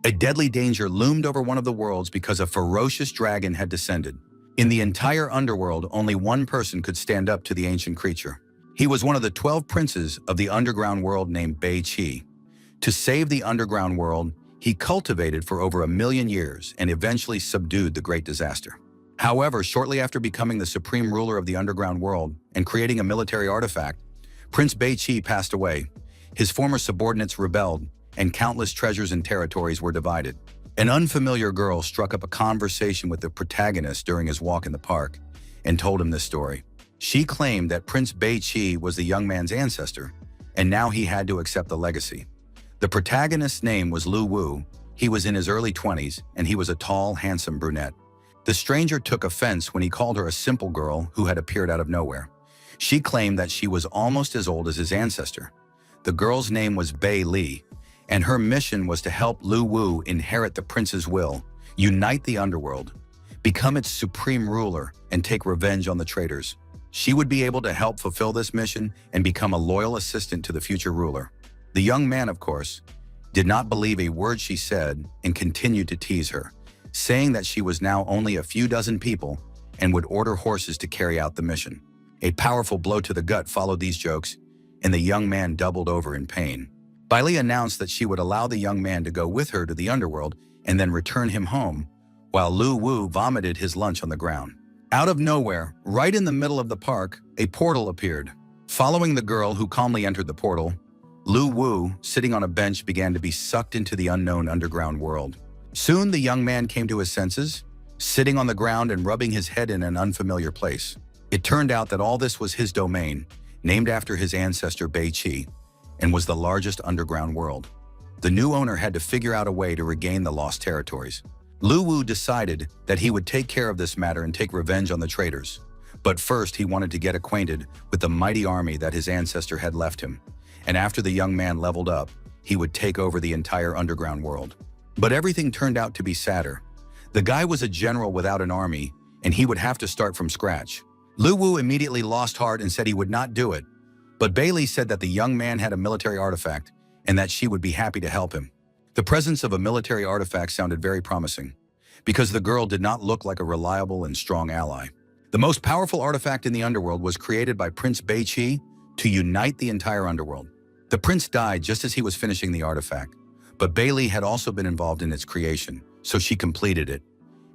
A deadly danger loomed over one of the worlds because a ferocious dragon had descended. In the entire underworld, only one person could stand up to the ancient creature. He was one of the 12 princes of the underground world named Bei Qi. To save the underground world, he cultivated for over 1,000,000 years and eventually subdued the great disaster. However, shortly after becoming the supreme ruler of the underground world and creating a military artifact, Prince Bei Qi passed away. His former subordinates rebelled, and countless treasures and territories were divided. An unfamiliar girl struck up a conversation with the protagonist during his walk in the park and told him this story. She claimed that Prince Bei Qi was the young man's ancestor, and now he had to accept the legacy. The protagonist's name was Lu Wu. He was in his early 20s, and he was a tall, handsome brunette. The stranger took offense when he called her a simple girl who had appeared out of nowhere. She claimed that she was almost as old as his ancestor. The girl's name was Bei Li, and her mission was to help Lu Wu inherit the prince's will, unite the underworld, become its supreme ruler, and take revenge on the traitors. She would be able to help fulfill this mission and become a loyal assistant to the future ruler. The young man, of course, did not believe a word she said and continued to tease her, saying that she was now only a few dozen people and would order horses to carry out the mission. A powerful blow to the gut followed these jokes, and the young man doubled over in pain. Bai Li announced that she would allow the young man to go with her to the underworld and then return him home, while Lu Wu vomited his lunch on the ground. Out of nowhere, right in the middle of the park, a portal appeared. Following the girl who calmly entered the portal, Lu Wu, sitting on a bench, began to be sucked into the unknown underground world. Soon the young man came to his senses, sitting on the ground and rubbing his head in an unfamiliar place. It turned out that all this was his domain, named after his ancestor Bei Qi, and was the largest underground world. The new owner had to figure out a way to regain the lost territories. Lu Wu decided that he would take care of this matter and take revenge on the traitors. But first, he wanted to get acquainted with the mighty army that his ancestor had left him. And after the young man leveled up, he would take over the entire underground world. But everything turned out to be sadder. The guy was a general without an army, and he would have to start from scratch. Lu Wu immediately lost heart and said he would not do it. But Bei Li said that the young man had a military artifact and that she would be happy to help him. The presence of a military artifact sounded very promising, because the girl did not look like a reliable and strong ally. The most powerful artifact in the underworld was created by Prince Bei Qi to unite the entire underworld. The prince died just as he was finishing the artifact, but Bei Li had also been involved in its creation, so she completed it.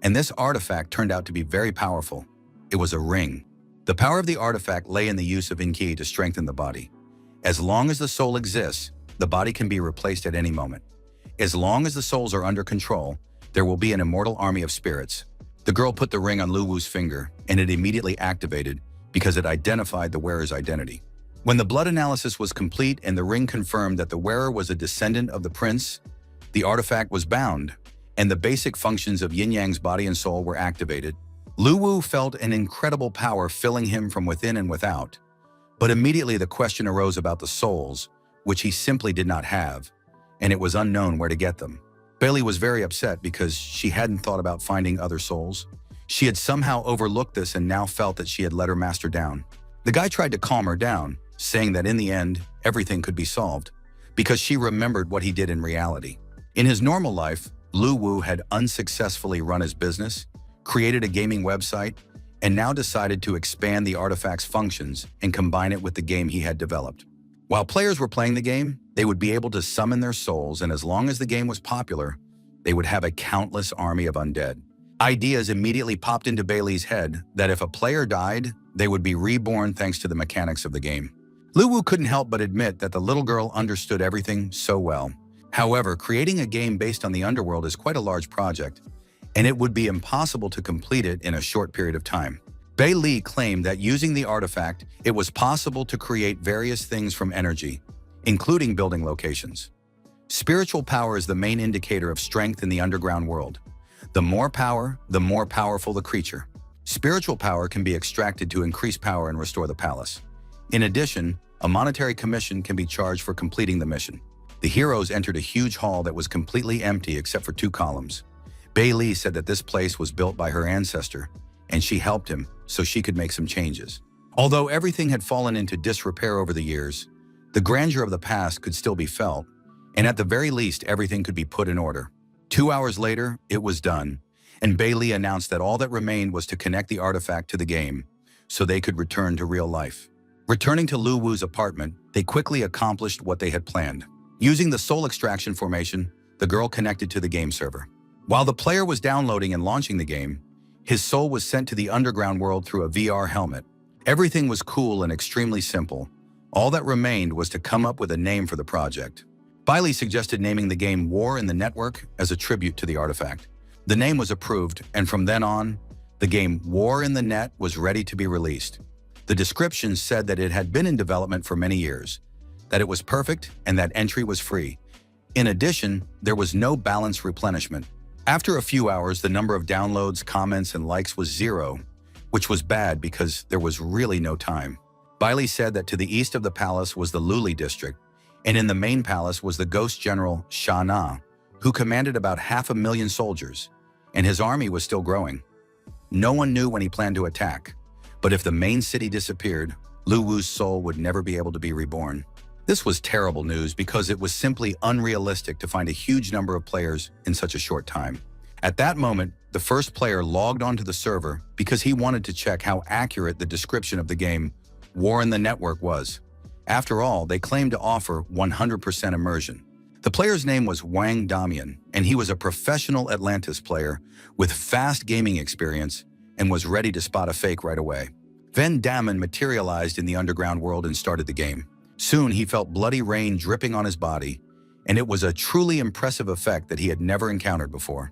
And this artifact turned out to be very powerful. It was a ring. The power of the artifact lay in the use of enki to strengthen the body. As long as the soul exists, the body can be replaced at any moment. As long as the souls are under control, there will be an immortal army of spirits. The girl put the ring on Lu Wu's finger, and it immediately activated because it identified the wearer's identity. When the blood analysis was complete and the ring confirmed that the wearer was a descendant of the prince, the artifact was bound, and the basic functions of Yin Yang's body and soul were activated. Lu Wu felt an incredible power filling him from within and without. But immediately the question arose about the souls, which he simply did not have, and it was unknown where to get them. Bei Li was very upset because she hadn't thought about finding other souls. She had somehow overlooked this and now felt that she had let her master down. The guy tried to calm her down, saying that in the end, everything could be solved, because she remembered what he did in reality. In his normal life, Lu Wu had unsuccessfully run his business, created a gaming website, and now decided to expand the artifact's functions and combine it with the game he had developed. While players were playing the game, they would be able to summon their souls, and as long as the game was popular, they would have a countless army of undead. Ideas immediately popped into Bei Li's head that if a player died, they would be reborn thanks to the mechanics of the game. Lu Wu couldn't help but admit that the little girl understood everything so well. However, creating a game based on the underworld is quite a large project, and it would be impossible to complete it in a short period of time. Bei Li claimed that using the artifact, it was possible to create various things from energy, including building locations. Spiritual power is the main indicator of strength in the underground world. The more power, the more powerful the creature. Spiritual power can be extracted to increase power and restore the palace. In addition, a monetary commission can be charged for completing the mission. The heroes entered a huge hall that was completely empty except for 2 columns. Bei Li said that this place was built by her ancestor, and she helped him so she could make some changes. Although everything had fallen into disrepair over the years, the grandeur of the past could still be felt, and at the very least, everything could be put in order. 2 hours later, it was done, and Bailey announced that all that remained was to connect the artifact to the game so they could return to real life. Returning to Lu Wu's apartment, they quickly accomplished what they had planned. Using the soul extraction formation, the girl connected to the game server. While the player was downloading and launching the game, his soul was sent to the underground world through a VR helmet. Everything was cool and extremely simple. All that remained was to come up with a name for the project. Bailey suggested naming the game War in the Network as a tribute to the artifact. The name was approved, and from then on, the game War in the Net was ready to be released. The description said that it had been in development for many years, that it was perfect, and that entry was free. In addition, there was no balance replenishment. After a few hours, the number of downloads, comments, and likes was 0, which was bad because there was really no time. Bailey said that to the east of the palace was the Luli district, and in the main palace was the ghost general Sha Na, who commanded about 500,000 soldiers, and his army was still growing. No one knew when he planned to attack, but if the main city disappeared, Lu Wu's soul would never be able to be reborn. This was terrible news because it was simply unrealistic to find a huge number of players in such a short time. At that moment, the first player logged onto the server because he wanted to check how accurate the description of the game War in the Network was. After all, they claimed to offer 100% immersion. The player's name was Wang Damian, and he was a professional Atlantis player with fast gaming experience and was ready to spot a fake right away. Van Damen materialized in the underground world and started the game. Soon he felt bloody rain dripping on his body, and it was a truly impressive effect that he had never encountered before.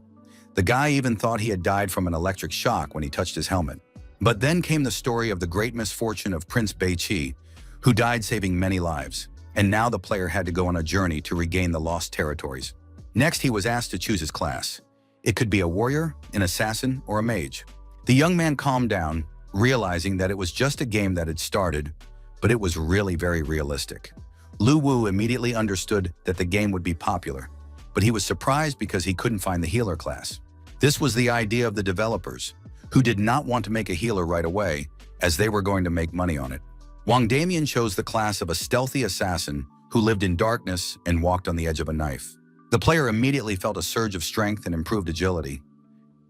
The guy even thought he had died from an electric shock when he touched his helmet. But then came the story of the great misfortune of Prince Beiqi, who died saving many lives, and now the player had to go on a journey to regain the lost territories. Next, he was asked to choose his class. It could be a warrior, an assassin, or a mage. The young man calmed down, realizing that it was just a game that had started, but it was really very realistic. Lu Wu immediately understood that the game would be popular, but he was surprised because he couldn't find the healer class. This was the idea of the developers, who did not want to make a healer right away, as they were going to make money on it. Wang Damian chose the class of a stealthy assassin who lived in darkness and walked on the edge of a knife. The player immediately felt a surge of strength and improved agility.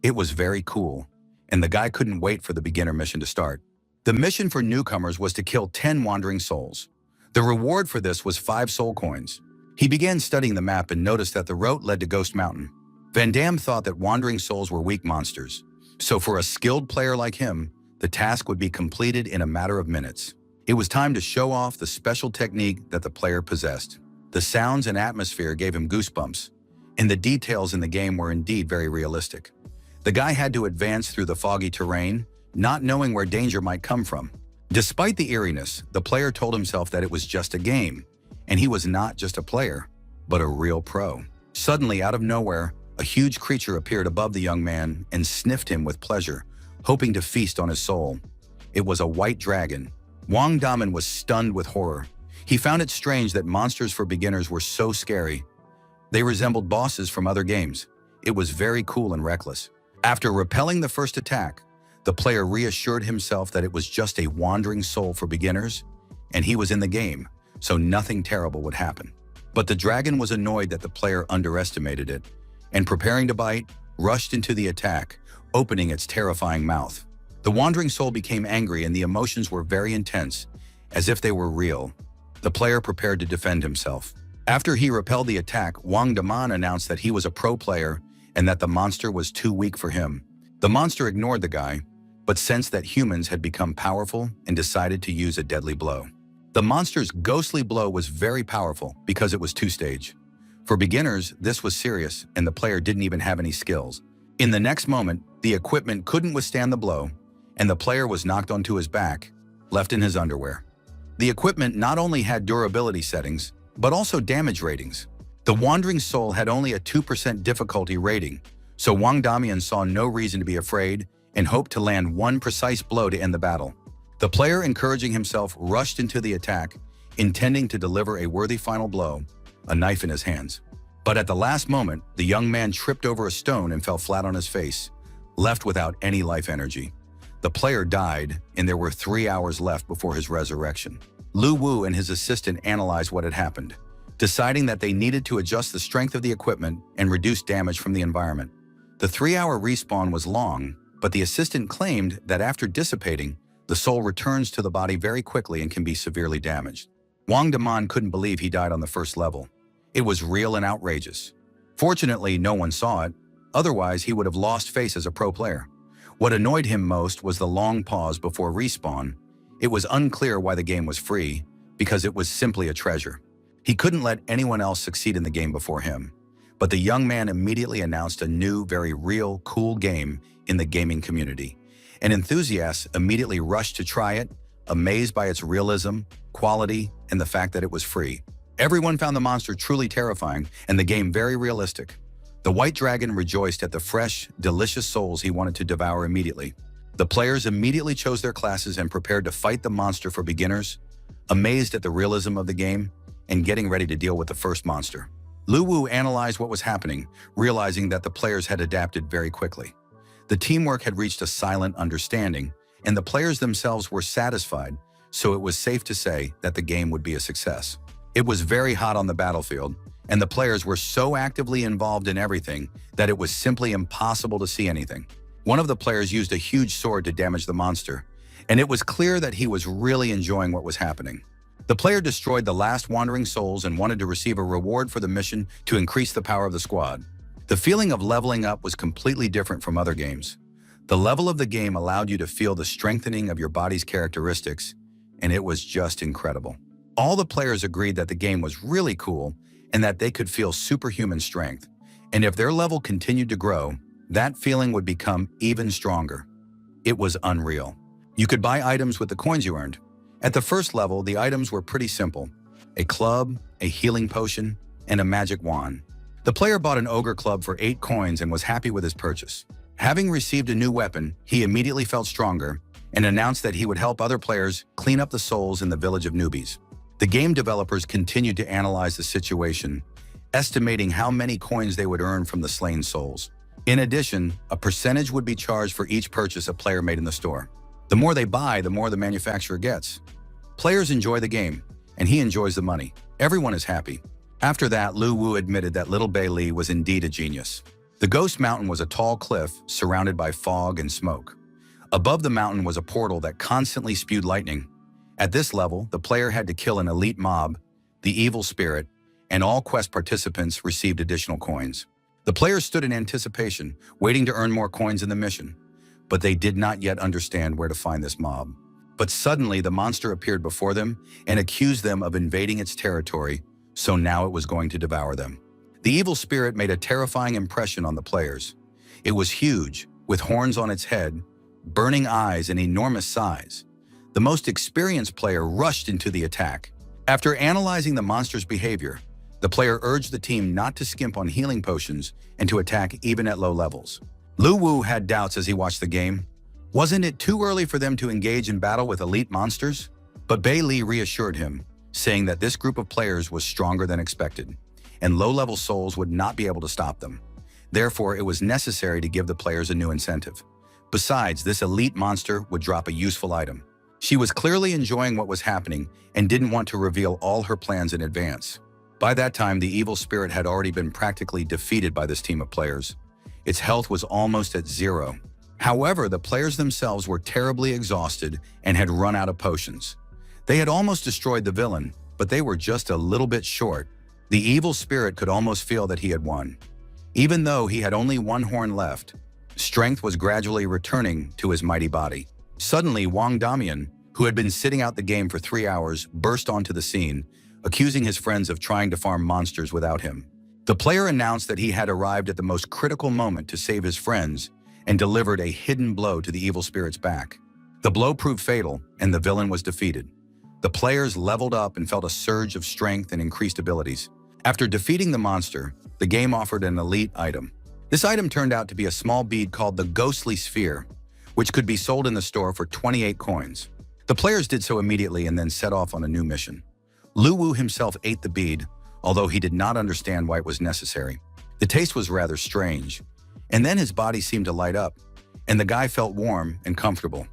It was very cool, and the guy couldn't wait for the beginner mission to start. The mission for newcomers was to kill 10 wandering souls. The reward for this was 5 soul coins. He began studying the map and noticed that the route led to Ghost Mountain. Van Damme thought that wandering souls were weak monsters, so for a skilled player like him, the task would be completed in a matter of minutes. It was time to show off the special technique that the player possessed. The sounds and atmosphere gave him goosebumps, and the details in the game were indeed very realistic. The guy had to advance through the foggy terrain, not knowing where danger might come from. Despite the eeriness, the player told himself that it was just a game, and he was not just a player, but a real pro. Suddenly, out of nowhere, a huge creature appeared above the young man and sniffed him with pleasure, hoping to feast on his soul. It was a white dragon. Wang Damen was stunned with horror. He found it strange that monsters for beginners were so scary. They resembled bosses from other games. It was very cool and reckless. After repelling the first attack, the player reassured himself that it was just a wandering soul for beginners, and he was in the game, so nothing terrible would happen. But the dragon was annoyed that the player underestimated it, and preparing to bite, rushed into the attack, opening its terrifying mouth. The wandering soul became angry and the emotions were very intense, as if they were real. The player prepared to defend himself. After he repelled the attack, Wang Daman announced that he was a pro player and that the monster was too weak for him. The monster ignored the guy, but sensed that humans had become powerful and decided to use a deadly blow. The monster's ghostly blow was very powerful because it was 2-stage. For beginners, this was serious and the player didn't even have any skills. In the next moment, the equipment couldn't withstand the blow, and the player was knocked onto his back, left in his underwear. The equipment not only had durability settings, but also damage ratings. The Wandering Soul had only a 2% difficulty rating, so Wang Damian saw no reason to be afraid and hoped to land one precise blow to end the battle. The player, encouraging himself, rushed into the attack, intending to deliver a worthy final blow, a knife in his hands. But at the last moment, the young man tripped over a stone and fell flat on his face, left without any life energy. The player died, and there were 3 hours left before his resurrection. Lu Wu and his assistant analyzed what had happened. deciding that they needed to adjust the strength of the equipment and reduce damage from the environment. The 3-hour respawn was long, but the assistant claimed that after dissipating, the soul returns to the body very quickly and can be severely damaged. Wang Daman couldn't believe he died on the first level. It was real and outrageous. Fortunately, no one saw it. Otherwise, he would have lost face as a pro player. What annoyed him most was the long pause before respawn. It was unclear why the game was free, because it was simply a treasure. He couldn't let anyone else succeed in the game before him. But the young man immediately announced a new, very real, cool game in the gaming community. And enthusiasts immediately rushed to try it, amazed by its realism, quality, and the fact that it was free. Everyone found the monster truly terrifying and the game very realistic. The white dragon rejoiced at the fresh, delicious souls he wanted to devour immediately. The players immediately chose their classes and prepared to fight the monster for beginners, amazed at the realism of the game and getting ready to deal with the first monster. Lu Wu analyzed what was happening, realizing that the players had adapted very quickly. The teamwork had reached a silent understanding, and the players themselves were satisfied, so it was safe to say that the game would be a success. It was very hot on the battlefield, and the players were so actively involved in everything that it was simply impossible to see anything. One of the players used a huge sword to damage the monster, and it was clear that he was really enjoying what was happening. The player destroyed the last wandering souls and wanted to receive a reward for the mission to increase the power of the squad. The feeling of leveling up was completely different from other games. The level of the game allowed you to feel the strengthening of your body's characteristics, and it was just incredible. All the players agreed that the game was really cool and that they could feel superhuman strength. And if their level continued to grow, that feeling would become even stronger. It was unreal. You could buy items with the coins you earned. At the first level, the items were pretty simple: a club, a healing potion, and a magic wand. The player bought an ogre club for 8 coins and was happy with his purchase. Having received a new weapon, he immediately felt stronger and announced that he would help other players clean up the souls in the village of newbies. The game developers continued to analyze the situation, estimating how many coins they would earn from the slain souls. In addition, a percentage would be charged for each purchase a player made in the store. The more they buy, the more the manufacturer gets. Players enjoy the game, and he enjoys the money. Everyone is happy. After that, Lu Wu admitted that little Bei Li was indeed a genius. The Ghost Mountain was a tall cliff surrounded by fog and smoke. Above the mountain was a portal that constantly spewed lightning. At this level, the player had to kill an elite mob, the evil spirit, and all quest participants received additional coins. The players stood in anticipation, waiting to earn more coins in the mission, but they did not yet understand where to find this mob. But suddenly, the monster appeared before them and accused them of invading its territory, so now it was going to devour them. The evil spirit made a terrifying impression on the players. It was huge, with horns on its head, burning eyes, and enormous size. The most experienced player rushed into the attack. After analyzing the monster's behavior, the player urged the team not to skimp on healing potions and to attack even at low levels. Lu Wu had doubts as he watched the game. Wasn't it too early for them to engage in battle with elite monsters? But Bei Li reassured him, saying that this group of players was stronger than expected, and low-level souls would not be able to stop them. Therefore, it was necessary to give the players a new incentive. Besides, this elite monster would drop a useful item. She was clearly enjoying what was happening and didn't want to reveal all her plans in advance. By that time, the evil spirit had already been practically defeated by this team of players. Its health was almost at 0. However, the players themselves were terribly exhausted and had run out of potions. They had almost destroyed the villain, but they were just a little bit short. The evil spirit could almost feel that he had won. Even though he had only one horn left, strength was gradually returning to his mighty body. Suddenly, Wang Damian, who had been sitting out the game for 3 hours, burst onto the scene, accusing his friends of trying to farm monsters without him. The player announced that he had arrived at the most critical moment to save his friends and delivered a hidden blow to the evil spirit's back. The blow proved fatal, and the villain was defeated. The players leveled up and felt a surge of strength and increased abilities. After defeating the monster, the game offered an elite item. This item turned out to be a small bead called the Ghostly Sphere, which could be sold in the store for 28 coins. The players did so immediately and then set off on a new mission. Lu Wu himself ate the bead, although he did not understand why it was necessary. The taste was rather strange, and then his body seemed to light up, and the guy felt warm and comfortable.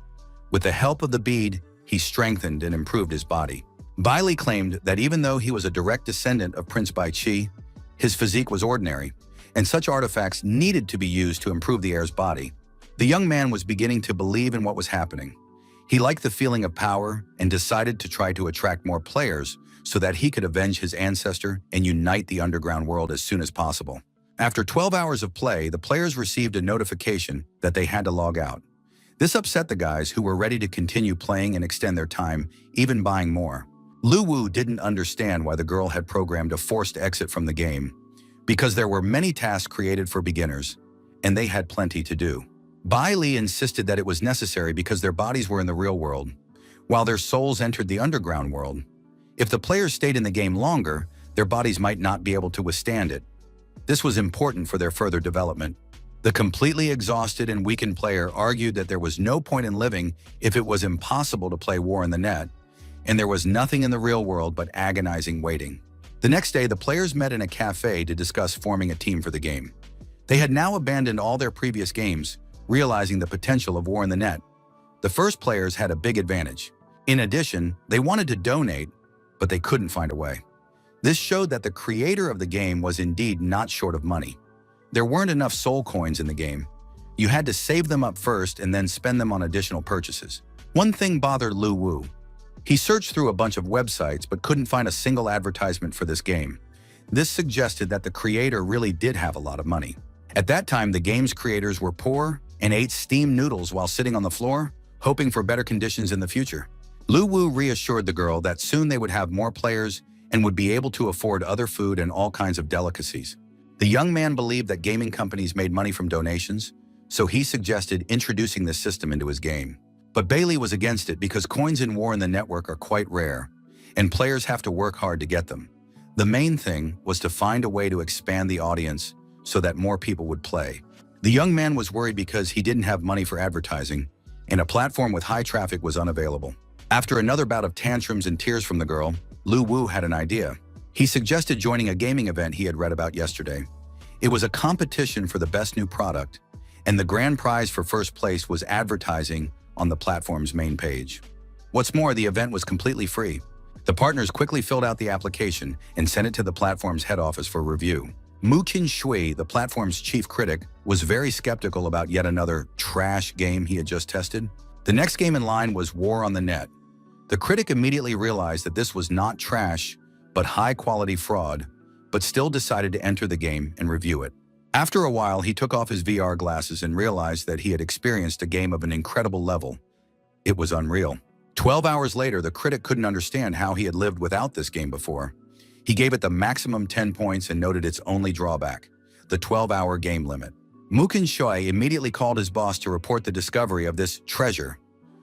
With the help of the bead, he strengthened and improved his body. Bailey claimed that even though he was a direct descendant of Prince Bai Chi, his physique was ordinary, and such artifacts needed to be used to improve the heir's body. The young man was beginning to believe in what was happening. He liked the feeling of power and decided to try to attract more players so that he could avenge his ancestor and unite the underground world as soon as possible. After 12 hours of play, the players received a notification that they had to log out. This upset the guys who were ready to continue playing and extend their time, even buying more. Lu Wu didn't understand why the girl had programmed a forced exit from the game, because there were many tasks created for beginners, and they had plenty to do. Bai Li insisted that it was necessary because their bodies were in the real world, while their souls entered the underground world. If the players stayed in the game longer, their bodies might not be able to withstand it. This was important for their further development. The completely exhausted and weakened player argued that there was no point in living if it was impossible to play War in the Net, and there was nothing in the real world but agonizing waiting. The next day, the players met in a cafe to discuss forming a team for the game. They had now abandoned all their previous games, realizing the potential of War in the Net. The first players had a big advantage. In addition, they wanted to donate, but they couldn't find a way. This showed that the creator of the game was indeed not short of money. There weren't enough soul coins in the game. You had to save them up first and then spend them on additional purchases. One thing bothered Lu Wu. He searched through a bunch of websites but couldn't find a single advertisement for this game. This suggested that the creator really did have a lot of money. At that time, the game's creators were poor and ate steamed noodles while sitting on the floor, hoping for better conditions in the future. Lu Wu reassured the girl that soon they would have more players and would be able to afford other food and all kinds of delicacies. The young man believed that gaming companies made money from donations, so he suggested introducing this system into his game. But Bailey was against it because coins in War in the Network are quite rare, and players have to work hard to get them. The main thing was to find a way to expand the audience so that more people would play. The young man was worried because he didn't have money for advertising, and a platform with high traffic was unavailable. After another bout of tantrums and tears from the girl, Lu Wu had an idea. He suggested joining a gaming event he had read about yesterday. It was a competition for the best new product, and the grand prize for first place was advertising on the platform's main page. What's more, the event was completely free. The partners quickly filled out the application and sent it to the platform's head office for review. Mu Qin, the platform's chief critic, was very skeptical about yet another trash game he had just tested. The next game in line was War on the Net. The critic immediately realized that this was not trash, but high-quality fraud, but still decided to enter the game and review it. After a while, he took off his VR glasses and realized that he had experienced a game of an incredible level. It was unreal. 12 hours later, the critic couldn't understand how he had lived without this game before. He gave it the maximum 10 points and noted its only drawback, the 12-hour game limit. Mu Qin immediately called his boss to report the discovery of this treasure.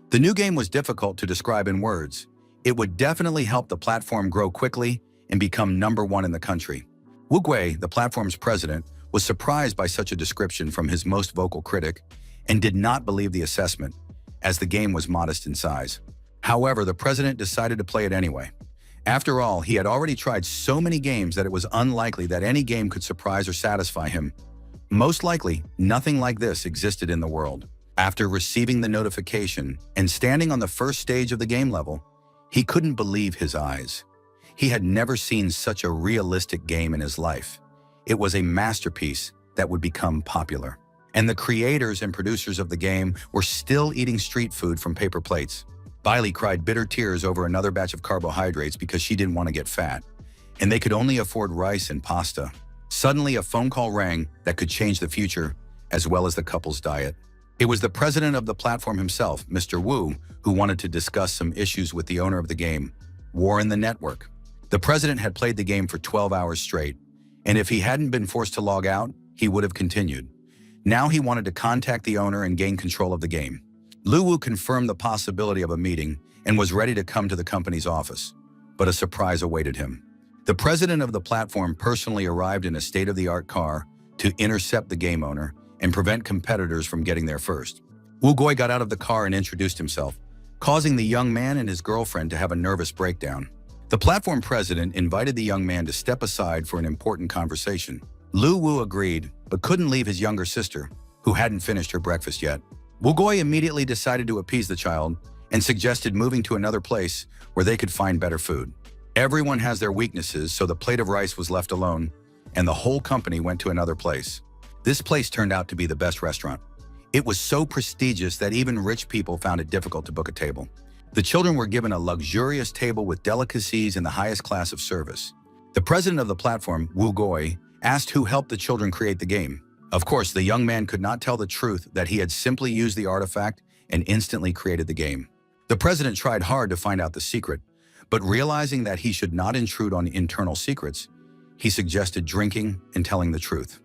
The new game was difficult to describe in words. It would definitely help the platform grow quickly and become #1 in the country. Wu Gui, the platform's president, was surprised by such a description from his most vocal critic and did not believe the assessment, as the game was modest in size. However, the president decided to play it anyway. After all, he had already tried so many games that it was unlikely that any game could surprise or satisfy him. Most likely, nothing like this existed in the world. After receiving the notification and standing on the first stage of the game level, he couldn't believe his eyes. He had never seen such a realistic game in his life. It was a masterpiece that would become popular. And the creators and producers of the game were still eating street food from paper plates. Bailey cried bitter tears over another batch of carbohydrates because she didn't want to get fat, and they could only afford rice and pasta. Suddenly, a phone call rang that could change the future, as well as the couple's diet. It was the president of the platform himself, Mr. Wu, who wanted to discuss some issues with the owner of the game, War in the Network. The president had played the game for 12 hours straight, and if he hadn't been forced to log out, he would have continued. Now he wanted to contact the owner and gain control of the game. Lu Wu confirmed the possibility of a meeting and was ready to come to the company's office, but a surprise awaited him. The president of the platform personally arrived in a state-of-the-art car to intercept the game owner and prevent competitors from getting there first. Wu Gui got out of the car and introduced himself, causing the young man and his girlfriend to have a nervous breakdown. The platform president invited the young man to step aside for an important conversation. Lu Wu agreed, but couldn't leave his younger sister, who hadn't finished her breakfast yet. Wu Gui immediately decided to appease the child and suggested moving to another place where they could find better food. Everyone has their weaknesses, so the plate of rice was left alone, and the whole company went to another place. This place turned out to be the best restaurant. It was so prestigious that even rich people found it difficult to book a table. The children were given a luxurious table with delicacies in the highest class of service. The president of the platform, Wu Goi, asked who helped the children create the game. Of course, the young man could not tell the truth that he had simply used the artifact and instantly created the game. The president tried hard to find out the secret, but realizing that he should not intrude on internal secrets, he suggested drinking and telling the truth.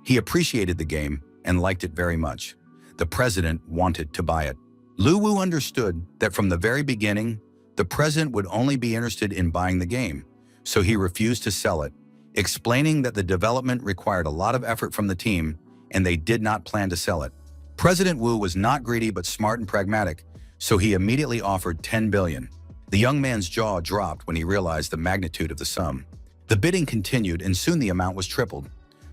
He appreciated the game and liked it very much. The president wanted to buy it. Lu Wu understood that from the very beginning, the president would only be interested in buying the game, so he refused to sell it, explaining that the development required a lot of effort from the team and they did not plan to sell it. President Wu was not greedy but smart and pragmatic, so he immediately offered 10 billion. The young man's jaw dropped when he realized the magnitude of the sum. The bidding continued and soon the amount was tripled.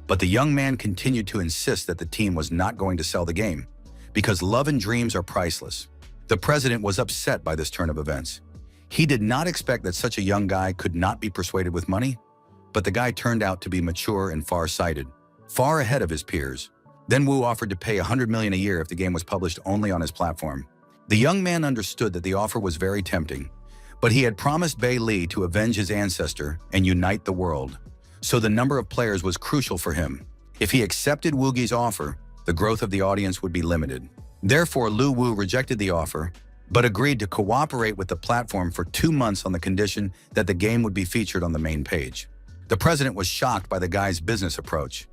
But the young man continued to insist that the team was not going to sell the game, because love and dreams are priceless. The president was upset by this turn of events. He did not expect that such a young guy could not be persuaded with money, but the guy turned out to be mature and far-sighted, far ahead of his peers. Then Wu offered to pay 100 million a year if the game was published only on his platform. The young man understood that the offer was very tempting, but he had promised Bei Li to avenge his ancestor and unite the world, so the number of players was crucial for him. If he accepted Wu Gi's offer, the growth of the audience would be limited. Therefore, Lu Wu rejected the offer, but agreed to cooperate with the platform for 2 months on the condition that the game would be featured on the main page. The president was shocked by the guy's business approach.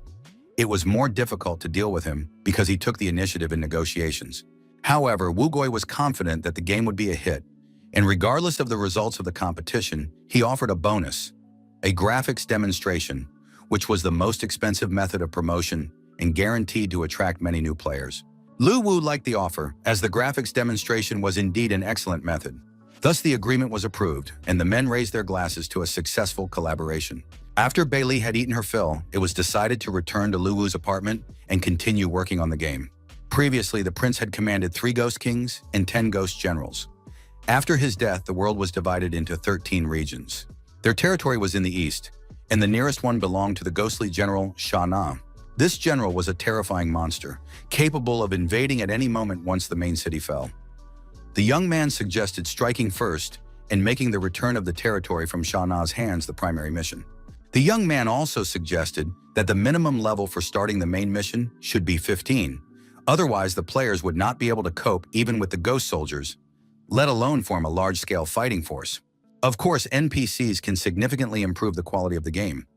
It was more difficult to deal with him because he took the initiative in negotiations. However, Wu Goi was confident that the game would be a hit, and regardless of the results of the competition, he offered a bonus, a graphics demonstration, which was the most expensive method of promotion and guaranteed to attract many new players. Lu Wu liked the offer, as the graphics demonstration was indeed an excellent method. Thus, the agreement was approved, and the men raised their glasses to a successful collaboration. After Bei Li had eaten her fill, it was decided to return to Lu Wu's apartment and continue working on the game. Previously, the prince had commanded 3 ghost kings and 10 ghost generals. After his death, the world was divided into 13 regions. Their territory was in the east, and the nearest one belonged to the ghostly general Sha Na. This general was a terrifying monster, capable of invading at any moment once the main city fell. The young man suggested striking first and making the return of the territory from Sha Na's hands the primary mission. The young man also suggested that the minimum level for starting the main mission should be 15. Otherwise, the players would not be able to cope even with the ghost soldiers, let alone form a large-scale fighting force. Of course, NPCs can significantly improve the quality of the game.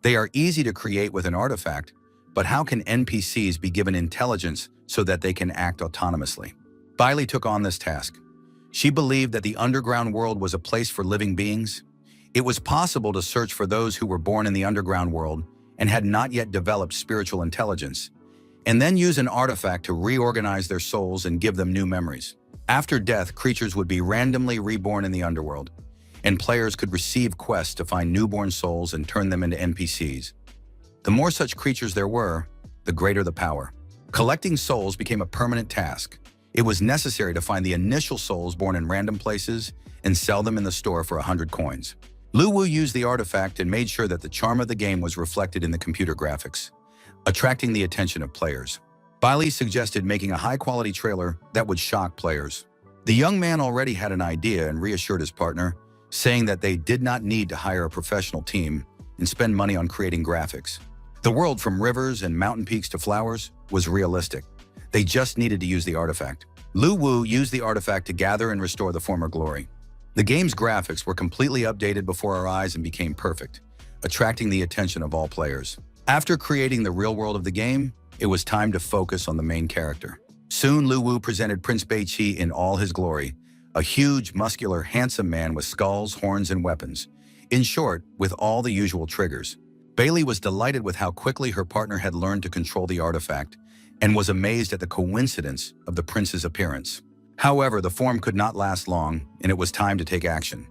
They are easy to create with an artifact, but how can NPCs be given intelligence so that they can act autonomously? Bei Li took on this task. She believed that the underground world was a place for living beings. It was possible to search for those who were born in the underground world and had not yet developed spiritual intelligence, and then use an artifact to reorganize their souls and give them new memories. After death, creatures would be randomly reborn in the underworld, and players could receive quests to find newborn souls and turn them into NPCs. The more such creatures there were, the greater the power. Collecting souls became a permanent task. It was necessary to find the initial souls born in random places and sell them in the store for 100 coins. Lu Wu used the artifact and made sure that the charm of the game was reflected in the computer graphics, attracting the attention of players. Bei Li suggested making a high-quality trailer that would shock players. The young man already had an idea and reassured his partner, saying that they did not need to hire a professional team and spend money on creating graphics. The world, from rivers and mountain peaks to flowers, was realistic. They just needed to use the artifact. Lu Wu used the artifact to gather and restore the former glory. The game's graphics were completely updated before our eyes and became perfect, attracting the attention of all players. After creating the real world of the game, it was time to focus on the main character. Soon, Lu Wu presented Prince Bei Qi in all his glory, a huge, muscular, handsome man with skulls, horns, and weapons. In short, with all the usual triggers. Bei Li was delighted with how quickly her partner had learned to control the artifact and was amazed at the coincidence of the prince's appearance. However, the form could not last long, and it was time to take action.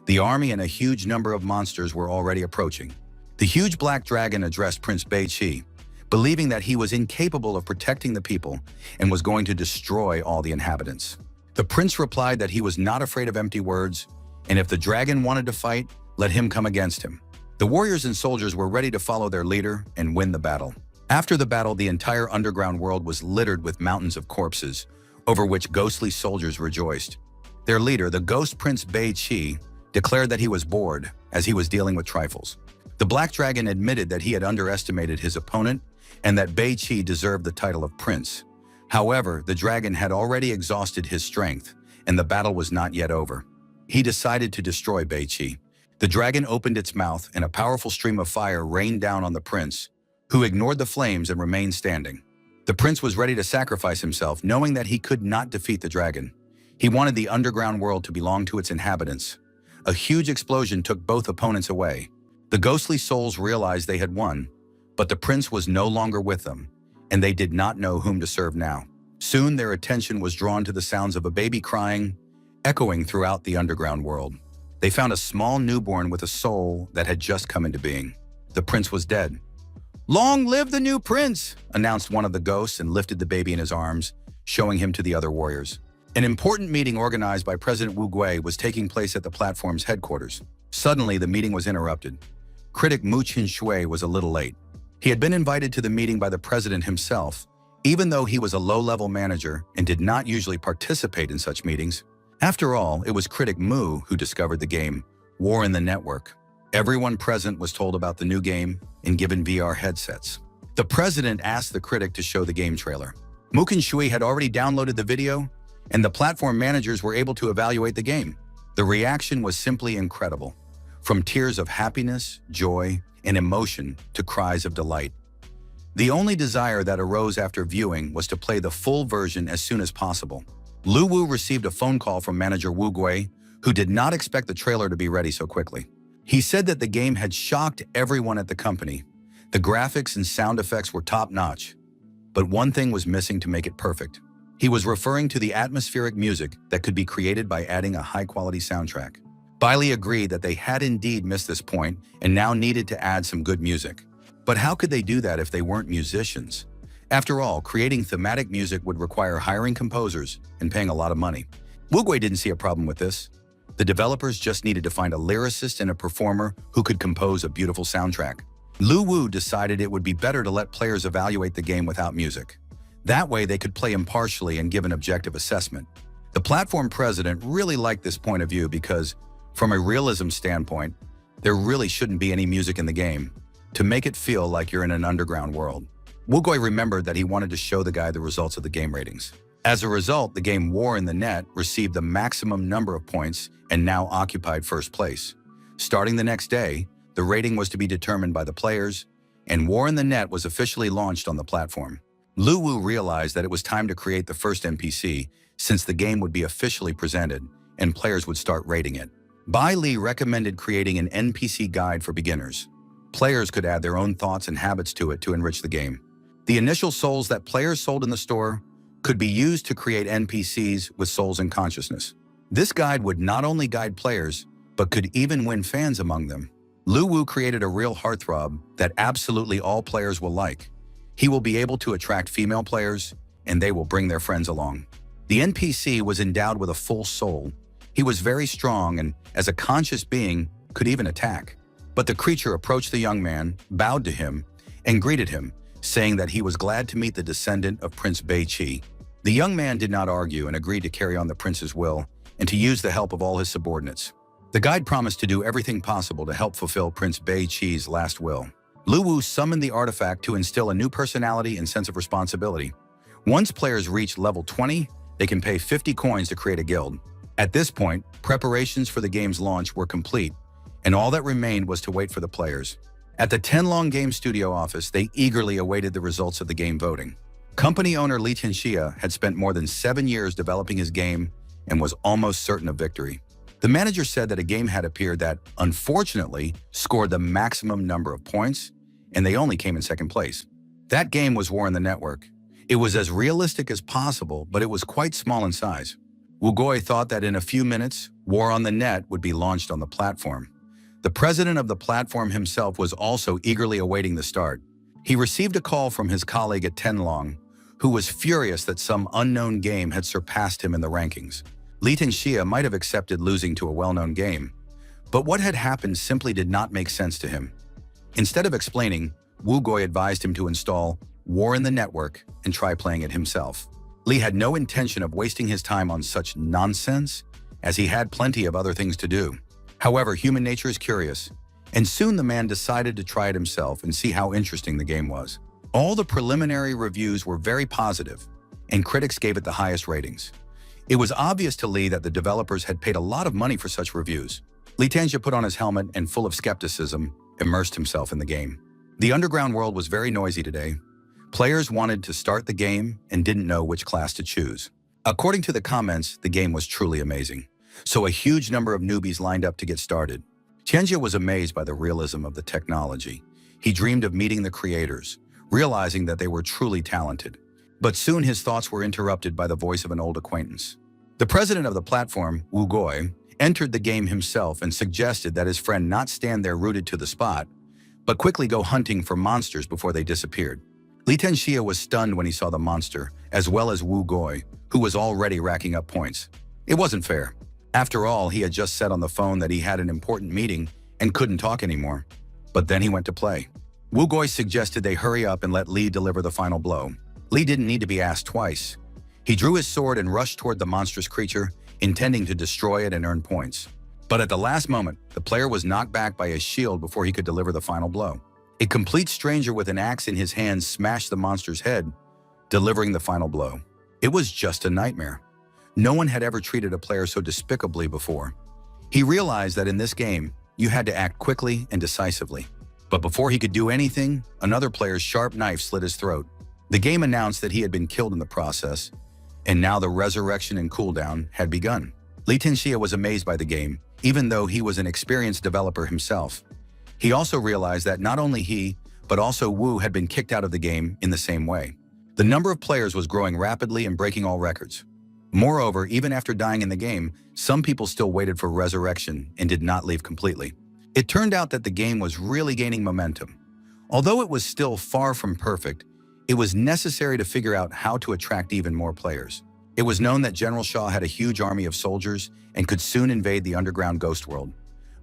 The army and a huge number of monsters were already approaching. The huge black dragon addressed Prince Bei Qi, believing that he was incapable of protecting the people and was going to destroy all the inhabitants. The prince replied that he was not afraid of empty words, and if the dragon wanted to fight, let him come against him. The warriors and soldiers were ready to follow their leader and win the battle. After the battle, the entire underground world was littered with mountains of corpses, over which ghostly soldiers rejoiced. Their leader, the ghost prince Bei Qi, declared that he was bored as he was dealing with trifles. The black dragon admitted that he had underestimated his opponent and that Bei Qi deserved the title of prince. However, the dragon had already exhausted his strength, and the battle was not yet over. He decided to destroy Bei Qi. The dragon opened its mouth, and a powerful stream of fire rained down on the prince, who ignored the flames and remained standing. The prince was ready to sacrifice himself, knowing that he could not defeat the dragon. He wanted the underground world to belong to its inhabitants. A huge explosion took both opponents away. The ghostly souls realized they had won, but the prince was no longer with them, and they did not know whom to serve now. Soon their attention was drawn to the sounds of a baby crying, echoing throughout the underground world. They found a small newborn with a soul that had just come into being. The prince was dead. "Long live the new prince!" announced one of the ghosts and lifted the baby in his arms, showing him to the other warriors. An important meeting organized by President Wu Gui was taking place at the platform's headquarters. Suddenly, the meeting was interrupted. Critic Mu Qinshui was a little late. He had been invited to the meeting by the president himself, even though he was a low-level manager and did not usually participate in such meetings. After all, it was critic Mu who discovered the game, War in the Network. Everyone present was told about the new game and given VR headsets. The president asked the critic to show the game trailer. Mu Qinshui had already downloaded the video, and the platform managers were able to evaluate the game. The reaction was simply incredible. From tears of happiness, joy, and emotion to cries of delight. The only desire that arose after viewing was to play the full version as soon as possible. Lu Wu received a phone call from manager Wu Gui, who did not expect the trailer to be ready so quickly. He said that the game had shocked everyone at the company. The graphics and sound effects were top-notch, but one thing was missing to make it perfect. He was referring to the atmospheric music that could be created by adding a high-quality soundtrack. Bailey agreed that they had indeed missed this point and now needed to add some good music. But how could they do that if they weren't musicians? After all, creating thematic music would require hiring composers and paying a lot of money. Wu Gui didn't see a problem with this. The developers just needed to find a lyricist and a performer who could compose a beautiful soundtrack. Lu Wu decided it would be better to let players evaluate the game without music. That way they could play impartially and give an objective assessment. The platform president really liked this point of view because, from a realism standpoint, there really shouldn't be any music in the game to make it feel like you're in an underground world. Wu Gui remembered that he wanted to show the guy the results of the game ratings. As a result, the game War in the Net received the maximum number of points and now occupied first place. Starting the next day, the rating was to be determined by the players, and War in the Net was officially launched on the platform. Lu Wu realized that it was time to create the first NPC, since the game would be officially presented and players would start rating it. Bai Li recommended creating an NPC guide for beginners. Players could add their own thoughts and habits to it to enrich the game. The initial souls that players sold in the store could be used to create NPCs with souls and consciousness. This guide would not only guide players, but could even win fans among them. Lu Wu created a real heartthrob that absolutely all players will like. He will be able to attract female players, and they will bring their friends along. The NPC was endowed with a full soul. He was very strong and, as a conscious being, could even attack. But the creature approached the young man, bowed to him, and greeted him, saying that he was glad to meet the descendant of Prince Bei Qi. The young man did not argue and agreed to carry on the prince's will and to use the help of all his subordinates. The guide promised to do everything possible to help fulfill Prince Bei Qi's last will. Lu Wu summoned the artifact to instill a new personality and sense of responsibility. Once players reach level 20, they can pay 50 coins to create a guild. At this point, preparations for the game's launch were complete, and all that remained was to wait for the players. At the Tenlong Game Studio office, they eagerly awaited the results of the game voting. Company owner Li Tianxia had spent more than 7 years developing his game and was almost certain of victory. The manager said that a game had appeared that, unfortunately, scored the maximum number of points, and they only came in second place. That game was War in the Network. It was as realistic as possible, but it was quite small in size. Wu Gui thought that in a few minutes, War on the Net would be launched on the platform. The president of the platform himself was also eagerly awaiting the start. He received a call from his colleague at Tenlong, who was furious that some unknown game had surpassed him in the rankings. Lee Tenxia might have accepted losing to a well-known game, but what had happened simply did not make sense to him. Instead of explaining, Wu Gui advised him to install War in the Network and try playing it himself. Lee had no intention of wasting his time on such nonsense, as he had plenty of other things to do. However, human nature is curious, and soon the man decided to try it himself and see how interesting the game was. All the preliminary reviews were very positive, and critics gave it the highest ratings. It was obvious to Lee that the developers had paid a lot of money for such reviews. Lee Tenxia put on his helmet and, full of skepticism, immersed himself in the game. The underground world was very noisy today. Players wanted to start the game and didn't know which class to choose. According to the comments, the game was truly amazing, so a huge number of newbies lined up to get started. Tenxia was amazed by the realism of the technology. He dreamed of meeting the creators, realizing that they were truly talented. But soon his thoughts were interrupted by the voice of an old acquaintance. The president of the platform, Wu Gui, entered the game himself and suggested that his friend not stand there rooted to the spot, but quickly go hunting for monsters before they disappeared. Lee Tenxia was stunned when he saw the monster, as well as Wu Gui, who was already racking up points. It wasn't fair. After all, he had just said on the phone that he had an important meeting and couldn't talk anymore. But then he went to play. Wu Gui suggested they hurry up and let Lee deliver the final blow. Lee didn't need to be asked twice. He drew his sword and rushed toward the monstrous creature, intending to destroy it and earn points. But at the last moment, the player was knocked back by his shield before he could deliver the final blow. A complete stranger with an axe in his hands smashed the monster's head, delivering the final blow. It was just a nightmare. No one had ever treated a player so despicably before. He realized that in this game, you had to act quickly and decisively. But before he could do anything, another player's sharp knife slit his throat. The game announced that he had been killed in the process, and now the resurrection and cooldown had begun. Lee Tenxia was amazed by the game, even though he was an experienced developer himself. He also realized that not only he, but also Wu had been kicked out of the game in the same way. The number of players was growing rapidly and breaking all records. Moreover, even after dying in the game, some people still waited for resurrection and did not leave completely. It turned out that the game was really gaining momentum. Although it was still far from perfect, it was necessary to figure out how to attract even more players. It was known that General Shah had a huge army of soldiers and could soon invade the underground ghost world.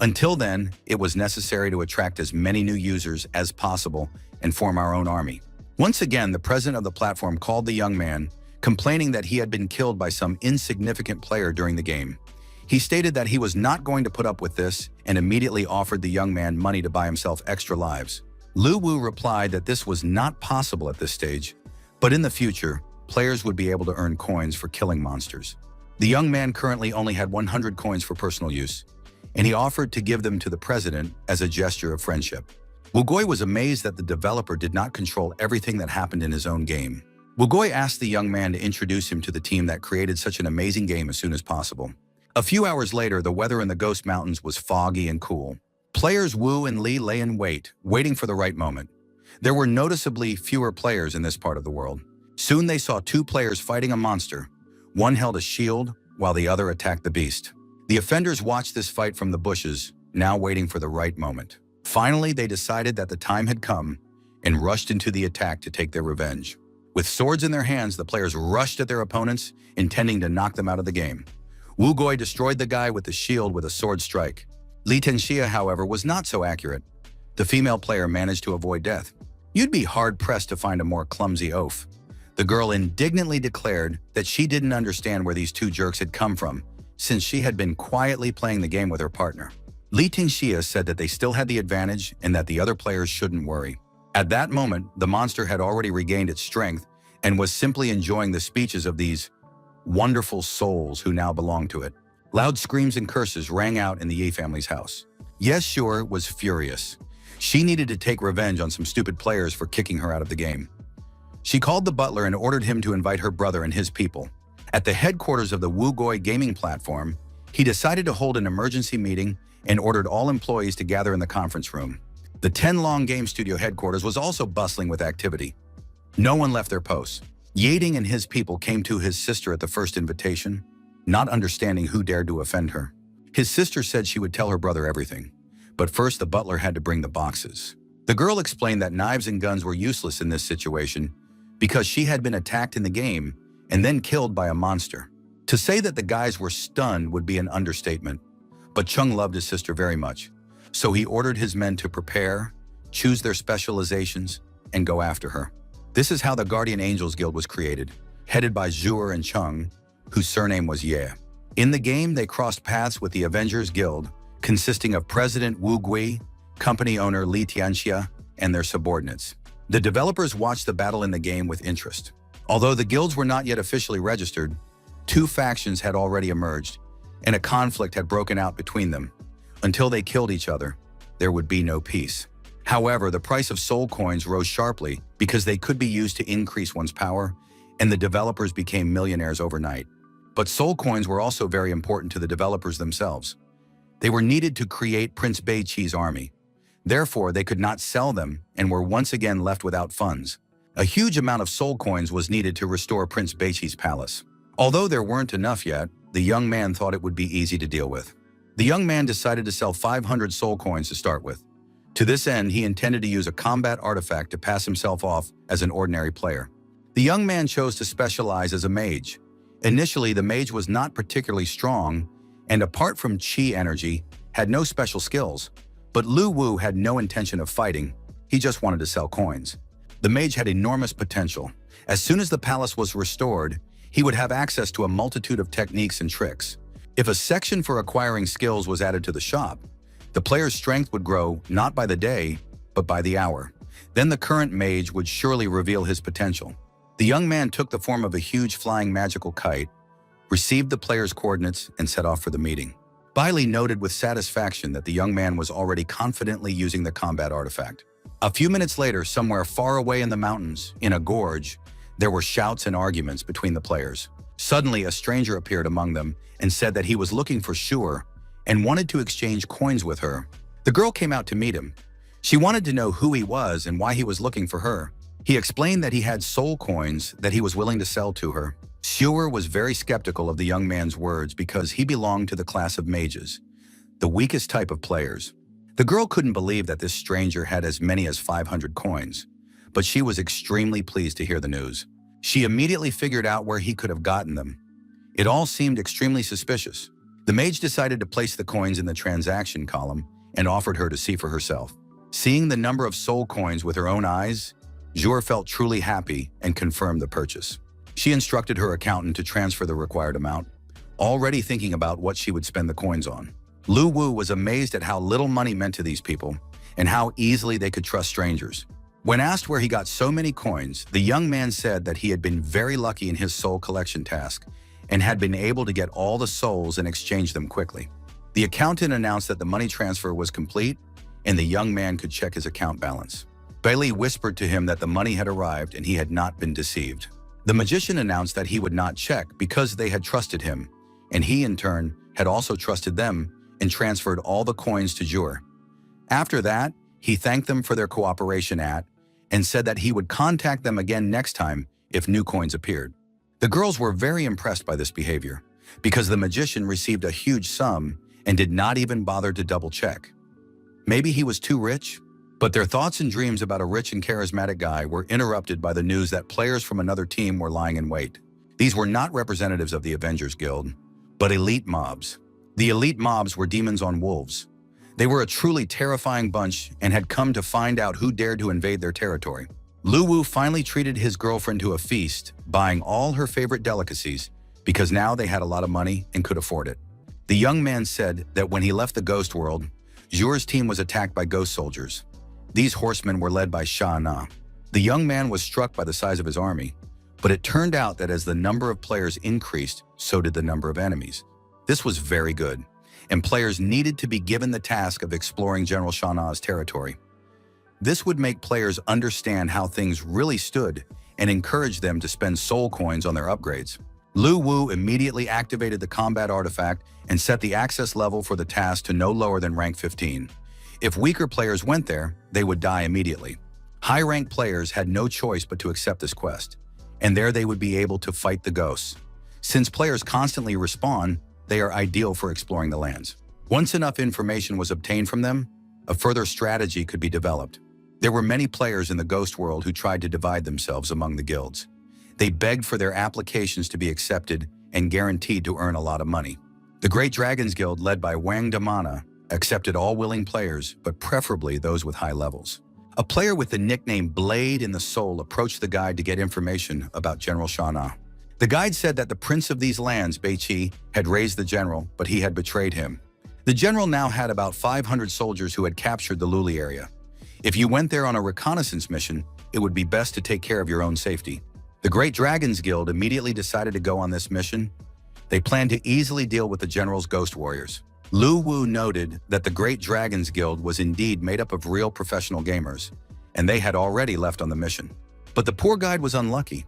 Until then, it was necessary to attract as many new users as possible and form our own army. Once again, the president of the platform called the young man, complaining that he had been killed by some insignificant player during the game. He stated that he was not going to put up with this and immediately offered the young man money to buy himself extra lives. Lu Wu replied that this was not possible at this stage, but in the future, players would be able to earn coins for killing monsters. The young man currently only had 100 coins for personal use, and he offered to give them to the president as a gesture of friendship. Wu Gui was amazed that the developer did not control everything that happened in his own game. Wu Gui asked the young man to introduce him to the team that created such an amazing game as soon as possible. A few hours later, the weather in the Ghost Mountains was foggy and cool. Players Wu and Lee lay in wait, waiting for the right moment. There were noticeably fewer players in this part of the world. Soon they saw two players fighting a monster. One held a shield, while the other attacked the beast. The offenders watched this fight from the bushes, now waiting for the right moment. Finally, they decided that the time had come and rushed into the attack to take their revenge. With swords in their hands, the players rushed at their opponents, intending to knock them out of the game. Wu Gui destroyed the guy with the shield with a sword strike. Lee Tenxia, however, was not so accurate. The female player managed to avoid death. You'd be hard-pressed to find a more clumsy oaf. The girl indignantly declared that she didn't understand where these two jerks had come from, since she had been quietly playing the game with her partner. Lee Tenxia said that they still had the advantage and that the other players shouldn't worry. At that moment, the monster had already regained its strength and was simply enjoying the speeches of these wonderful souls who now belonged to it. Loud screams and curses rang out in the Yi family's house. Yes, Sure was furious. She needed to take revenge on some stupid players for kicking her out of the game. She called the butler and ordered him to invite her brother and his people. At the headquarters of the Wu Gui gaming platform, he decided to hold an emergency meeting and ordered all employees to gather in the conference room. The 10-Long Game Studio headquarters was also bustling with activity. No one left their posts. Yading and his people came to his sister at the first invitation, not understanding who dared to offend her. His sister said she would tell her brother everything, but first the butler had to bring the boxes. The girl explained that knives and guns were useless in this situation because she had been attacked in the game and then killed by a monster. To say that the guys were stunned would be an understatement, but Chung loved his sister very much, so he ordered his men to prepare, choose their specializations, and go after her. This is how the Guardian Angels Guild was created, headed by Zhuer and Chung, whose surname was Ye. In the game, they crossed paths with the Avengers Guild, consisting of President Wu Gui, company owner Li Tianxia, and their subordinates. The developers watched the battle in the game with interest. Although the guilds were not yet officially registered, two factions had already emerged, and a conflict had broken out between them. Until they killed each other, there would be no peace. However, the price of soul coins rose sharply because they could be used to increase one's power, and the developers became millionaires overnight. But soul coins were also very important to the developers themselves. They were needed to create Prince Beiqi's army. Therefore, they could not sell them and were once again left without funds. A huge amount of soul coins was needed to restore Prince Beiqi's palace. Although there weren't enough yet, the young man thought it would be easy to deal with. The young man decided to sell 500 soul coins to start with. To this end, he intended to use a combat artifact to pass himself off as an ordinary player. The young man chose to specialize as a mage. Initially, the mage was not particularly strong, and apart from chi energy, had no special skills. But Lu Wu had no intention of fighting, he just wanted to sell coins. The mage had enormous potential. As soon as the palace was restored, he would have access to a multitude of techniques and tricks. If a section for acquiring skills was added to the shop, the player's strength would grow not by the day, but by the hour. Then the current mage would surely reveal his potential. The young man took the form of a huge flying magical kite, received the player's coordinates, and set off for the meeting. Bailey noted with satisfaction that the young man was already confidently using the combat artifact. A few minutes later, somewhere far away in the mountains, in a gorge, there were shouts and arguments between the players. Suddenly, a stranger appeared among them and said that he was looking for Shure and wanted to exchange coins with her. The girl came out to meet him. She wanted to know who he was and why he was looking for her. He explained that he had soul coins that he was willing to sell to her. Shure was very skeptical of the young man's words because he belonged to the class of mages, the weakest type of players. The girl couldn't believe that this stranger had as many as 500 coins, but she was extremely pleased to hear the news. She immediately figured out where he could have gotten them. It all seemed extremely suspicious. The mage decided to place the coins in the transaction column and offered her to see for herself. Seeing the number of soul coins with her own eyes, Zhuer felt truly happy and confirmed the purchase. She instructed her accountant to transfer the required amount, already thinking about what she would spend the coins on. Lu Wu was amazed at how little money meant to these people and how easily they could trust strangers. When asked where he got so many coins, the young man said that he had been very lucky in his soul collection task and had been able to get all the souls and exchange them quickly. The accountant announced that the money transfer was complete and the young man could check his account balance. Bailey whispered to him that the money had arrived and he had not been deceived. The magician announced that he would not check because they had trusted him, and he in turn had also trusted them and transferred all the coins to Zhuer. After that, he thanked them for their cooperation and said that he would contact them again next time if new coins appeared. The girls were very impressed by this behavior because the magician received a huge sum and did not even bother to double-check. Maybe he was too rich? But their thoughts and dreams about a rich and charismatic guy were interrupted by the news that players from another team were lying in wait. These were not representatives of the Avengers Guild, but elite mobs. The elite mobs were demons on wolves. They were a truly terrifying bunch and had come to find out who dared to invade their territory. Lu Wu finally treated his girlfriend to a feast, buying all her favorite delicacies because now they had a lot of money and could afford it. The young man said that when he left the ghost world, Zhuer's team was attacked by ghost soldiers. These horsemen were led by Sha Na. The young man was struck by the size of his army, but it turned out that as the number of players increased, so did the number of enemies. This was very good, and players needed to be given the task of exploring General Sha Na's territory. This would make players understand how things really stood and encourage them to spend soul coins on their upgrades. Lu Wu immediately activated the combat artifact and set the access level for the task to no lower than rank 15. If weaker players went there, they would die immediately. High-ranked players had no choice but to accept this quest, and there they would be able to fight the ghosts. Since players constantly respawn, they are ideal for exploring the lands. Once enough information was obtained from them, a further strategy could be developed. There were many players in the ghost world who tried to divide themselves among the guilds. They begged for their applications to be accepted and guaranteed to earn a lot of money. The Great Dragons Guild, led by Wang Damana, accepted all willing players, but preferably those with high levels. A player with the nickname Blade in the Soul approached the guide to get information about General Shana. The guide said that the prince of these lands, Beiqi, had raised the general, but he had betrayed him. The general now had about 500 soldiers who had captured the Luli area. If you went there on a reconnaissance mission, it would be best to take care of your own safety. The Great Dragons Guild immediately decided to go on this mission. They planned to easily deal with the general's ghost warriors. Lu Wu noted that the Great Dragons Guild was indeed made up of real professional gamers, and they had already left on the mission. But the poor guide was unlucky.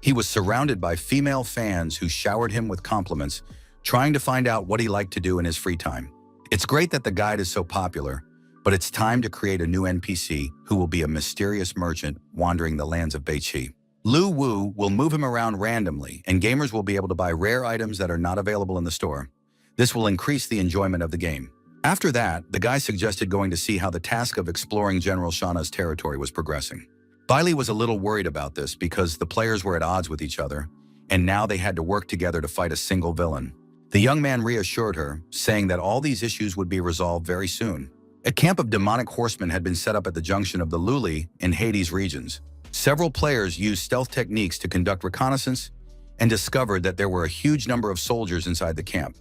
He was surrounded by female fans who showered him with compliments, trying to find out what he liked to do in his free time. It's great that the guide is so popular, but it's time to create a new NPC who will be a mysterious merchant wandering the lands of Beiqi. Lu Wu will move him around randomly, and gamers will be able to buy rare items that are not available in the store. This will increase the enjoyment of the game. After that, the guy suggested going to see how the task of exploring General Shana's territory was progressing. Bailey was a little worried about this because the players were at odds with each other, and now they had to work together to fight a single villain. The young man reassured her, saying that all these issues would be resolved very soon. A camp of demonic horsemen had been set up at the junction of the Luli and Hades regions. Several players used stealth techniques to conduct reconnaissance and discovered that there were a huge number of soldiers inside the camp.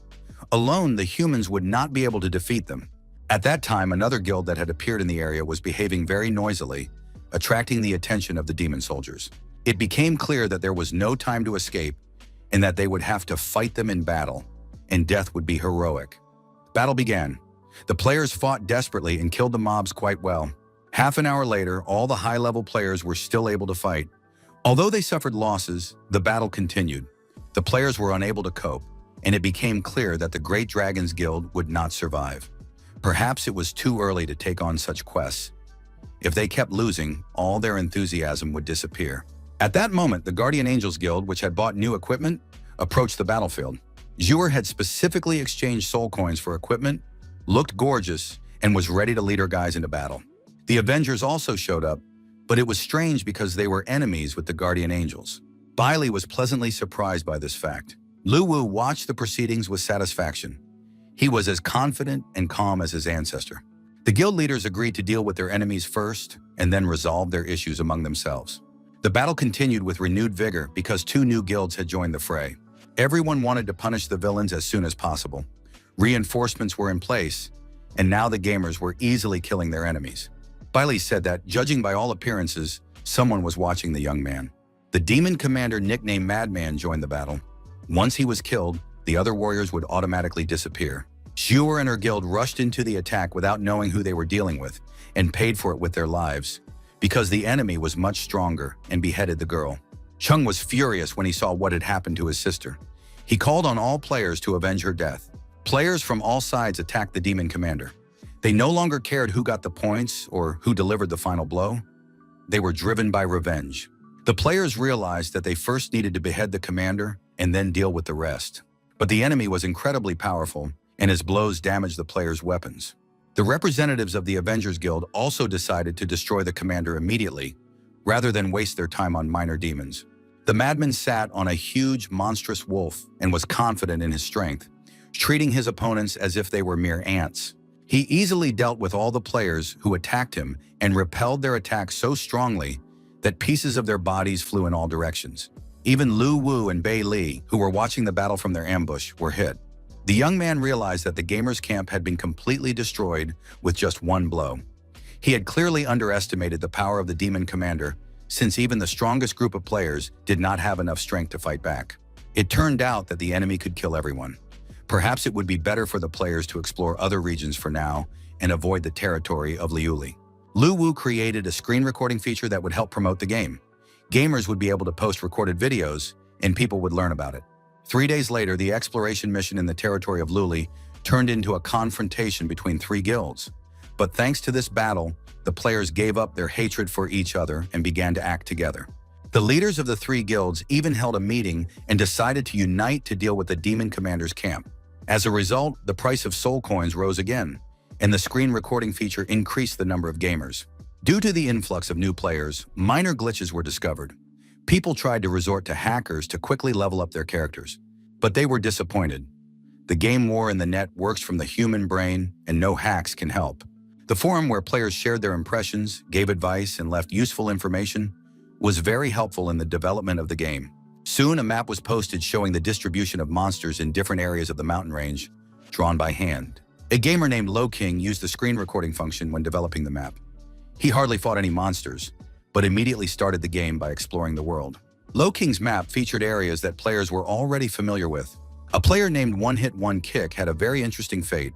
Alone, the humans would not be able to defeat them. At that time, another guild that had appeared in the area was behaving very noisily, attracting the attention of the demon soldiers. It became clear that there was no time to escape and that they would have to fight them in battle, and death would be heroic. Battle began. The players fought desperately and killed the mobs quite well. Half an hour later, all the high-level players were still able to fight. Although they suffered losses, the battle continued. The players were unable to cope, and it became clear that the Great Dragons Guild would not survive. Perhaps it was too early to take on such quests. If they kept losing, all their enthusiasm would disappear. At that moment, the Guardian Angels Guild, which had bought new equipment, approached the battlefield. Zhuer had specifically exchanged soul coins for equipment, looked gorgeous, and was ready to lead her guys into battle. The Avengers also showed up, but it was strange because they were enemies with the Guardian Angels. Bailey was pleasantly surprised by this fact. Lu Wu watched the proceedings with satisfaction. He was as confident and calm as his ancestor. The guild leaders agreed to deal with their enemies first and then resolve their issues among themselves. The battle continued with renewed vigor because two new guilds had joined the fray. Everyone wanted to punish the villains as soon as possible. Reinforcements were in place, and now the gamers were easily killing their enemies. Bailey said that, judging by all appearances, someone was watching the young man. The demon commander nicknamed Madman joined the battle. Once he was killed, the other warriors would automatically disappear. Zhuer and her guild rushed into the attack without knowing who they were dealing with, and paid for it with their lives, because the enemy was much stronger and beheaded the girl. Chung was furious when he saw what had happened to his sister. He called on all players to avenge her death. Players from all sides attacked the demon commander. They no longer cared who got the points or who delivered the final blow. They were driven by revenge. The players realized that they first needed to behead the commander and then deal with the rest. But the enemy was incredibly powerful, and his blows damaged the players' weapons. The representatives of the Avengers Guild also decided to destroy the commander immediately, rather than waste their time on minor demons. The madman sat on a huge, monstrous wolf and was confident in his strength, treating his opponents as if they were mere ants. He easily dealt with all the players who attacked him and repelled their attacks so strongly that pieces of their bodies flew in all directions. Even Lu Wu and Bei Li, who were watching the battle from their ambush, were hit. The young man realized that the gamers' camp had been completely destroyed with just one blow. He had clearly underestimated the power of the demon commander, since even the strongest group of players did not have enough strength to fight back. It turned out that the enemy could kill everyone. Perhaps it would be better for the players to explore other regions for now and avoid the territory of Liuli. Lu Wu created a screen recording feature that would help promote the game. Gamers would be able to post recorded videos, and people would learn about it. 3 days later, the exploration mission in the territory of Luli turned into a confrontation between three guilds. But thanks to this battle, the players gave up their hatred for each other and began to act together. The leaders of the three guilds even held a meeting and decided to unite to deal with the demon commander's camp. As a result, the price of soul coins rose again, and the screen recording feature increased the number of gamers. Due to the influx of new players, minor glitches were discovered. People tried to resort to hackers to quickly level up their characters, but they were disappointed. The game war in the net works from the human brain, and no hacks can help. The forum where players shared their impressions, gave advice, and left useful information was very helpful in the development of the game. Soon, a map was posted showing the distribution of monsters in different areas of the mountain range, drawn by hand. A gamer named Low King used the screen recording function when developing the map. He hardly fought any monsters, but immediately started the game by exploring the world. Low King's map featured areas that players were already familiar with. A player named One Hit One Kick had a very interesting fate.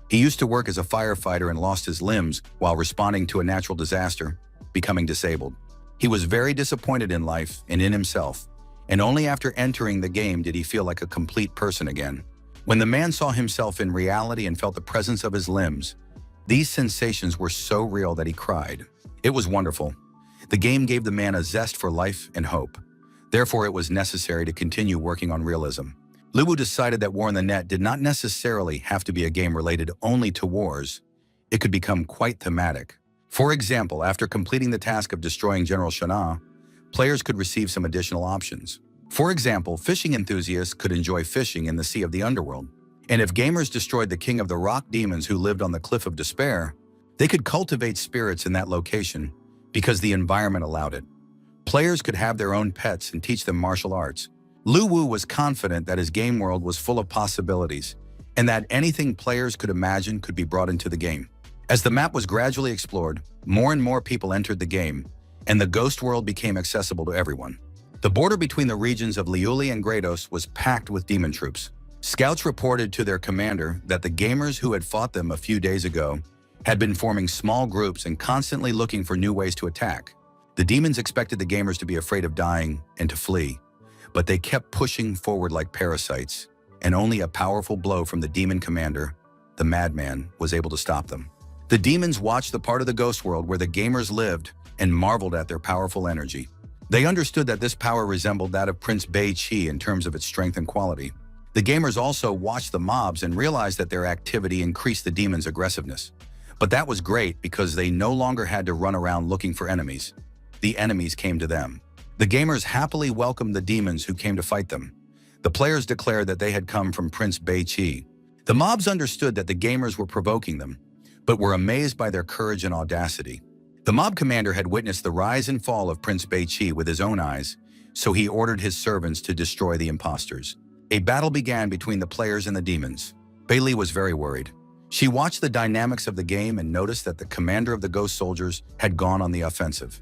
He used to work as a firefighter and lost his limbs while responding to a natural disaster, becoming disabled. He was very disappointed in life and in himself, and only after entering the game did he feel like a complete person again. When the man saw himself in reality and felt the presence of his limbs, these sensations were so real that he cried. It was wonderful. The game gave the man a zest for life and hope. Therefore, it was necessary to continue working on realism. Luwu decided that War in the Net did not necessarily have to be a game related only to wars. It could become quite thematic. For example, after completing the task of destroying General Shana, players could receive some additional options. For example, fishing enthusiasts could enjoy fishing in the Sea of the Underworld. And if gamers destroyed the King of the Rock demons who lived on the Cliff of Despair, they could cultivate spirits in that location because the environment allowed it. Players could have their own pets and teach them martial arts. Luwu was confident that his game world was full of possibilities and that anything players could imagine could be brought into the game. As the map was gradually explored, more and more people entered the game, and the ghost world became accessible to everyone. The border between the regions of Liuli and Grados was packed with demon troops. Scouts reported to their commander that the gamers who had fought them a few days ago had been forming small groups and constantly looking for new ways to attack. The demons expected the gamers to be afraid of dying and to flee, but they kept pushing forward like parasites, and only a powerful blow from the demon commander, the madman, was able to stop them. The demons watched the part of the ghost world where the gamers lived and marveled at their powerful energy. They understood that this power resembled that of Prince Bei Qi in terms of its strength and quality. The gamers also watched the mobs and realized that their activity increased the demons' aggressiveness. But that was great because they no longer had to run around looking for enemies. The enemies came to them. The gamers happily welcomed the demons who came to fight them. The players declared that they had come from Prince Bei Qi. The mobs understood that the gamers were provoking them, but were amazed by their courage and audacity. The mob commander had witnessed the rise and fall of Prince Bei Qi with his own eyes, so he ordered his servants to destroy the imposters. A battle began between the players and the demons. Bailey was very worried. She watched the dynamics of the game and noticed that the commander of the ghost soldiers had gone on the offensive,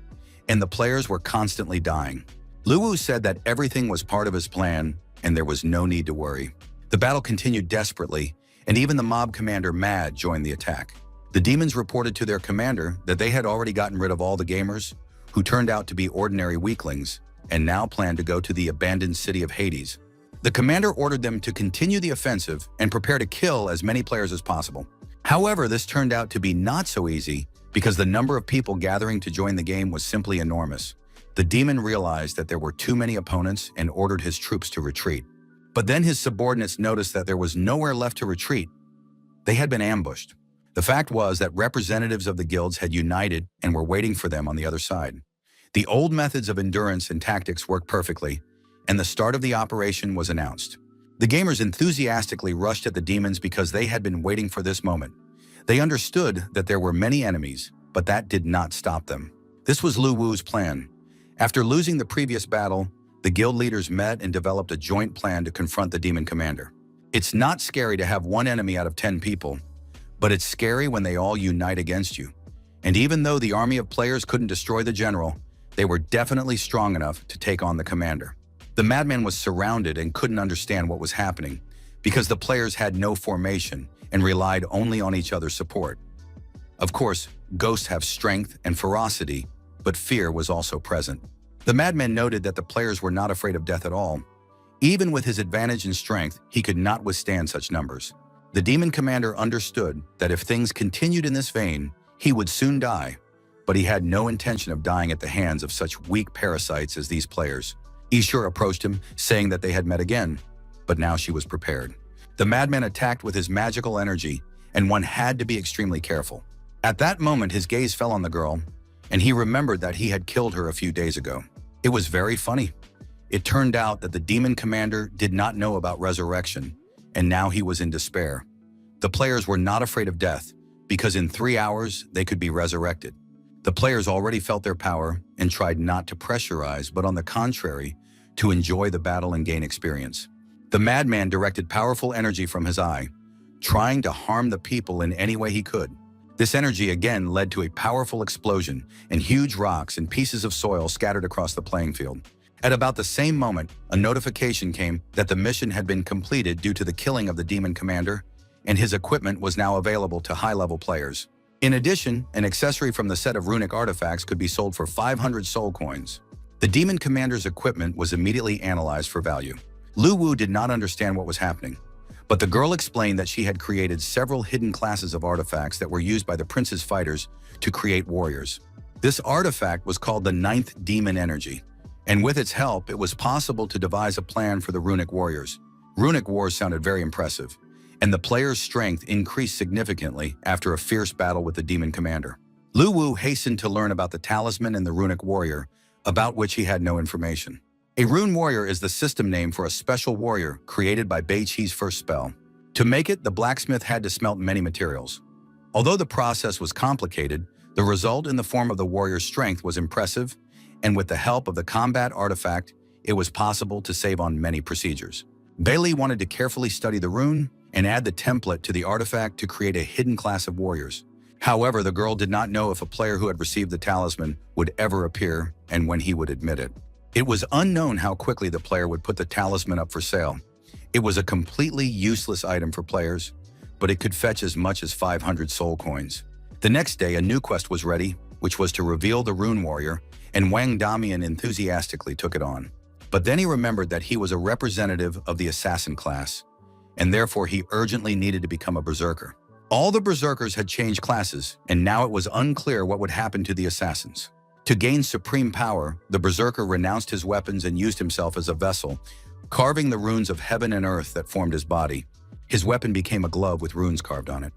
and the players were constantly dying. Luwu said that everything was part of his plan and there was no need to worry. The battle continued desperately, and even the mob commander Mad joined the attack. The demons reported to their commander that they had already gotten rid of all the gamers, who turned out to be ordinary weaklings, and now planned to go to the abandoned city of Hades. The commander ordered them to continue the offensive and prepare to kill as many players as possible. However, this turned out to be not so easy because the number of people gathering to join the game was simply enormous. The demon realized that there were too many opponents and ordered his troops to retreat. But then his subordinates noticed that there was nowhere left to retreat. They had been ambushed. The fact was that representatives of the guilds had united and were waiting for them on the other side. The old methods of endurance and tactics worked perfectly, and the start of the operation was announced. The gamers enthusiastically rushed at the demons because they had been waiting for this moment. They understood that there were many enemies, but that did not stop them. This was Lu Wu's plan. After losing the previous battle, the guild leaders met and developed a joint plan to confront the demon commander. It's not scary to have one enemy out of 10 people, but it's scary when they all unite against you. And even though the army of players couldn't destroy the general, they were definitely strong enough to take on the commander. The madman was surrounded and couldn't understand what was happening because the players had no formation and relied only on each other's support. Of course, ghosts have strength and ferocity, but fear was also present. The madman noted that the players were not afraid of death at all. Even with his advantage in strength, he could not withstand such numbers. The demon commander understood that if things continued in this vein, he would soon die, but he had no intention of dying at the hands of such weak parasites as these players. Ishur approached him, saying that they had met again, but now she was prepared. The madman attacked with his magical energy, and one had to be extremely careful. At that moment, his gaze fell on the girl, and he remembered that he had killed her a few days ago. It was very funny. It turned out that the demon commander did not know about resurrection, and now he was in despair. The players were not afraid of death, because in 3 hours they could be resurrected. The players already felt their power and tried not to pressurize, but on the contrary, to enjoy the battle and gain experience. The madman directed powerful energy from his eye, trying to harm the people in any way he could. This energy again led to a powerful explosion, and huge rocks and pieces of soil scattered across the playing field. At about the same moment, a notification came that the mission had been completed due to the killing of the demon commander, and his equipment was now available to high-level players. In addition, an accessory from the set of runic artifacts could be sold for 500 soul coins. The demon commander's equipment was immediately analyzed for value. Lu Wu did not understand what was happening, but the girl explained that she had created several hidden classes of artifacts that were used by the prince's fighters to create warriors. This artifact was called the Ninth Demon Energy, and with its help, it was possible to devise a plan for the runic warriors. Runic wars sounded very impressive, and the player's strength increased significantly after a fierce battle with the demon commander. Lu Wu hastened to learn about the talisman and the runic warrior, about which he had no information. A rune warrior is the system name for a special warrior created by Bei Qi's first spell. To make it, the blacksmith had to smelt many materials. Although the process was complicated, the result in the form of the warrior's strength was impressive, and with the help of the combat artifact, it was possible to save on many procedures. Bailey wanted to carefully study the rune and add the template to the artifact to create a hidden class of warriors. However, the girl did not know if a player who had received the talisman would ever appear and when he would admit it. It was unknown how quickly the player would put the talisman up for sale. It was a completely useless item for players, but it could fetch as much as 500 soul coins. The next day, a new quest was ready, which was to reveal the rune warrior, and Wang Damian enthusiastically took it on. But then he remembered that he was a representative of the assassin class, and therefore he urgently needed to become a berserker. All the berserkers had changed classes, and now it was unclear what would happen to the assassins. To gain supreme power, the berserker renounced his weapons and used himself as a vessel, carving the runes of heaven and earth that formed his body. His weapon became a glove with runes carved on it.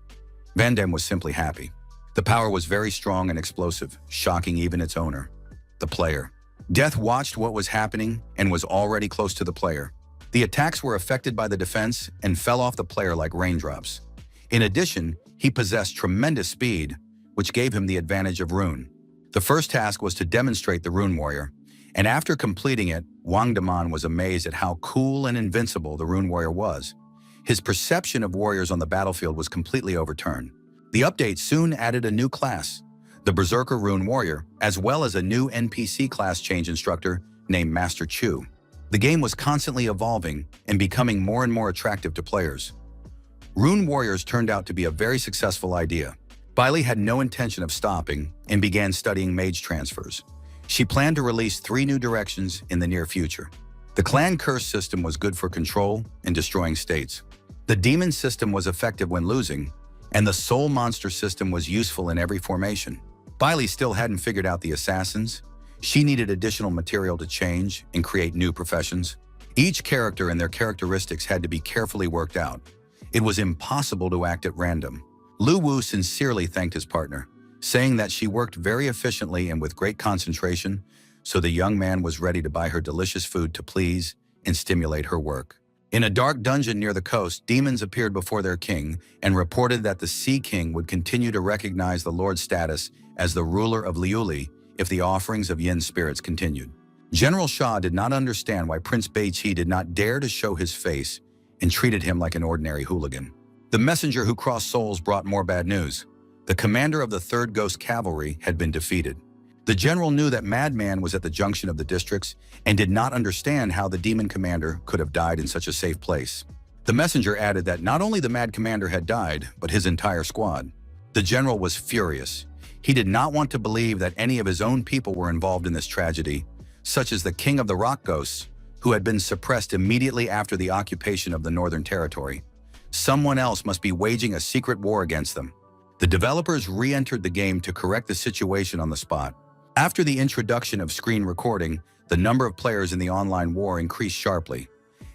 Van Damme was simply happy. The power was very strong and explosive, shocking even its owner, the player. Death watched what was happening and was already close to the player. The attacks were affected by the defense and fell off the player like raindrops. In addition, he possessed tremendous speed, which gave him the advantage of rune. The first task was to demonstrate the rune warrior, and after completing it, Wang Daman was amazed at how cool and invincible the rune warrior was. His perception of warriors on the battlefield was completely overturned. The update soon added a new class, the Berserker Rune Warrior, as well as a new NPC class change instructor named Master Chu. The game was constantly evolving and becoming more and more attractive to players. Rune Warriors turned out to be a very successful idea. Bailey had no intention of stopping and began studying mage transfers. She planned to release 3 new directions in the near future. The clan curse system was good for control and destroying states. The demon system was effective when losing, and the soul monster system was useful in every formation. Bailey still hadn't figured out the assassins. She needed additional material to change and create new professions. Each character and their characteristics had to be carefully worked out. It was impossible to act at random. Lu Wu sincerely thanked his partner, saying that she worked very efficiently and with great concentration, so the young man was ready to buy her delicious food to please and stimulate her work. In a dark dungeon near the coast, demons appeared before their king and reported that the Sea King would continue to recognize the Lord's status as the ruler of Liuli if the offerings of yin spirits continued. General Shah did not understand why Prince Bei Qi did not dare to show his face and treated him like an ordinary hooligan. The messenger who crossed souls brought more bad news. The commander of the 3rd Ghost Cavalry had been defeated. The general knew that Madman was at the junction of the districts and did not understand how the demon commander could have died in such a safe place. The messenger added that not only the mad commander had died, but his entire squad. The general was furious. He did not want to believe that any of his own people were involved in this tragedy, such as the king of the rock ghosts, who had been suppressed immediately after the occupation of the Northern Territory. Someone else must be waging a secret war against them. The developers re-entered the game to correct the situation on the spot. After the introduction of screen recording, the number of players in the online war increased sharply,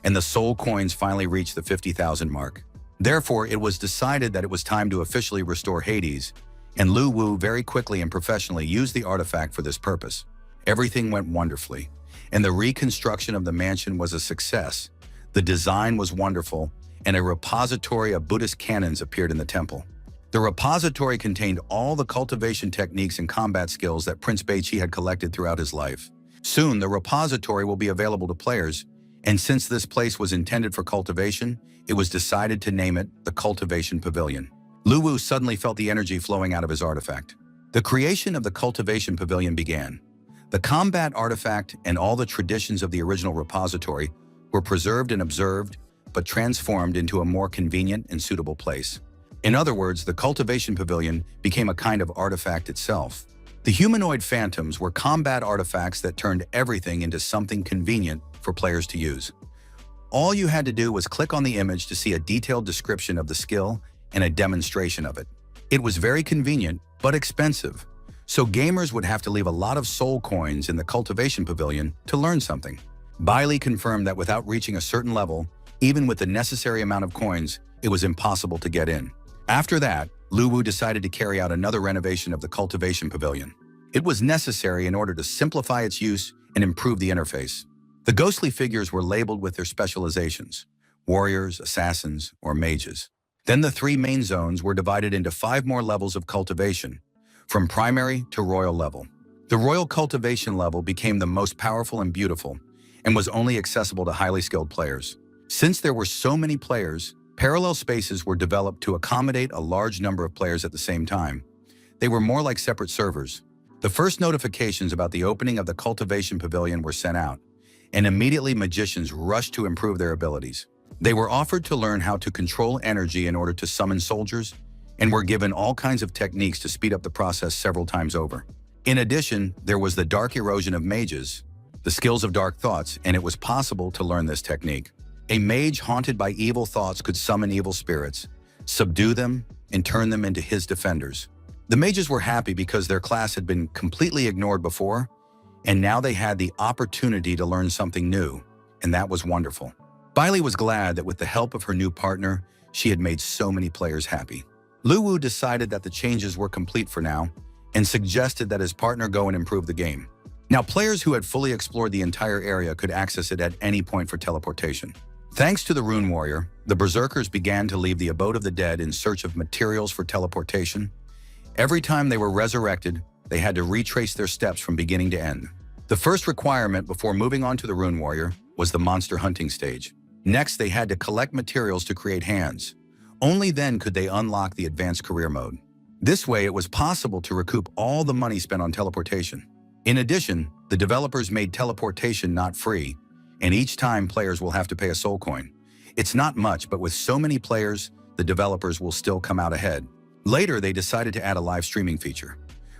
and the soul coins finally reached the 50,000 mark. Therefore, it was decided that it was time to officially restore Hades and Lu Wu very quickly and professionally used the artifact for this purpose. Everything went wonderfully, and the reconstruction of the mansion was a success. The design was wonderful, and a repository of Buddhist canons appeared in the temple. The repository contained all the cultivation techniques and combat skills that Prince Beiqi had collected throughout his life. Soon, the repository will be available to players, and since this place was intended for cultivation, it was decided to name it the Cultivation Pavilion. Lu Wu suddenly felt the energy flowing out of his artifact. The creation of the Cultivation Pavilion began. The combat artifact and all the traditions of the original repository were preserved and observed, but transformed into a more convenient and suitable place. In other words, the Cultivation Pavilion became a kind of artifact itself. The humanoid phantoms were combat artifacts that turned everything into something convenient for players to use. All you had to do was click on the image to see a detailed description of the skill and a demonstration of it. It was very convenient, but expensive, so gamers would have to leave a lot of soul coins in the Cultivation Pavilion to learn something. Bailey confirmed that without reaching a certain level, even with the necessary amount of coins, it was impossible to get in. After that, Lu Wu decided to carry out another renovation of the Cultivation Pavilion. It was necessary in order to simplify its use and improve the interface. The ghostly figures were labeled with their specializations: warriors, assassins, or mages. Then the 3 main zones were divided into 5 more levels of cultivation, from primary to royal level. The royal cultivation level became the most powerful and beautiful, and was only accessible to highly skilled players. Since there were so many players, parallel spaces were developed to accommodate a large number of players at the same time. They were more like separate servers. The first notifications about the opening of the Cultivation Pavilion were sent out, and immediately magicians rushed to improve their abilities. They were offered to learn how to control energy in order to summon soldiers, and were given all kinds of techniques to speed up the process several times over. In addition, there was the dark erosion of mages, the skills of dark thoughts, and it was possible to learn this technique. A mage haunted by evil thoughts could summon evil spirits, subdue them, and turn them into his defenders. The mages were happy because their class had been completely ignored before, and now they had the opportunity to learn something new, and that was wonderful. Bailey was glad that with the help of her new partner, she had made so many players happy. Lu Wu decided that the changes were complete for now, and suggested that his partner go and improve the game. Now, players who had fully explored the entire area could access it at any point for teleportation. Thanks to the Rune Warrior, the Berserkers began to leave the abode of the dead in search of materials for teleportation. Every time they were resurrected, they had to retrace their steps from beginning to end. The first requirement before moving on to the Rune Warrior was the monster hunting stage. Next, they had to collect materials to create hands. Only then could they unlock the advanced career mode. This way, it was possible to recoup all the money spent on teleportation. In addition, the developers made teleportation not free, and each time players will have to pay a soul coin. It's not much, but with so many players, the developers will still come out ahead. Later, they decided to add a live streaming feature,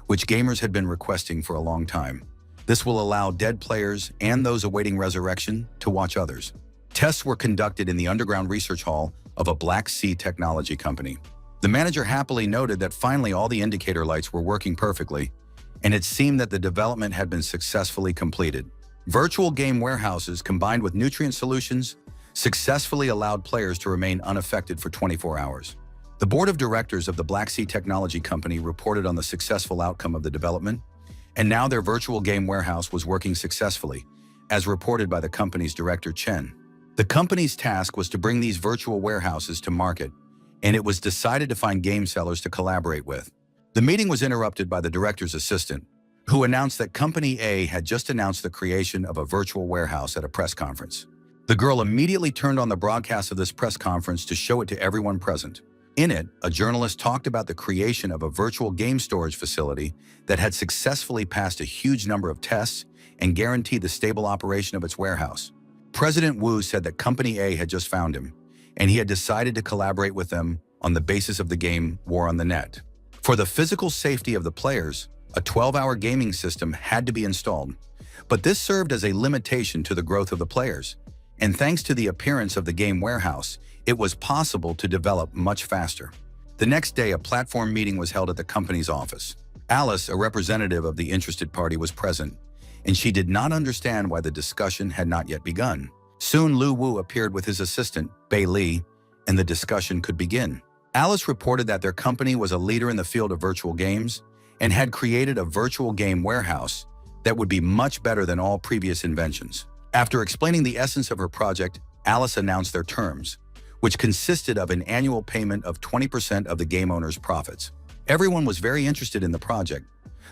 which gamers had been requesting for a long time. This will allow dead players and those awaiting resurrection to watch others. Tests were conducted in the underground research hall of a Black Sea technology company. The manager happily noted that finally all the indicator lights were working perfectly, and it seemed that the development had been successfully completed. Virtual game warehouses combined with nutrient solutions successfully allowed players to remain unaffected for 24 hours. The board of directors of the Black Sea Technology Company reported on the successful outcome of the development, and now their virtual game warehouse was working successfully, as reported by the company's director Chen. The company's task was to bring these virtual warehouses to market, and it was decided to find game sellers to collaborate with. The meeting was interrupted by the director's assistant, who announced that Company A had just announced the creation of a virtual warehouse at a press conference. The girl immediately turned on the broadcast of this press conference to show it to everyone present. In it, a journalist talked about the creation of a virtual game storage facility that had successfully passed a huge number of tests and guaranteed the stable operation of its warehouse. President Wu said that Company A had just found him, and he had decided to collaborate with them on the basis of the game War on the Net. For the physical safety of the players, a 12-hour gaming system had to be installed, but this served as a limitation to the growth of the players. And thanks to the appearance of the game warehouse, it was possible to develop much faster. The next day, a platform meeting was held at the company's office. Alice, a representative of the interested party, was present, and she did not understand why the discussion had not yet begun. Soon, Lu Wu appeared with his assistant, Bei Li, and the discussion could begin. Alice reported that their company was a leader in the field of virtual games and had created a virtual game warehouse that would be much better than all previous inventions. After explaining the essence of her project, Alice announced their terms, which consisted of an annual payment of 20% of the game owner's profits. Everyone was very interested in the project,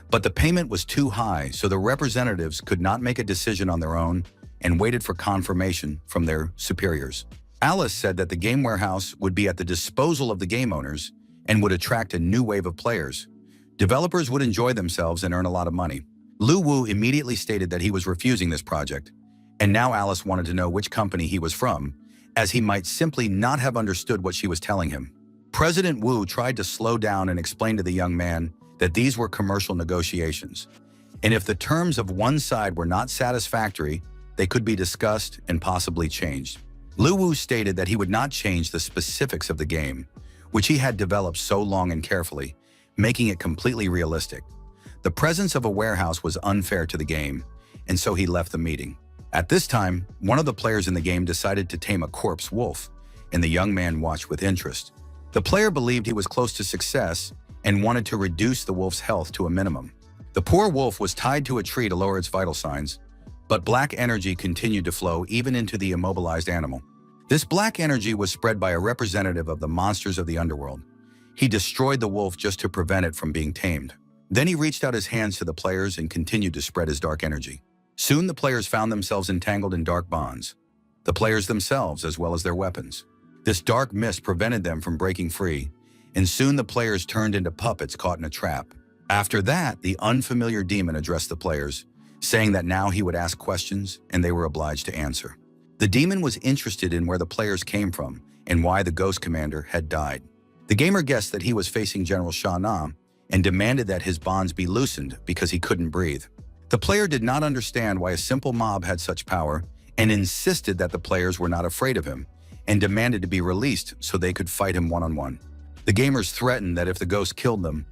but the payment was too high, so the representatives could not make a decision on their own and waited for confirmation from their superiors. Alice said that the game warehouse would be at the disposal of the game owners and would attract a new wave of players. Developers would enjoy themselves and earn a lot of money. Lu Wu immediately stated that he was refusing this project, and now Alice wanted to know which company he was from, as he might simply not have understood what she was telling him. President Wu tried to slow down and explain to the young man that these were commercial negotiations, and if the terms of one side were not satisfactory, they could be discussed and possibly changed. Lu Wu stated that he would not change the specifics of the game, which he had developed so long and carefully, making it completely realistic. The presence of a warehouse was unfair to the game, and so he left the meeting. At this time, one of the players in the game decided to tame a corpse wolf, and the young man watched with interest. The player believed he was close to success and wanted to reduce the wolf's health to a minimum. The poor wolf was tied to a tree to lower its vital signs, but black energy continued to flow even into the immobilized animal. This black energy was spread by a representative of the monsters of the underworld. He destroyed the wolf just to prevent it from being tamed. Then he reached out his hands to the players and continued to spread his dark energy. Soon the players found themselves entangled in dark bonds, the players themselves as well as their weapons. This dark mist prevented them from breaking free, and soon the players turned into puppets caught in a trap. After that, the unfamiliar demon addressed the players, saying that now he would ask questions and they were obliged to answer. The demon was interested in where the players came from and why the ghost commander had died. The gamer guessed that he was facing General Sha Na and demanded that his bonds be loosened because he couldn't breathe. The player did not understand why a simple mob had such power and insisted that the players were not afraid of him and demanded to be released so they could fight him one-on-one. The gamers threatened that if the ghost killed them,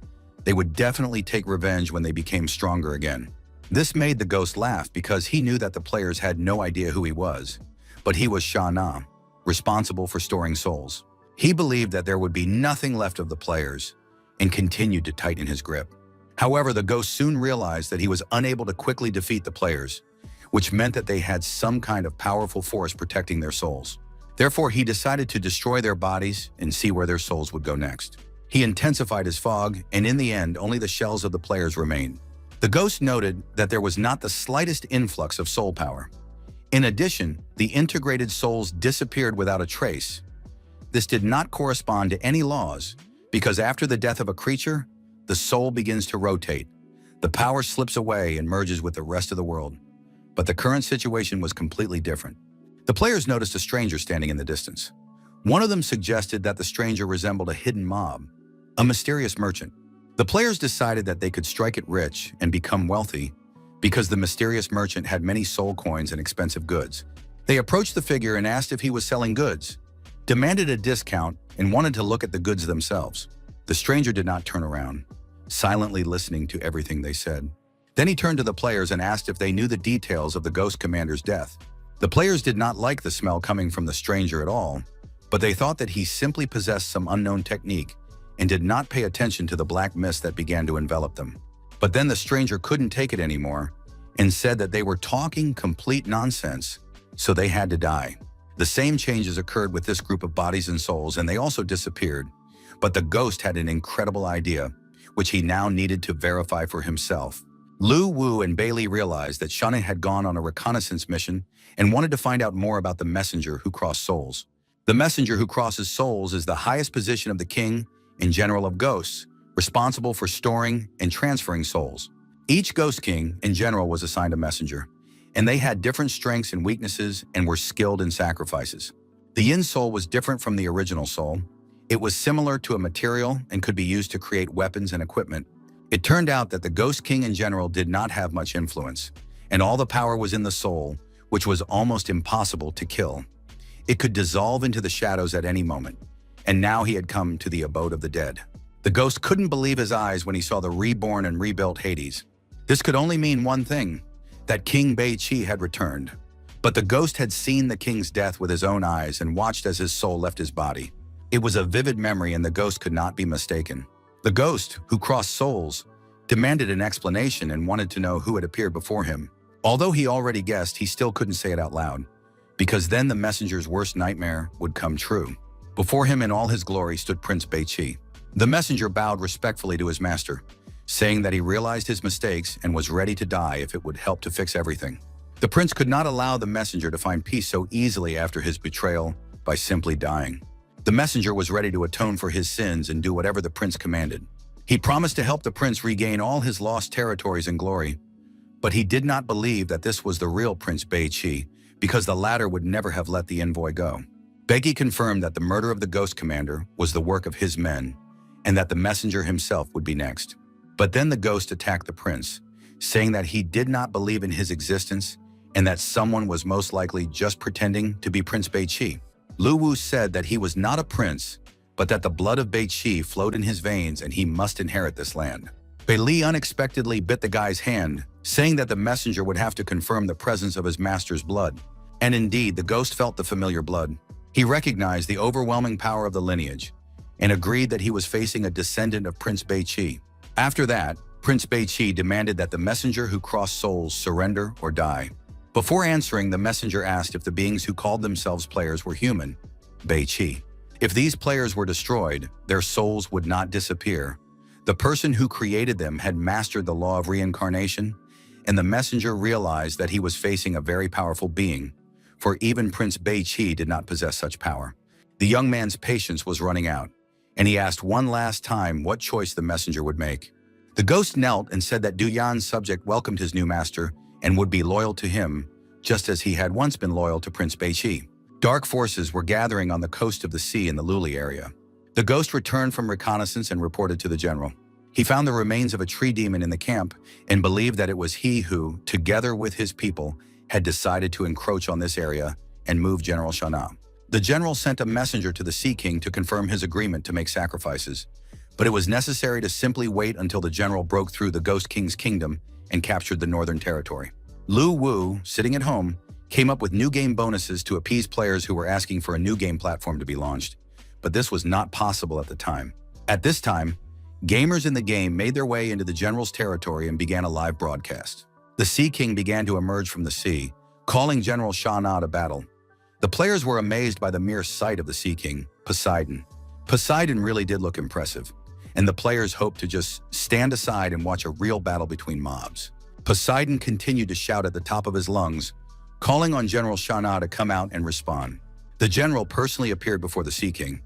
they would definitely take revenge when they became stronger again. This made the ghost laugh because he knew that the players had no idea who he was, but he was Sha Na, responsible for storing souls. He believed that there would be nothing left of the players and continued to tighten his grip. However, the ghost soon realized that he was unable to quickly defeat the players, which meant that they had some kind of powerful force protecting their souls. Therefore, he decided to destroy their bodies and see where their souls would go next. He intensified his fog, and in the end, only the shells of the players remained. The ghost noted that there was not the slightest influx of soul power. In addition, the integrated souls disappeared without a trace. This did not correspond to any laws, because after the death of a creature, the soul begins to rotate. The power slips away and merges with the rest of the world. But the current situation was completely different. The players noticed a stranger standing in the distance. One of them suggested that the stranger resembled a hidden mob, a mysterious merchant. The players decided that they could strike it rich and become wealthy because the mysterious merchant had many soul coins and expensive goods. They approached the figure and asked if he was selling goods, demanded a discount, and wanted to look at the goods themselves. The stranger did not turn around, silently listening to everything they said. Then he turned to the players and asked if they knew the details of the ghost commander's death. The players did not like the smell coming from the stranger at all, but they thought that he simply possessed some unknown technique and did not pay attention to the black mist that began to envelop them. But then the stranger couldn't take it anymore and said that they were talking complete nonsense, so they had to die. The same changes occurred with this group of bodies and souls, and they also disappeared. But the ghost had an incredible idea, which he now needed to verify for himself. Lu Wu and Bailey realized that Shana had gone on a reconnaissance mission and wanted to find out more about the messenger who crossed souls. The messenger who crosses souls is the highest position of the king and general of ghosts, responsible for storing and transferring souls. Each ghost king and general was assigned a messenger, and they had different strengths and weaknesses and were skilled in sacrifices. The yin soul was different from the original soul. It was similar to a material and could be used to create weapons and equipment. It turned out that the ghost king and general did not have much influence, and all the power was in the soul, which was almost impossible to kill. It could dissolve into the shadows at any moment, and now he had come to the abode of the dead. The ghost couldn't believe his eyes when he saw the reborn and rebuilt Hades. This could only mean one thing, that King Bei Qi had returned. But the ghost had seen the king's death with his own eyes and watched as his soul left his body. It was a vivid memory and the ghost could not be mistaken. The ghost, who crossed souls, demanded an explanation and wanted to know who had appeared before him. Although he already guessed, he still couldn't say it out loud, because then the messenger's worst nightmare would come true. Before him in all his glory stood Prince Bei-Chi. The messenger bowed respectfully to his master, saying that he realized his mistakes and was ready to die if it would help to fix everything. The prince could not allow the messenger to find peace so easily after his betrayal by simply dying. The messenger was ready to atone for his sins and do whatever the prince commanded. He promised to help the prince regain all his lost territories and glory, but he did not believe that this was the real Prince Bei-Chi, because the latter would never have let the envoy go. Bei-Chi confirmed that the murder of the ghost commander was the work of his men, and that the messenger himself would be next. But then the ghost attacked the prince, saying that he did not believe in his existence and that someone was most likely just pretending to be Prince Bei-Chi. Lu Wu said that he was not a prince, but that the blood of Bei-Chi flowed in his veins and he must inherit this land. Bei-Li unexpectedly bit the guy's hand, saying that the messenger would have to confirm the presence of his master's blood. And indeed, the ghost felt the familiar blood. He recognized the overwhelming power of the lineage and agreed that he was facing a descendant of Prince Bei-Chi. After that, Prince Bei-Chi demanded that the messenger who crossed souls surrender or die. Before answering, the messenger asked if the beings who called themselves players were human. Bei-Chi. If these players were destroyed, their souls would not disappear. The person who created them had mastered the law of reincarnation, and the messenger realized that he was facing a very powerful being, for even Prince Bei-Chi did not possess such power. The young man's patience was running out, and he asked one last time what choice the messenger would make. The ghost knelt and said that Du Yan's subject welcomed his new master and would be loyal to him, just as he had once been loyal to Prince Bei-Chi. Dark forces were gathering on the coast of the sea in the Luli area. The ghost returned from reconnaissance and reported to the general. He found the remains of a tree demon in the camp and believed that it was he who, together with his people, had decided to encroach on this area and move General Sha Na. The general sent a messenger to the Sea King to confirm his agreement to make sacrifices, but it was necessary to simply wait until the general broke through the Ghost King's kingdom and captured the northern territory. Lu Wu, sitting at home, came up with new game bonuses to appease players who were asking for a new game platform to be launched, but this was not possible at the time. At this time, gamers in the game made their way into the general's territory and began a live broadcast. The Sea King began to emerge from the sea, calling General Sha Na to battle. The players were amazed by the mere sight of the Sea King, Poseidon. Poseidon really did look impressive, and the players hoped to just stand aside and watch a real battle between mobs. Poseidon continued to shout at the top of his lungs, calling on General Sha Na to come out and respond. The general personally appeared before the Sea King,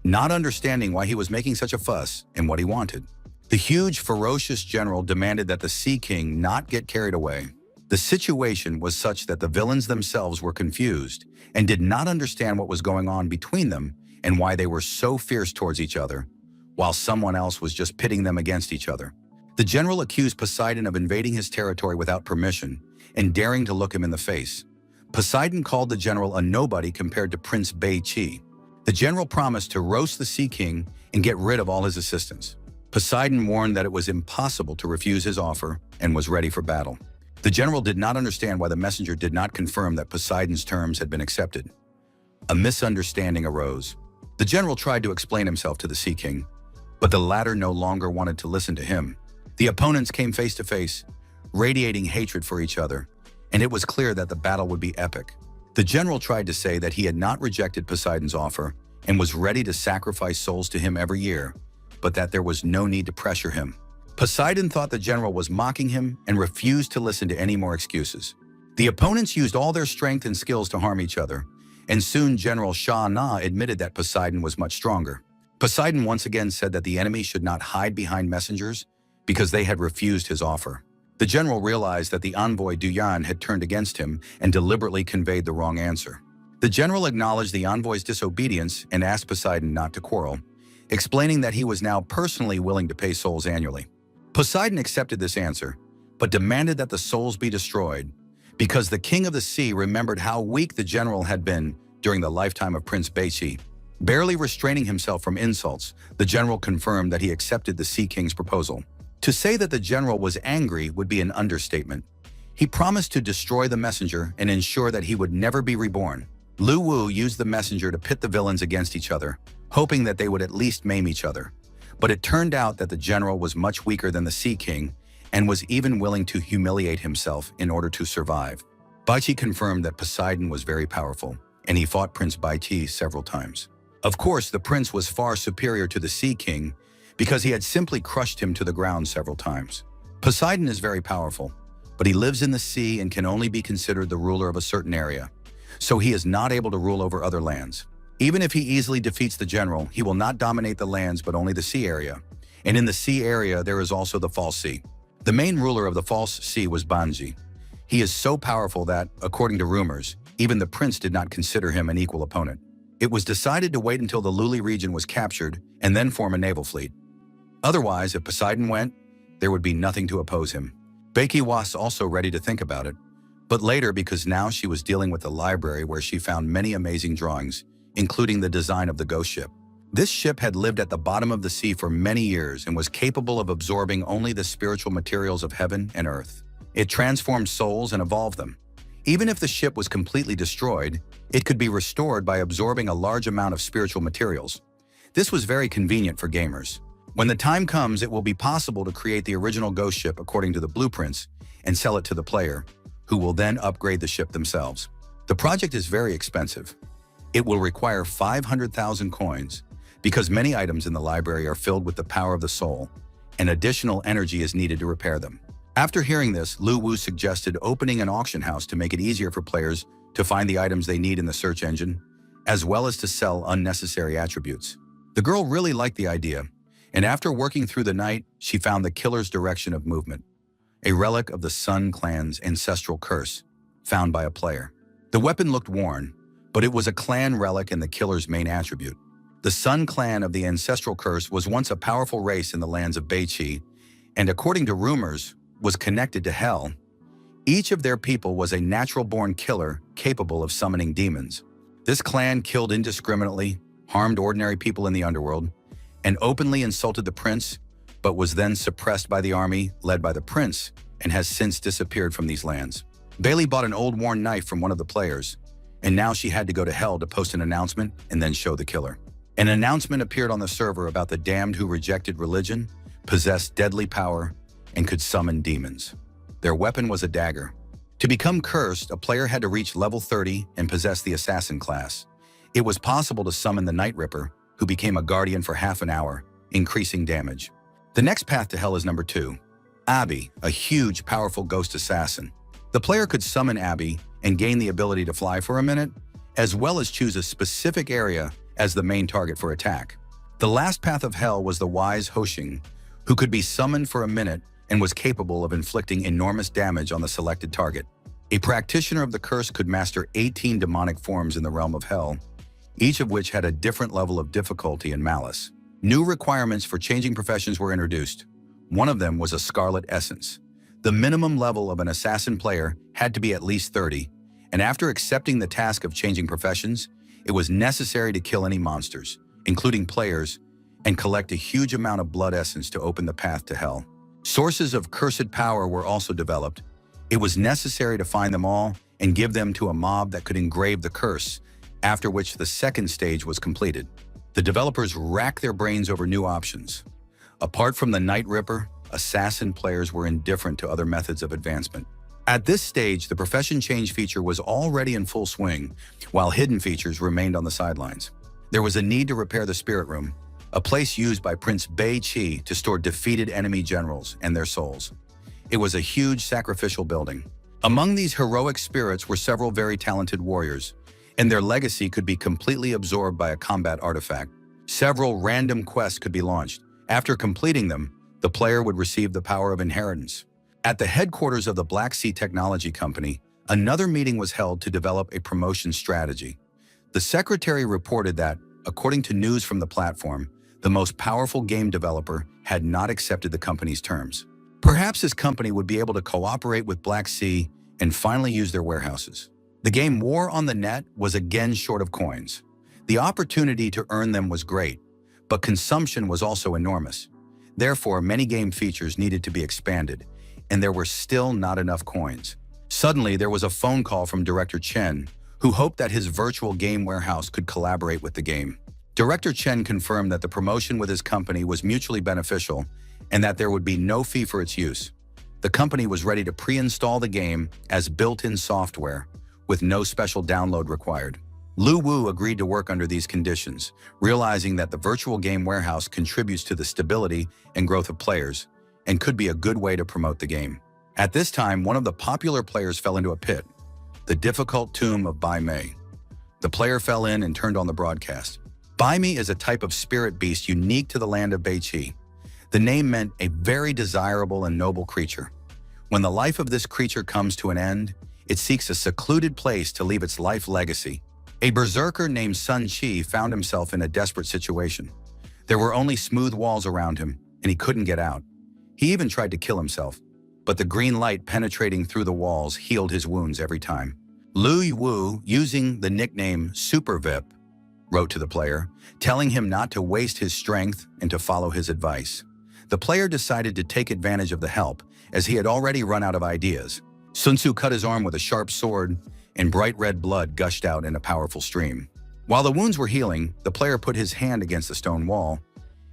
not understanding why he was making such a fuss and what he wanted. The huge, ferocious general demanded that the Sea King not get carried away. The situation was such that the villains themselves were confused and did not understand what was going on between them and why they were so fierce towards each other, while someone else was just pitting them against each other. The general accused Poseidon of invading his territory without permission and daring to look him in the face. Poseidon called the general a nobody compared to Prince Bei-Chi. The general promised to roast the Sea King and get rid of all his assistants. Poseidon warned that it was impossible to refuse his offer and was ready for battle. The general did not understand why the messenger did not confirm that Poseidon's terms had been accepted. A misunderstanding arose. The general tried to explain himself to the Sea King, but the latter no longer wanted to listen to him. The opponents came face to face, radiating hatred for each other, and it was clear that the battle would be epic. The general tried to say that he had not rejected Poseidon's offer and was ready to sacrifice souls to him every year, but that there was no need to pressure him. Poseidon thought the general was mocking him and refused to listen to any more excuses. The opponents used all their strength and skills to harm each other, and soon General Sha Na admitted that Poseidon was much stronger. Poseidon once again said that the enemy should not hide behind messengers because they had refused his offer. The general realized that the envoy Du Yan had turned against him and deliberately conveyed the wrong answer. The general acknowledged the envoy's disobedience and asked Poseidon not to quarrel, explaining that he was now personally willing to pay souls annually. Poseidon accepted this answer, but demanded that the souls be destroyed, because the king of the sea remembered how weak the general had been during the lifetime of Prince Bei-Chi. Barely restraining himself from insults, the general confirmed that he accepted the Sea King's proposal. To say that the general was angry would be an understatement. He promised to destroy the messenger and ensure that he would never be reborn. Lu Wu used the messenger to pit the villains against each other, hoping that they would at least maim each other. But it turned out that the general was much weaker than the Sea King and was even willing to humiliate himself in order to survive. Baichi confirmed that Poseidon was very powerful, and he fought Prince Baichi several times. Of course, the prince was far superior to the Sea King because he had simply crushed him to the ground several times. Poseidon is very powerful, but he lives in the sea and can only be considered the ruler of a certain area, so he is not able to rule over other lands. Even if he easily defeats the general, he will not dominate the lands but only the sea area. And in the sea area, there is also the False Sea. The main ruler of the False Sea was Banji. He is so powerful that, according to rumors, even the prince did not consider him an equal opponent. It was decided to wait until the Luli region was captured and then form a naval fleet. Otherwise, if Poseidon went, there would be nothing to oppose him. Beiki was also ready to think about it, but later because now she was dealing with the library where she found many amazing drawings, including the design of the ghost ship. This ship had lived at the bottom of the sea for many years and was capable of absorbing only the spiritual materials of heaven and earth. It transformed souls and evolved them. Even if the ship was completely destroyed, it could be restored by absorbing a large amount of spiritual materials. This was very convenient for gamers. When the time comes, it will be possible to create the original ghost ship according to the blueprints and sell it to the player, who will then upgrade the ship themselves. The project is very expensive. It will require 500,000 coins because many items in the library are filled with the power of the soul, and additional energy is needed to repair them. After hearing this, Lu Wu suggested opening an auction house to make it easier for players to find the items they need in the search engine, as well as to sell unnecessary attributes. The girl really liked the idea, and after working through the night, she found the killer's direction of movement, a relic of the Sun Clan's ancestral curse, found by a player. The weapon looked worn, but it was a clan relic and the killer's main attribute. The Sun Clan of the ancestral curse was once a powerful race in the lands of Beiqi, and according to rumors, was connected to hell. Each of their people was a natural-born killer capable of summoning demons. This clan killed indiscriminately, harmed ordinary people in the underworld, and openly insulted the prince, but was then suppressed by the army led by the prince and has since disappeared from these lands. Bailey bought an old worn knife from one of the players, and now she had to go to hell to post an announcement and then show the killer. An announcement appeared on the server about the damned who rejected religion, possessed deadly power, and could summon demons. Their weapon was a dagger. To become cursed, a player had to reach level 30 and possess the assassin class. It was possible to summon the Night Ripper, who became a guardian for half an hour, increasing damage. The next path to hell is number 2. Abby, a huge, powerful ghost assassin. The player could summon Abby and gain the ability to fly for a minute, as well as choose a specific area as the main target for attack. The last path of hell was the wise Hoshing, who could be summoned for a minute and was capable of inflicting enormous damage on the selected target. A practitioner of the curse could master 18 demonic forms in the realm of hell, each of which had a different level of difficulty and malice. New requirements for changing professions were introduced. One of them was a Scarlet Essence. The minimum level of an assassin player had to be at least 30, and after accepting the task of changing professions, it was necessary to kill any monsters, including players, and collect a huge amount of blood essence to open the path to hell. Sources of cursed power were also developed. It was necessary to find them all and give them to a mob that could engrave the curse, after which the second stage was completed. The developers racked their brains over new options. Apart from the Night Ripper, assassin players were indifferent to other methods of advancement. At this stage, the profession change feature was already in full swing, while hidden features remained on the sidelines. There was a need to repair the Spirit Room, a place used by Prince Beiqi to store defeated enemy generals and their souls. It was a huge sacrificial building. Among these heroic spirits were several very talented warriors, and their legacy could be completely absorbed by a combat artifact. Several random quests could be launched. After completing them, the player would receive the power of inheritance. At the headquarters of the Black Sea Technology Company, another meeting was held to develop a promotion strategy. The secretary reported that, according to news from the platform, the most powerful game developer had not accepted the company's terms. Perhaps his company would be able to cooperate with Black Sea and finally use their warehouses. The game War on the Net was again short of coins. The opportunity to earn them was great, but consumption was also enormous. Therefore, many game features needed to be expanded, and there were still not enough coins. Suddenly, there was a phone call from Director Chen, who hoped that his virtual game warehouse could collaborate with the game. Director Chen confirmed that the promotion with his company was mutually beneficial and that there would be no fee for its use. The company was ready to pre-install the game as built-in software, with no special download required. Lu Wu agreed to work under these conditions, realizing that the virtual game warehouse contributes to the stability and growth of players and could be a good way to promote the game. At this time, one of the popular players fell into a pit, the difficult tomb of Bai Mei. The player fell in and turned on the broadcast. Bai Mei is a type of spirit beast unique to the land of Beiqi. The name meant a very desirable and noble creature. When the life of this creature comes to an end, it seeks a secluded place to leave its life legacy. A berserker named Sun Qi found himself in a desperate situation. There were only smooth walls around him, and he couldn't get out. He even tried to kill himself, but the green light penetrating through the walls healed his wounds every time. Lu Wu, using the nickname Super Vip, wrote to the player, telling him not to waste his strength and to follow his advice. The player decided to take advantage of the help, as he had already run out of ideas. Sun Tzu cut his arm with a sharp sword, and bright red blood gushed out in a powerful stream. While the wounds were healing, the player put his hand against the stone wall.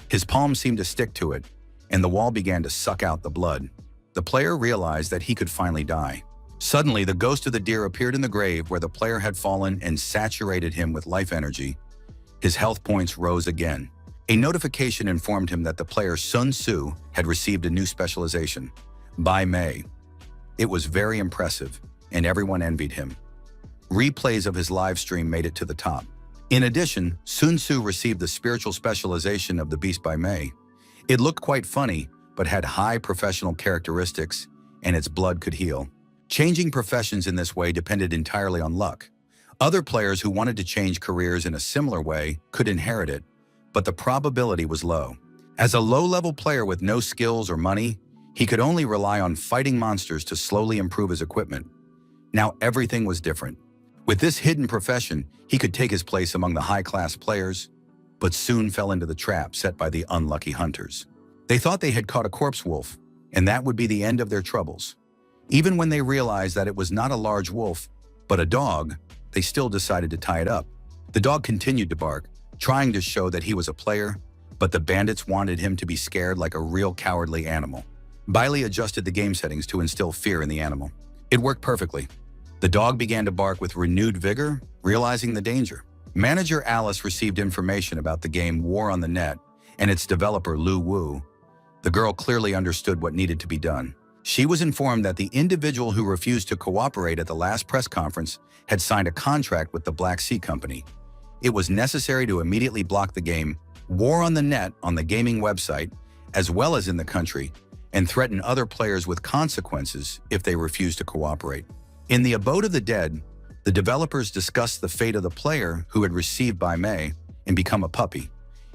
His palm seemed to stick to it, and the wall began to suck out the blood. The player realized that he could finally die. Suddenly, the ghost of the deer appeared in the grave where the player had fallen and saturated him with life energy. His health points rose again. A notification informed him that the player Sun Tzu had received a new specialization, Bai Mei. It was very impressive, and everyone envied him. Replays of his live stream made it to the top. In addition, Sun Tzu received the spiritual specialization of the beast Bai Mei. It looked quite funny, but had high professional characteristics, and its blood could heal. Changing professions in this way depended entirely on luck. Other players who wanted to change careers in a similar way could inherit it, but the probability was low. As a low-level player with no skills or money, he could only rely on fighting monsters to slowly improve his equipment. Now everything was different. With this hidden profession, he could take his place among the high-class players, but soon fell into the trap set by the unlucky hunters. They thought they had caught a corpse wolf, and that would be the end of their troubles. Even when they realized that it was not a large wolf, but a dog, they still decided to tie it up. The dog continued to bark, trying to show that he was a player, but the bandits wanted him to be scared like a real cowardly animal. Bailey adjusted the game settings to instill fear in the animal. It worked perfectly. The dog began to bark with renewed vigor, realizing the danger. Manager Alice received information about the game War on the Net and its developer Lu Wu. The girl clearly understood what needed to be done. She was informed that the individual who refused to cooperate at the last press conference had signed a contract with the Black Sea Company. It was necessary to immediately block the game War on the Net on the gaming website, as well as in the country, and threaten other players with consequences if they refused to cooperate. In the Abode of the Dead, the developers discussed the fate of the player who had received Bai Mei and become a puppy.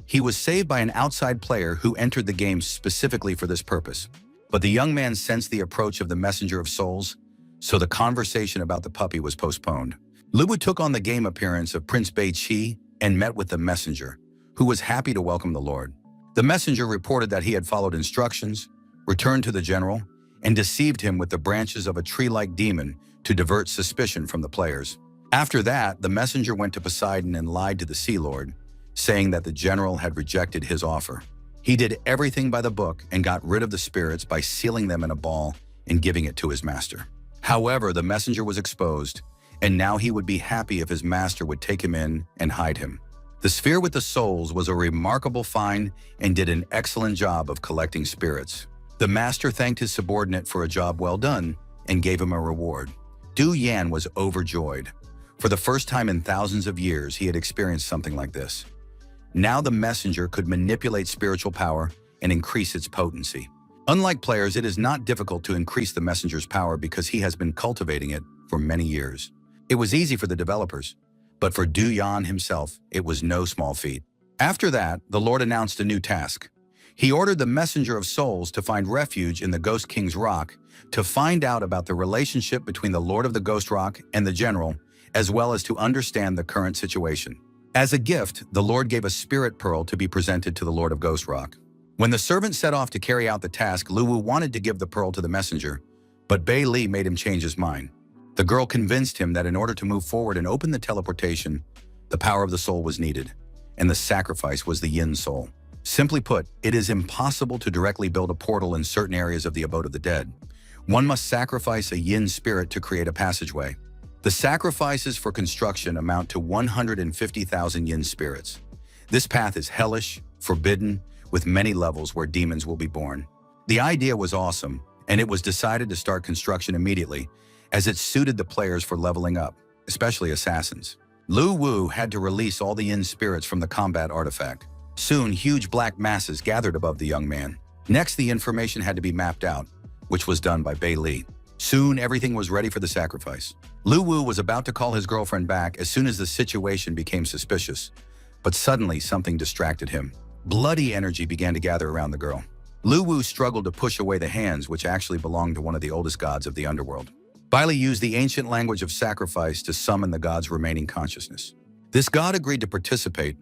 He was saved by an outside player who entered the game specifically for this purpose. But the young man sensed the approach of the Messenger of Souls, so the conversation about the puppy was postponed. Lu Wu took on the game appearance of Prince Beiqi and met with the messenger, who was happy to welcome the Lord. The messenger reported that he had followed instructions, returned to the general, and deceived him with the branches of a tree-like demon to divert suspicion from the players. After that, the messenger went to Poseidon and lied to the Sea Lord, saying that the general had rejected his offer. He did everything by the book and got rid of the spirits by sealing them in a ball and giving it to his master. However, the messenger was exposed, and now he would be happy if his master would take him in and hide him. The sphere with the souls was a remarkable find and did an excellent job of collecting spirits. The master thanked his subordinate for a job well done and gave him a reward. Du Yan was overjoyed. For the first time in thousands of years, he had experienced something like this. Now the messenger could manipulate spiritual power and increase its potency. Unlike players, it is not difficult to increase the messenger's power because he has been cultivating it for many years. It was easy for the developers, but for Du Yan himself, it was no small feat. After that, the Lord announced a new task. He ordered the Messenger of Souls to find refuge in the Ghost King's Rock to find out about the relationship between the Lord of the Ghost Rock and the General, as well as to understand the current situation. As a gift, the Lord gave a spirit pearl to be presented to the Lord of Ghost Rock. When the servant set off to carry out the task, Lu Wu wanted to give the pearl to the messenger, but Bei Li made him change his mind. The girl convinced him that in order to move forward and open the teleportation, the power of the soul was needed, and the sacrifice was the yin soul. Simply put, it is impossible to directly build a portal in certain areas of the abode of the dead. One must sacrifice a yin spirit to create a passageway. The sacrifices for construction amount to 150,000 yin spirits. This path is hellish, forbidden, with many levels where demons will be born. The idea was awesome, and it was decided to start construction immediately, as it suited the players for leveling up, especially assassins. Lu Wu had to release all the yin spirits from the combat artifact. Soon, huge black masses gathered above the young man. Next, the information had to be mapped out, which was done by Bei Li. Soon, everything was ready for the sacrifice. Lu Wu was about to call his girlfriend back as soon as the situation became suspicious, but suddenly something distracted him. Bloody energy began to gather around the girl. Lu Wu struggled to push away the hands, which actually belonged to one of the oldest gods of the underworld. Bai Li used the ancient language of sacrifice to summon the god's remaining consciousness. This god agreed to participate,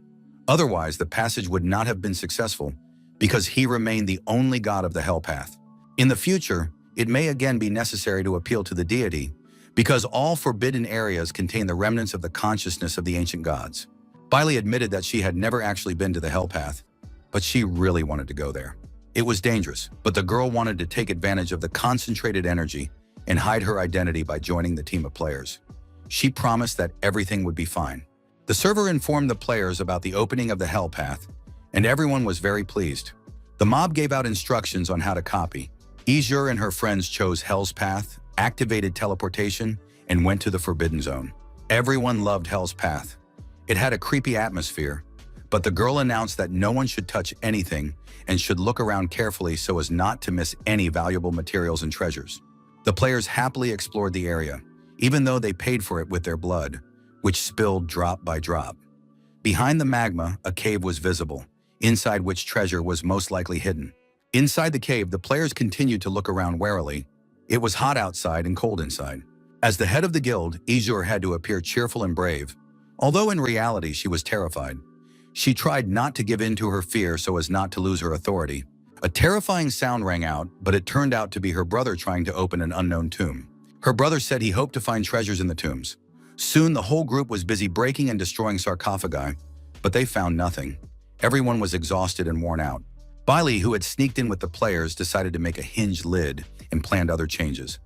otherwise the passage would not have been successful because he remained the only god of the hell path. In the future, it may again be necessary to appeal to the deity because all forbidden areas contain the remnants of the consciousness of the ancient gods. Bai Li admitted that she had never actually been to the hell path, but she really wanted to go there. It was dangerous, but the girl wanted to take advantage of the concentrated energy and hide her identity by joining the team of players. She promised that everything would be fine. The server informed the players about the opening of the hell path, and everyone was very pleased. The mob gave out instructions on how to copy. Izur and her friends chose Hell's Path, activated teleportation, and went to the Forbidden Zone. Everyone loved Hell's Path. It had a creepy atmosphere, but the girl announced that no one should touch anything and should look around carefully so as not to miss any valuable materials and treasures. The players happily explored the area, even though they paid for it with their blood, which spilled drop by drop. Behind the magma, a cave was visible, inside which treasure was most likely hidden. Inside the cave, the players continued to look around warily. It was hot outside and cold inside. As the head of the guild, Izur had to appear cheerful and brave, although in reality she was terrified. She tried not to give in to her fear so as not to lose her authority. A terrifying sound rang out, but it turned out to be her brother trying to open an unknown tomb. Her brother said he hoped to find treasures in the tombs. Soon the whole group was busy breaking and destroying sarcophagi, but they found nothing. Everyone was exhausted and worn out. Bai Li, who had sneaked in with the players, decided to make a hinged lid and planned other changes.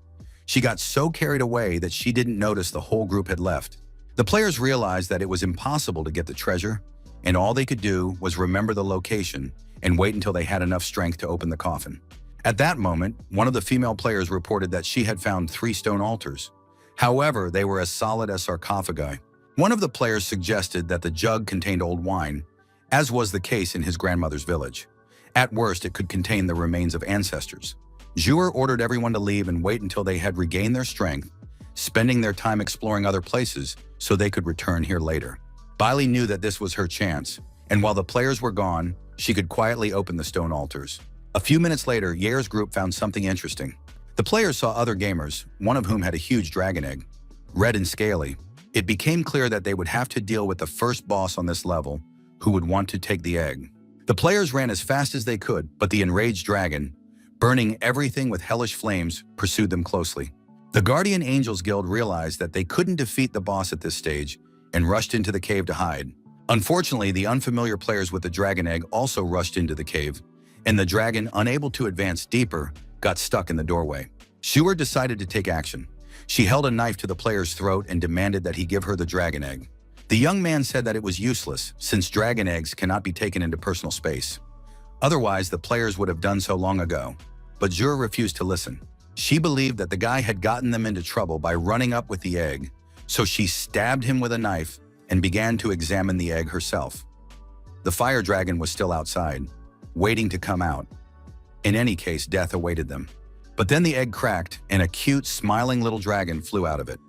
She got so carried away that she didn't notice the whole group had left. The players realized that it was impossible to get the treasure, and all they could do was remember the location and wait until they had enough strength to open the coffin. At that moment, one of the female players reported that she had found 3 stone altars. However, they were as solid as sarcophagi. One of the players suggested that the jug contained old wine, as was the case in his grandmother's village. At worst, it could contain the remains of ancestors. Zhuer ordered everyone to leave and wait until they had regained their strength, spending their time exploring other places so they could return here later. Bai Li knew that this was her chance, and while the players were gone, she could quietly open the stone altars. A few minutes later, Yair's group found something interesting. The players saw other gamers, one of whom had a huge dragon egg, red and scaly. It became clear that they would have to deal with the first boss on this level, who would want to take the egg. The players ran as fast as they could, but the enraged dragon, burning everything with hellish flames, pursued them closely. The Guardian Angels Guild realized that they couldn't defeat the boss at this stage and rushed into the cave to hide. Unfortunately, the unfamiliar players with the dragon egg also rushed into the cave, and the dragon, unable to advance deeper, got stuck in the doorway. Zhuer decided to take action. She held a knife to the player's throat and demanded that he give her the dragon egg. The young man said that it was useless, since dragon eggs cannot be taken into personal space. Otherwise, the players would have done so long ago. But Zhuer refused to listen. She believed that the guy had gotten them into trouble by running up with the egg, so she stabbed him with a knife and began to examine the egg herself. The fire dragon was still outside, waiting to come out. In any case, death awaited them. But then the egg cracked, and a cute, smiling little dragon flew out of it.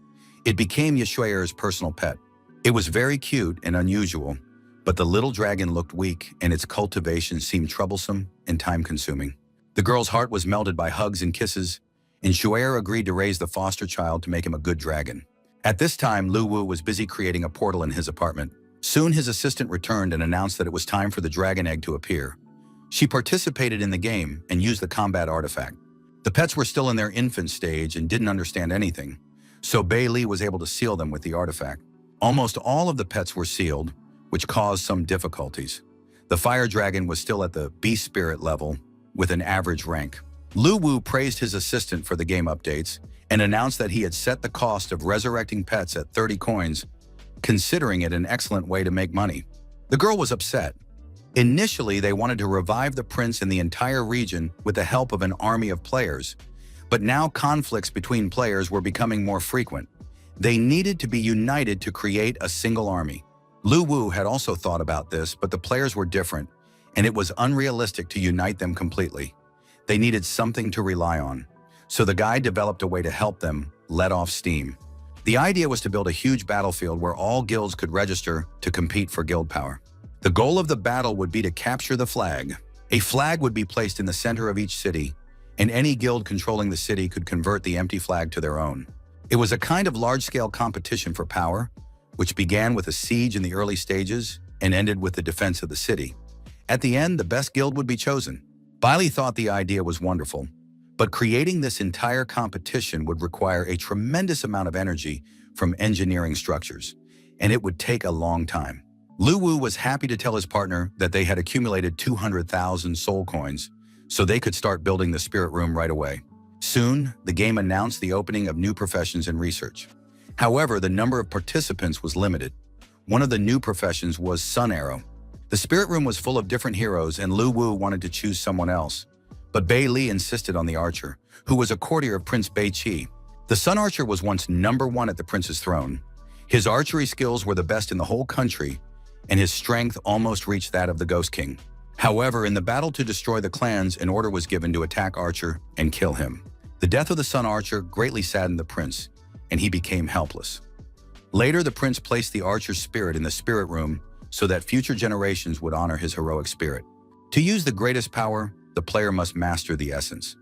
It became Yeshua's personal pet. It was very cute and unusual, but the little dragon looked weak, and its cultivation seemed troublesome and time-consuming. The girl's heart was melted by hugs and kisses, and Yeshua agreed to raise the foster child to make him a good dragon. At this time, Lu Wu was busy creating a portal in his apartment. Soon his assistant returned and announced that it was time for the dragon egg to appear. She participated in the game and used the combat artifact. The pets were still in their infant stage and didn't understand anything, so Bei Li was able to seal them with the artifact. Almost all of the pets were sealed, which caused some difficulties. The fire dragon was still at the beast spirit level with an average rank. Lu Wu praised his assistant for the game updates and announced that he had set the cost of resurrecting pets at 30 coins, considering it an excellent way to make money. The girl was upset. Initially, they wanted to revive the prince in the entire region with the help of an army of players, but now conflicts between players were becoming more frequent. They needed to be united to create a single army. Lu Wu had also thought about this, but the players were different, and it was unrealistic to unite them completely. They needed something to rely on. So the guy developed a way to help them let off steam. The idea was to build a huge battlefield where all guilds could register to compete for guild power. The goal of the battle would be to capture the flag. A flag would be placed in the center of each city, and any guild controlling the city could convert the empty flag to their own. It was a kind of large-scale competition for power, which began with a siege in the early stages and ended with the defense of the city. At the end, the best guild would be chosen. Bailey thought the idea was wonderful, but creating this entire competition would require a tremendous amount of energy from engineering structures, and it would take a long time. Lu Wu was happy to tell his partner that they had accumulated 200,000 soul coins, so they could start building the spirit room right away. Soon, the game announced the opening of new professions and research. However, the number of participants was limited. One of the new professions was Sun Arrow. The spirit room was full of different heroes, and Lu Wu wanted to choose someone else. But Bei Li insisted on the archer, who was a courtier of Prince Bei Qi. The Sun Archer was once #1 at the prince's throne. His archery skills were the best in the whole country, and his strength almost reached that of the Ghost King. However, in the battle to destroy the clans, an order was given to attack Archer and kill him. The death of the Sun Archer greatly saddened the prince, and he became helpless. Later, the prince placed the archer's spirit in the spirit room so that future generations would honor his heroic spirit. To use the greatest power, the player must master the essence.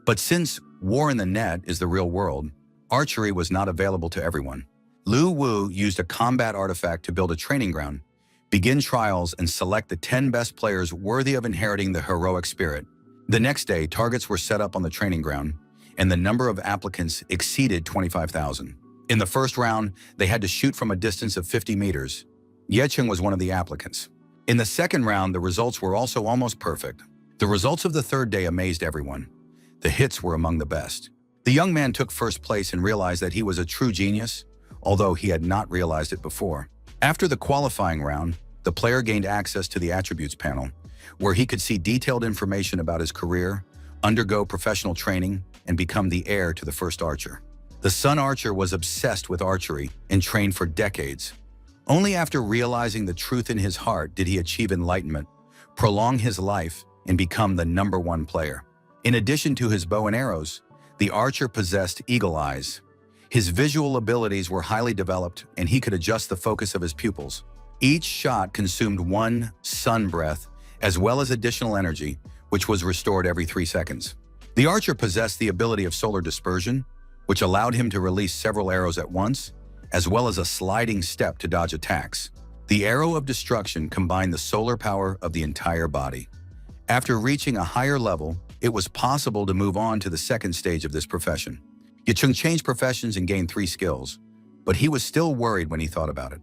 But since war in the net is the real world, archery was not available to everyone. Lu Wu used a combat artifact to build a training ground, begin trials, and select the 10 best players worthy of inheriting the heroic spirit. The next day, targets were set up on the training ground, and the number of applicants exceeded 25,000. In the first round, they had to shoot from a distance of 50 meters. Ye Cheng was one of the applicants. In the second round, the results were also almost perfect. The results of the third day amazed everyone. The hits were among the best. The young man took first place and realized that he was a true genius, although he had not realized it before. After the qualifying round, the player gained access to the attributes panel, where he could see detailed information about his career, undergo professional training, and become the heir to the first archer. The Sun Archer was obsessed with archery and trained for decades. Only after realizing the truth in his heart did he achieve enlightenment, prolong his life, and become the #1 player. In addition to his bow and arrows, the archer possessed eagle eyes. His visual abilities were highly developed, and he could adjust the focus of his pupils. Each shot consumed 1 sun breath, as well as additional energy, which was restored every 3 seconds. The archer possessed the ability of solar dispersion, which allowed him to release several arrows at once, as well as a sliding step to dodge attacks. The arrow of destruction combined the solar power of the entire body. After reaching a higher level, it was possible to move on to the second stage of this profession. Ye Cheng changed professions and gained 3 skills, but he was still worried when he thought about it.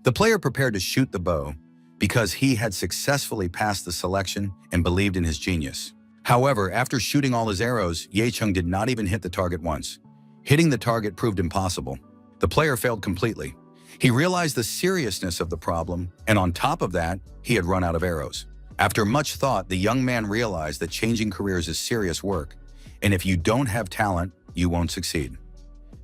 The player prepared to shoot the bow because he had successfully passed the selection and believed in his genius. However, after shooting all his arrows, Ye Cheng did not even hit the target once. Hitting the target proved impossible. The player failed completely. He realized the seriousness of the problem, and on top of that, he had run out of arrows. After much thought, the young man realized that changing careers is serious work, and if you don't have talent, you won't succeed.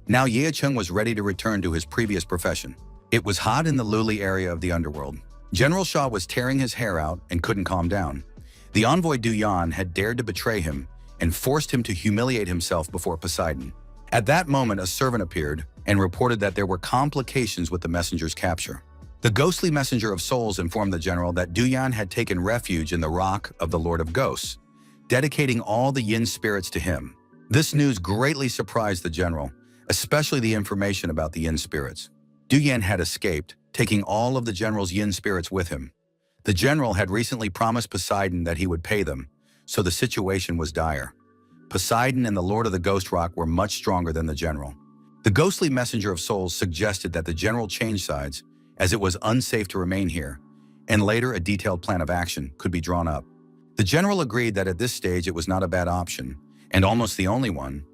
Now Ye Cheng was ready to return to his previous profession. It was hot in the Luli area of the underworld. General Shah was tearing his hair out and couldn't calm down. The envoy Du Yan had dared to betray him and forced him to humiliate himself before Poseidon. At that moment, a servant appeared and reported that there were complications with the messenger's capture. The ghostly messenger of souls informed the general that Du Yan had taken refuge in the rock of the Lord of Ghosts, dedicating all the yin spirits to him. This news greatly surprised the general, especially the information about the yin spirits. Du Yan had escaped, taking all of the general's yin spirits with him. The general had recently promised Poseidon that he would pay them, so the situation was dire. Poseidon and the Lord of the Ghost Rock were much stronger than the general. The ghostly messenger of souls suggested that the general change sides, as it was unsafe to remain here, and later a detailed plan of action could be drawn up. The general agreed that at this stage it was not a bad option, and almost the only one,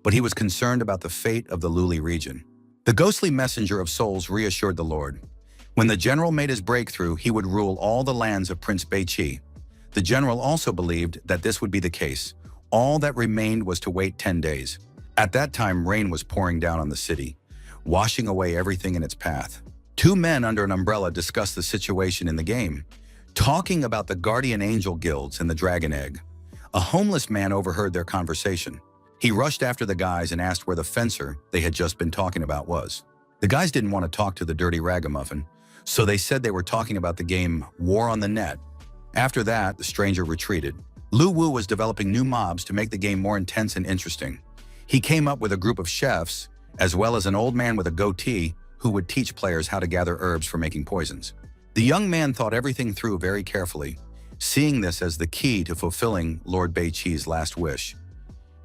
but he was concerned about the fate of the Luli region. The ghostly messenger of souls reassured the Lord. When the general made his breakthrough, he would rule all the lands of Prince Beiqi. The general also believed that this would be the case. All that remained was to wait 10 days. At that time, rain was pouring down on the city, washing away everything in its path. Two men under an umbrella discussed the situation in the game, talking about the guardian angel guilds and the dragon egg. A homeless man overheard their conversation. He rushed after the guys and asked where the fencer they had just been talking about was. The guys didn't want to talk to the dirty ragamuffin, so they said they were talking about the game War on the Net. After that, the stranger retreated. Lu Wu was developing new mobs to make the game more intense and interesting. He came up with a group of chefs, as well as an old man with a goatee who would teach players how to gather herbs for making poisons. The young man thought everything through very carefully, seeing this as the key to fulfilling Lord Beiqi's last wish.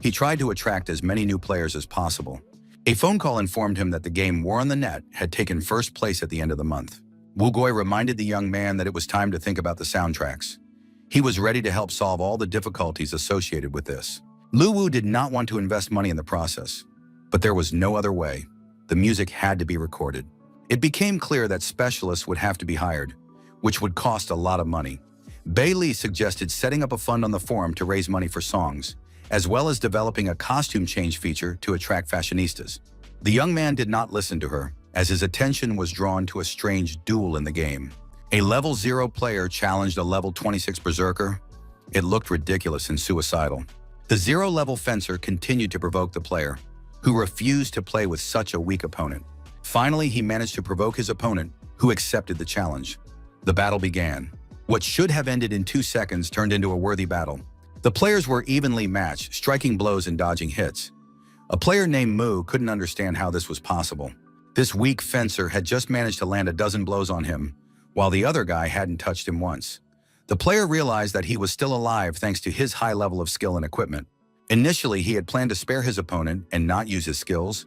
He tried to attract as many new players as possible. A phone call informed him that the game War on the Net had taken first place at the end of the month. Wu Gui reminded the young man that it was time to think about the soundtracks. He was ready to help solve all the difficulties associated with this. Lu Wu did not want to invest money in the process, but there was no other way. The music had to be recorded. It became clear that specialists would have to be hired, which would cost a lot of money. Bei Li suggested setting up a fund on the forum to raise money for songs, as well as developing a costume change feature to attract fashionistas. The young man did not listen to her, as his attention was drawn to a strange duel in the game. A level 0 player challenged a level 26 berserker. It looked ridiculous and suicidal. The 0-level fencer continued to provoke the player, who refused to play with such a weak opponent. Finally, he managed to provoke his opponent, who accepted the challenge. The battle began. What should have ended in 2 seconds turned into a worthy battle. The players were evenly matched, striking blows and dodging hits. A player named Mu couldn't understand how this was possible. This weak fencer had just managed to land a dozen blows on him, while the other guy hadn't touched him once. The player realized that he was still alive thanks to his high level of skill and equipment. Initially, he had planned to spare his opponent and not use his skills,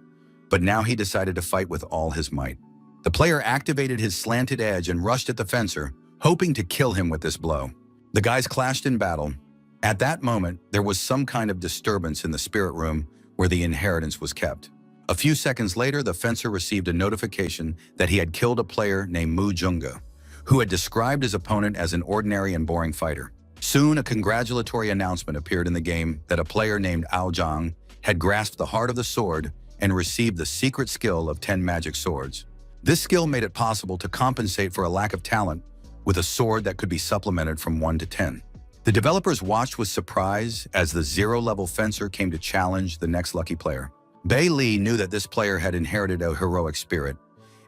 but now he decided to fight with all his might. The player activated his slanted edge and rushed at the fencer, hoping to kill him with this blow. The guys clashed in battle. At that moment, there was some kind of disturbance in the spirit room where the inheritance was kept. A few seconds later, the fencer received a notification that he had killed a player named Mu Junga, who had described his opponent as an ordinary and boring fighter. Soon, a congratulatory announcement appeared in the game that a player named Ao Zhang had grasped the heart of the sword and received the secret skill of 10 magic swords. This skill made it possible to compensate for a lack of talent with a sword that could be supplemented from 1 to 10. The developers watched with surprise as the 0-level fencer came to challenge the next lucky player. Bei Li knew that this player had inherited a heroic spirit,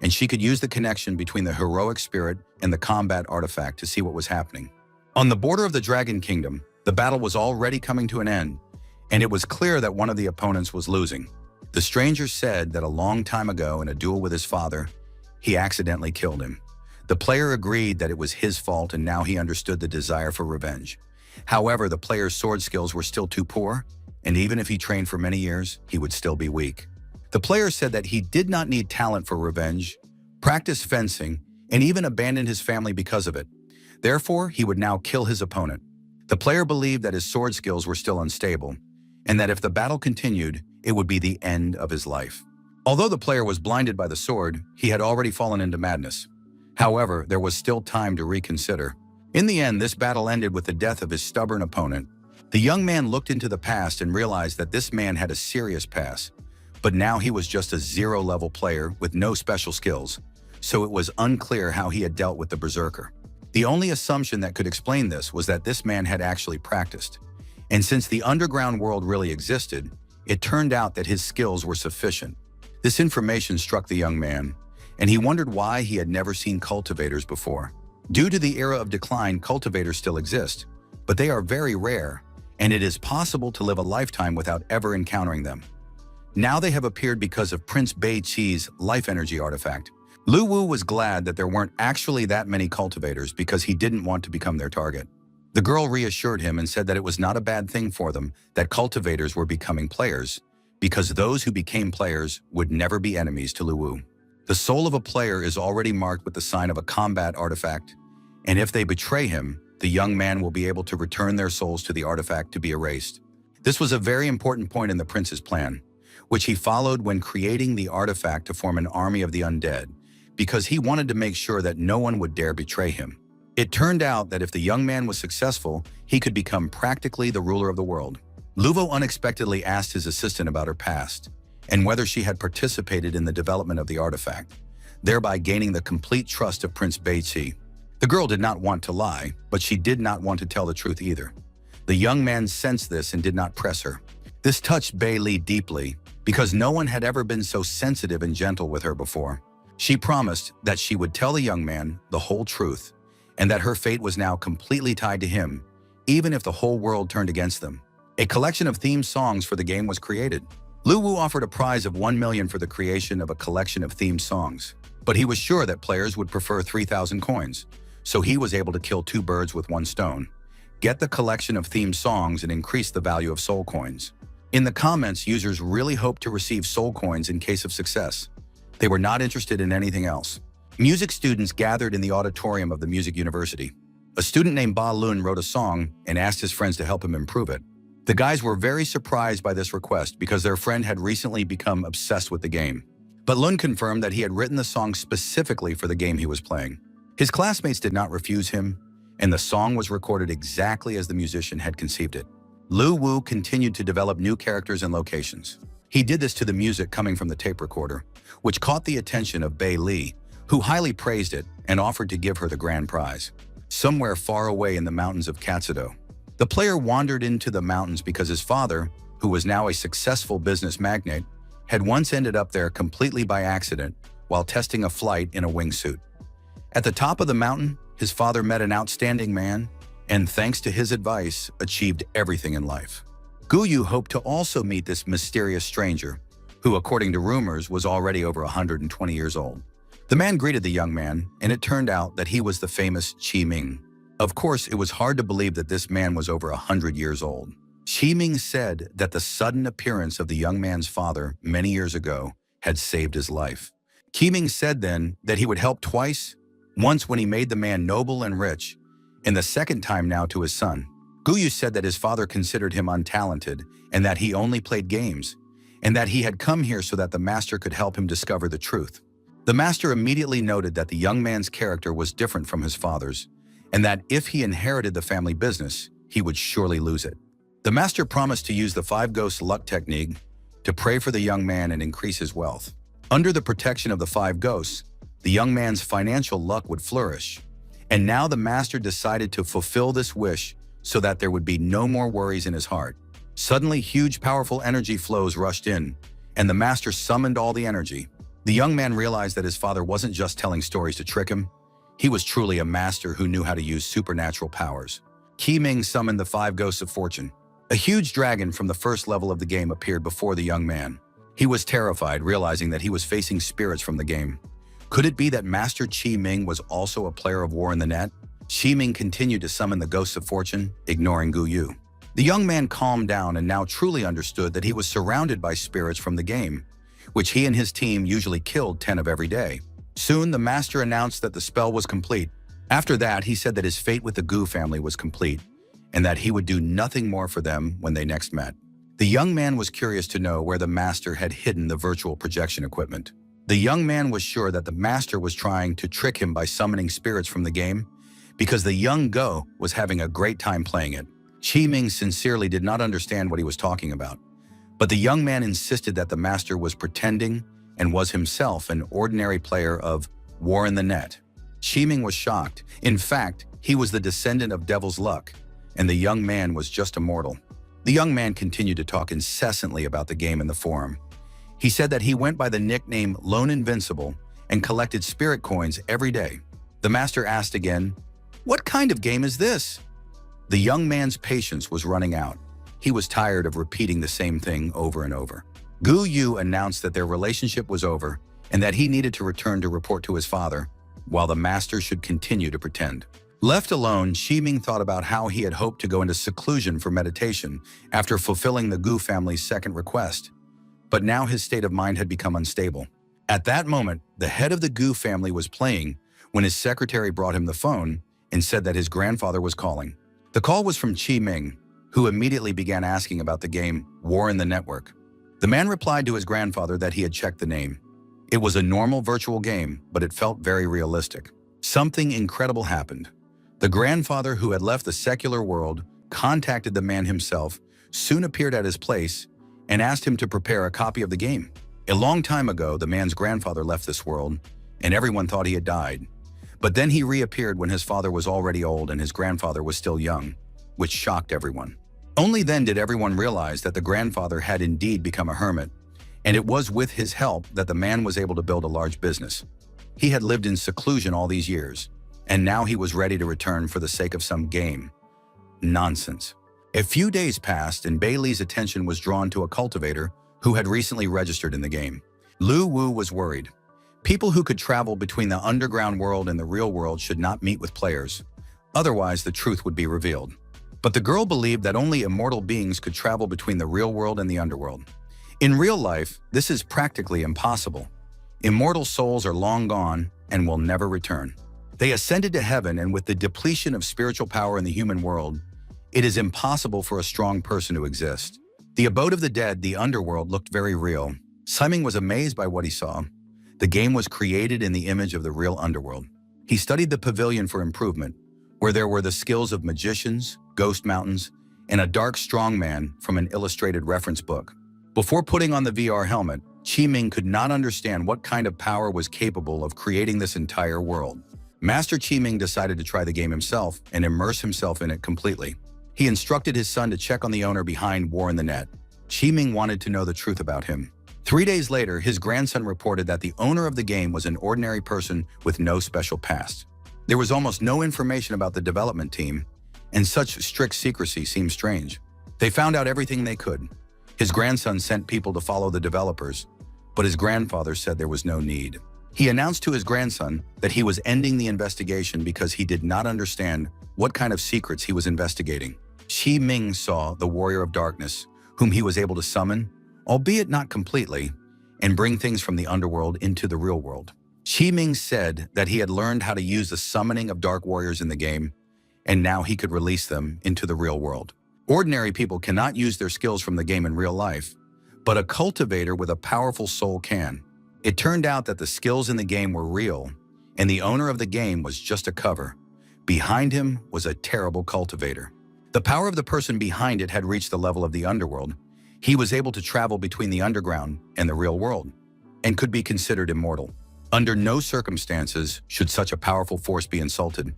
and she could use the connection between the heroic spirit and the combat artifact to see what was happening. On the border of the Dragon Kingdom, the battle was already coming to an end, and it was clear that one of the opponents was losing. The stranger said that a long time ago in a duel with his father, he accidentally killed him. The player agreed that it was his fault, and now he understood the desire for revenge. However, the player's sword skills were still too poor, and even if he trained for many years, he would still be weak. The player said that he did not need talent for revenge, practiced fencing, and even abandoned his family because of it. Therefore, he would now kill his opponent. The player believed that his sword skills were still unstable, and that if the battle continued, it would be the end of his life. Although the player was blinded by the sword, he had already fallen into madness. However, there was still time to reconsider. In the end, this battle ended with the death of his stubborn opponent. The young man looked into the past and realized that this man had a serious past, but now he was just a 0-level player with no special skills, so it was unclear how he had dealt with the berserker. The only assumption that could explain this was that this man had actually practiced, and since the underground world really existed, it turned out that his skills were sufficient. This information struck the young man, and he wondered why he had never seen cultivators before. Due to the era of decline, cultivators still exist, but they are very rare, and it is possible to live a lifetime without ever encountering them. Now they have appeared because of Prince Beiqi's life energy artifact. Lu Wu was glad that there weren't actually that many cultivators because he didn't want to become their target. The girl reassured him and said that it was not a bad thing for them that cultivators were becoming players, because those who became players would never be enemies to Lu Wu. The soul of a player is already marked with the sign of a combat artifact, and if they betray him, the young man will be able to return their souls to the artifact to be erased. This was a very important point in the prince's plan, which he followed when creating the artifact to form an army of the undead, because he wanted to make sure that no one would dare betray him. It turned out that if the young man was successful, he could become practically the ruler of the world. Luvo unexpectedly asked his assistant about her past and whether she had participated in the development of the artifact, thereby gaining the complete trust of Prince Beiqi. The girl did not want to lie, but she did not want to tell the truth either. The young man sensed this and did not press her. This touched Bei Li deeply, because no one had ever been so sensitive and gentle with her before. She promised that she would tell the young man the whole truth, and that her fate was now completely tied to him, even if the whole world turned against them. A collection of theme songs for the game was created. Lu Wu offered a prize of 1 million for the creation of a collection of theme songs, but he was sure that players would prefer 3,000 coins, so he was able to kill 2 birds with 1 stone, get the collection of theme songs and increase the value of soul coins. In the comments, users really hoped to receive soul coins in case of success. They were not interested in anything else. Music students gathered in the auditorium of the music university. A student named Ba Lun wrote a song and asked his friends to help him improve it. The guys were very surprised by this request because their friend had recently become obsessed with the game. But Lun confirmed that he had written the song specifically for the game he was playing. His classmates did not refuse him, and the song was recorded exactly as the musician had conceived it. Lu Wu continued to develop new characters and locations. He did this to the music coming from the tape recorder, which caught the attention of Bei Li, who highly praised it and offered to give her the grand prize. Somewhere far away in the mountains of Katsudo, the player wandered into the mountains because his father, who was now a successful business magnate, had once ended up there completely by accident while testing a flight in a wingsuit. At the top of the mountain, his father met an outstanding man, and thanks to his advice, achieved everything in life. Guyu hoped to also meet this mysterious stranger, who, according to rumors, was already over 120 years old. The man greeted the young man, and it turned out that he was the famous Qi Ming. Of course, it was hard to believe that this man was over 100 years old. Qi Ming said that the sudden appearance of the young man's father many years ago had saved his life. Qi Ming said then that he would help twice, once when he made the man noble and rich, and the second time now to his son. Guyu said that his father considered him untalented and that he only played games, and that he had come here so that the master could help him discover the truth. The master immediately noted that the young man's character was different from his father's, and that if he inherited the family business, he would surely lose it. The master promised to use the 5 ghosts luck technique to pray for the young man and increase his wealth. Under the protection of the 5 ghosts, the young man's financial luck would flourish. And now the master decided to fulfill this wish so that there would be no more worries in his heart. Suddenly, huge, powerful energy flows rushed in, and the master summoned all the energy. The young man realized that his father wasn't just telling stories to trick him. He was truly a master who knew how to use supernatural powers. Qi Ming summoned the 5 ghosts of fortune. A huge dragon from the first level of the game appeared before the young man. He was terrified, realizing that he was facing spirits from the game. Could it be that Master Qi Ming was also a player of War in the Net? Qi Ming continued to summon the ghosts of fortune, ignoring Guyu. The young man calmed down and now truly understood that he was surrounded by spirits from the game, which he and his team usually killed 10 of every day. Soon, the master announced that the spell was complete. After that, he said that his fate with the Gu family was complete, and that he would do nothing more for them when they next met. The young man was curious to know where the master had hidden the virtual projection equipment. The young man was sure that the master was trying to trick him by summoning spirits from the game, because the young Go was having a great time playing it. Qi Ming sincerely did not understand what he was talking about, but the young man insisted that the master was pretending and was himself an ordinary player of War in the Net. Qi Ming was shocked. In fact, he was the descendant of Devil's Luck, and the young man was just a mortal. The young man continued to talk incessantly about the game in the forum. He said that he went by the nickname Lone Invincible and collected spirit coins every day. The master asked again, "What kind of game is this?" The young man's patience was running out. He was tired of repeating the same thing over and over. Gu Yu announced that their relationship was over and that he needed to return to report to his father, while the master should continue to pretend. Left alone, Qi Ming thought about how he had hoped to go into seclusion for meditation after fulfilling the Gu family's second request. But now his state of mind had become unstable. At that moment, the head of the Gu family was playing when his secretary brought him the phone and said that his grandfather was calling. The call was from Chi Ming, who immediately began asking about the game War in the Network. The man replied to his grandfather that he had checked the name. It was a normal virtual game, but it felt very realistic. Something incredible happened. The grandfather, who had left the secular world, contacted the man himself, soon appeared at his place, and asked him to prepare a copy of the game. A long time ago, the man's grandfather left this world, and everyone thought he had died. But then he reappeared when his father was already old and his grandfather was still young, which shocked everyone. Only then did everyone realize that the grandfather had indeed become a hermit, and it was with his help that the man was able to build a large business. He had lived in seclusion all these years, and now he was ready to return for the sake of some game. Nonsense. A few days passed and Bailey's attention was drawn to a cultivator who had recently registered in the game. Lu Wu was worried. People who could travel between the underground world and the real world should not meet with players. Otherwise, the truth would be revealed. But the girl believed that only immortal beings could travel between the real world and the underworld. In real life, this is practically impossible. Immortal souls are long gone and will never return. They ascended to heaven, and with the depletion of spiritual power in the human world, it is impossible for a strong person to exist. The abode of the dead, the underworld, looked very real. Simon was amazed by what he saw. The game was created in the image of the real underworld. He studied the pavilion for improvement, where there were the skills of magicians, ghost mountains, and a dark strongman from an illustrated reference book. Before putting on the VR helmet, Chi Ming could not understand what kind of power was capable of creating this entire world. Master Chi Ming decided to try the game himself and immerse himself in it completely. He instructed his son to check on the owner behind War in the Net. Chi Ming wanted to know the truth about him. 3 days later, his grandson reported that the owner of the game was an ordinary person with no special past. There was almost no information about the development team, and such strict secrecy seemed strange. They found out everything they could. His grandson sent people to follow the developers, but his grandfather said there was no need. He announced to his grandson that he was ending the investigation because he did not understand what kind of secrets he was investigating. Chi Ming saw the Warrior of Darkness, whom he was able to summon, albeit not completely, and bring things from the underworld into the real world. Chi Ming said that he had learned how to use the summoning of dark warriors in the game, and now he could release them into the real world. Ordinary people cannot use their skills from the game in real life, but a cultivator with a powerful soul can. It turned out that the skills in the game were real, and the owner of the game was just a cover. Behind him was a terrible cultivator. The power of the person behind it had reached the level of the underworld. He was able to travel between the underground and the real world, and could be considered immortal. Under no circumstances should such a powerful force be insulted.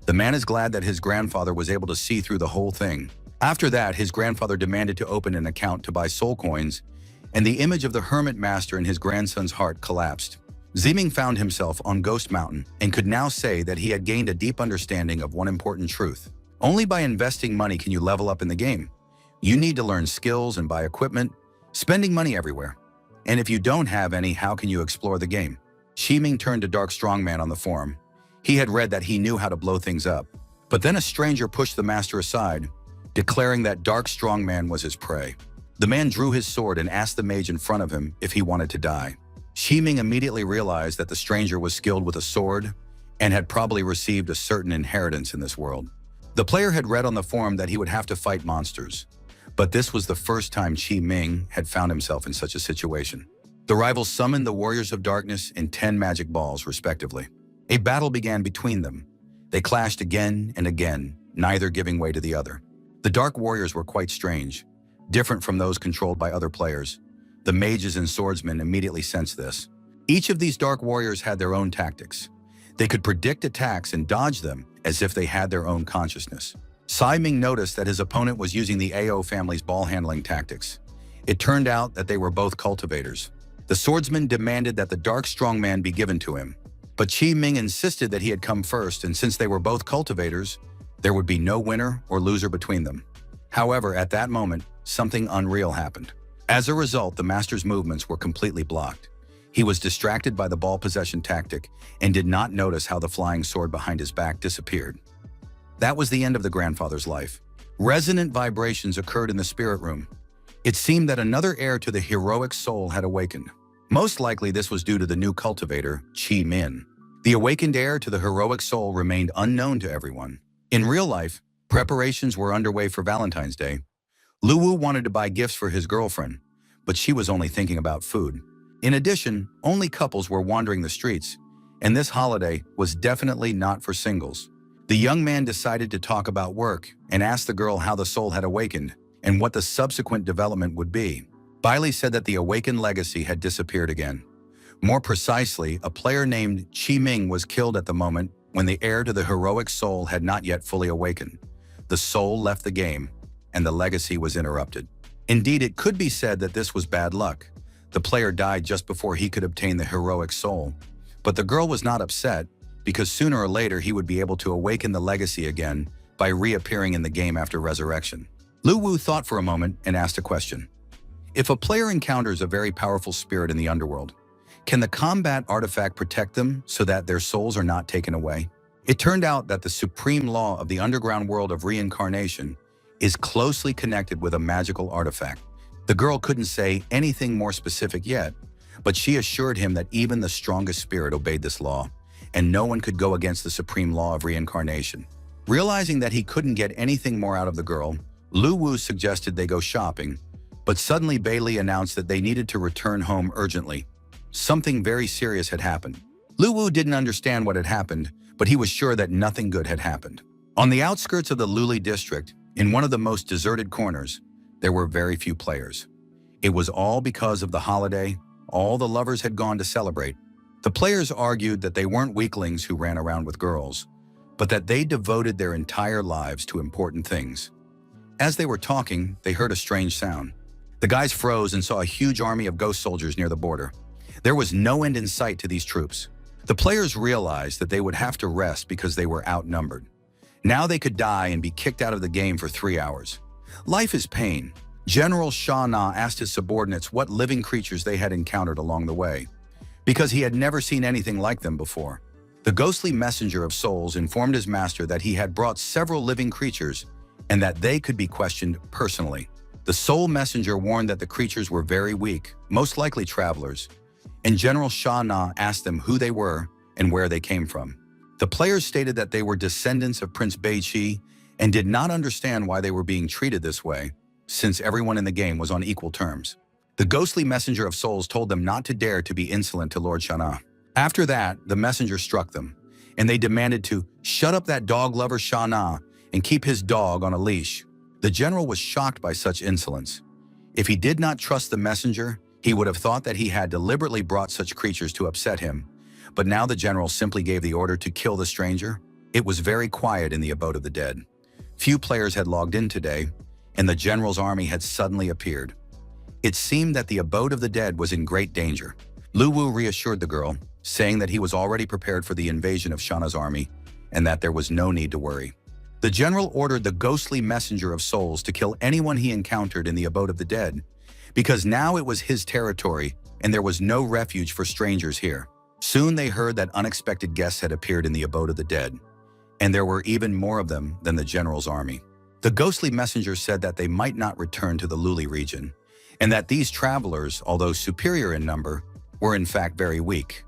The man is glad that his grandfather was able to see through the whole thing. After that, his grandfather demanded to open an account to buy soul coins, and the image of the hermit master in his grandson's heart collapsed. Ziming found himself on Ghost Mountain and could now say that he had gained a deep understanding of one important truth. Only by investing money can you level up in the game. You need to learn skills and buy equipment, spending money everywhere. And if you don't have any, how can you explore the game? Chi Ming turned to Dark Strongman on the forum. He had read that he knew how to blow things up. But then a stranger pushed the master aside, declaring that Dark Strongman was his prey. The man drew his sword and asked the mage in front of him if he wanted to die. Chi Ming immediately realized that the stranger was skilled with a sword and had probably received a certain inheritance in this world. The player had read on the forum that he would have to fight monsters, but this was the first time Chi Ming had found himself in such a situation. The rivals summoned the Warriors of Darkness and 10 magic balls, respectively. A battle began between them. They clashed again and again, neither giving way to the other. The Dark Warriors were quite strange, different from those controlled by other players. The mages and swordsmen immediately sensed this. Each of these Dark Warriors had their own tactics. They could predict attacks and dodge them as if they had their own consciousness. Sai Ming noticed that his opponent was using the AO family's ball-handling tactics. It turned out that they were both cultivators. The swordsman demanded that the Dark Strongman be given to him, but Chi Ming insisted that he had come first, and since they were both cultivators, there would be no winner or loser between them. However, at that moment, something unreal happened. As a result, the master's movements were completely blocked. He was distracted by the ball possession tactic and did not notice how the flying sword behind his back disappeared. That was the end of the grandfather's life. Resonant vibrations occurred in the spirit room. It seemed that another heir to the heroic soul had awakened. Most likely this was due to the new cultivator, Chi Min. The awakened heir to the heroic soul remained unknown to everyone. In real life, preparations were underway for Valentine's Day. Luwu wanted to buy gifts for his girlfriend, but she was only thinking about food. In addition, only couples were wandering the streets, and this holiday was definitely not for singles. The young man decided to talk about work and asked the girl how the soul had awakened and what the subsequent development would be. Bailey said that the awakened legacy had disappeared again. More precisely, a player named Chi Ming was killed at the moment when the heir to the heroic soul had not yet fully awakened. The soul left the game, and the legacy was interrupted. Indeed, it could be said that this was bad luck. The player died just before he could obtain the heroic soul. But the girl was not upset, because sooner or later he would be able to awaken the legacy again by reappearing in the game after resurrection. Luwu thought for a moment and asked a question. If a player encounters a very powerful spirit in the underworld, can the combat artifact protect them so that their souls are not taken away? It turned out that the supreme law of the underground world of reincarnation is closely connected with a magical artifact. The girl couldn't say anything more specific yet, but she assured him that even the strongest spirit obeyed this law, and no one could go against the supreme law of reincarnation. Realizing that he couldn't get anything more out of the girl, Luwu suggested they go shopping, but suddenly Bailey announced that they needed to return home urgently. Something very serious had happened. Luwu didn't understand what had happened, but he was sure that nothing good had happened. On the outskirts of the Luli district, in one of the most deserted corners, there were very few players. It was all because of the holiday. All the lovers had gone to celebrate. The players argued that they weren't weaklings who ran around with girls, but that they devoted their entire lives to important things. As they were talking, they heard a strange sound. The guys froze and saw a huge army of ghost soldiers near the border. There was no end in sight to these troops. The players realized that they would have to rest because they were outnumbered. Now they could die and be kicked out of the game for 3 hours. Life is pain. General Sha Na asked his subordinates what living creatures they had encountered along the way, because he had never seen anything like them before. The ghostly messenger of souls informed his master that he had brought several living creatures and that they could be questioned personally. The soul messenger warned that the creatures were very weak, most likely travelers, and General Sha Na asked them who they were and where they came from. The players stated that they were descendants of Prince Beiqi and did not understand why they were being treated this way, since everyone in the game was on equal terms. The ghostly messenger of souls told them not to dare to be insolent to Lord Shana. After that, the messenger struck them, and they demanded to shut up that dog lover Shana and keep his dog on a leash. The general was shocked by such insolence. If he did not trust the messenger, he would have thought that he had deliberately brought such creatures to upset him. But now the general simply gave the order to kill the stranger. It was very quiet in the abode of the dead. Few players had logged in today, and the general's army had suddenly appeared. It seemed that the abode of the dead was in great danger. Luwu reassured the girl, saying that he was already prepared for the invasion of Shana's army and that there was no need to worry. The general ordered the ghostly messenger of souls to kill anyone he encountered in the abode of the dead, because now it was his territory and there was no refuge for strangers here. Soon they heard that unexpected guests had appeared in the abode of the dead, and there were even more of them than the general's army. The ghostly messenger said that they might not return to the Luli region, and that these travelers, although superior in number, were in fact very weak.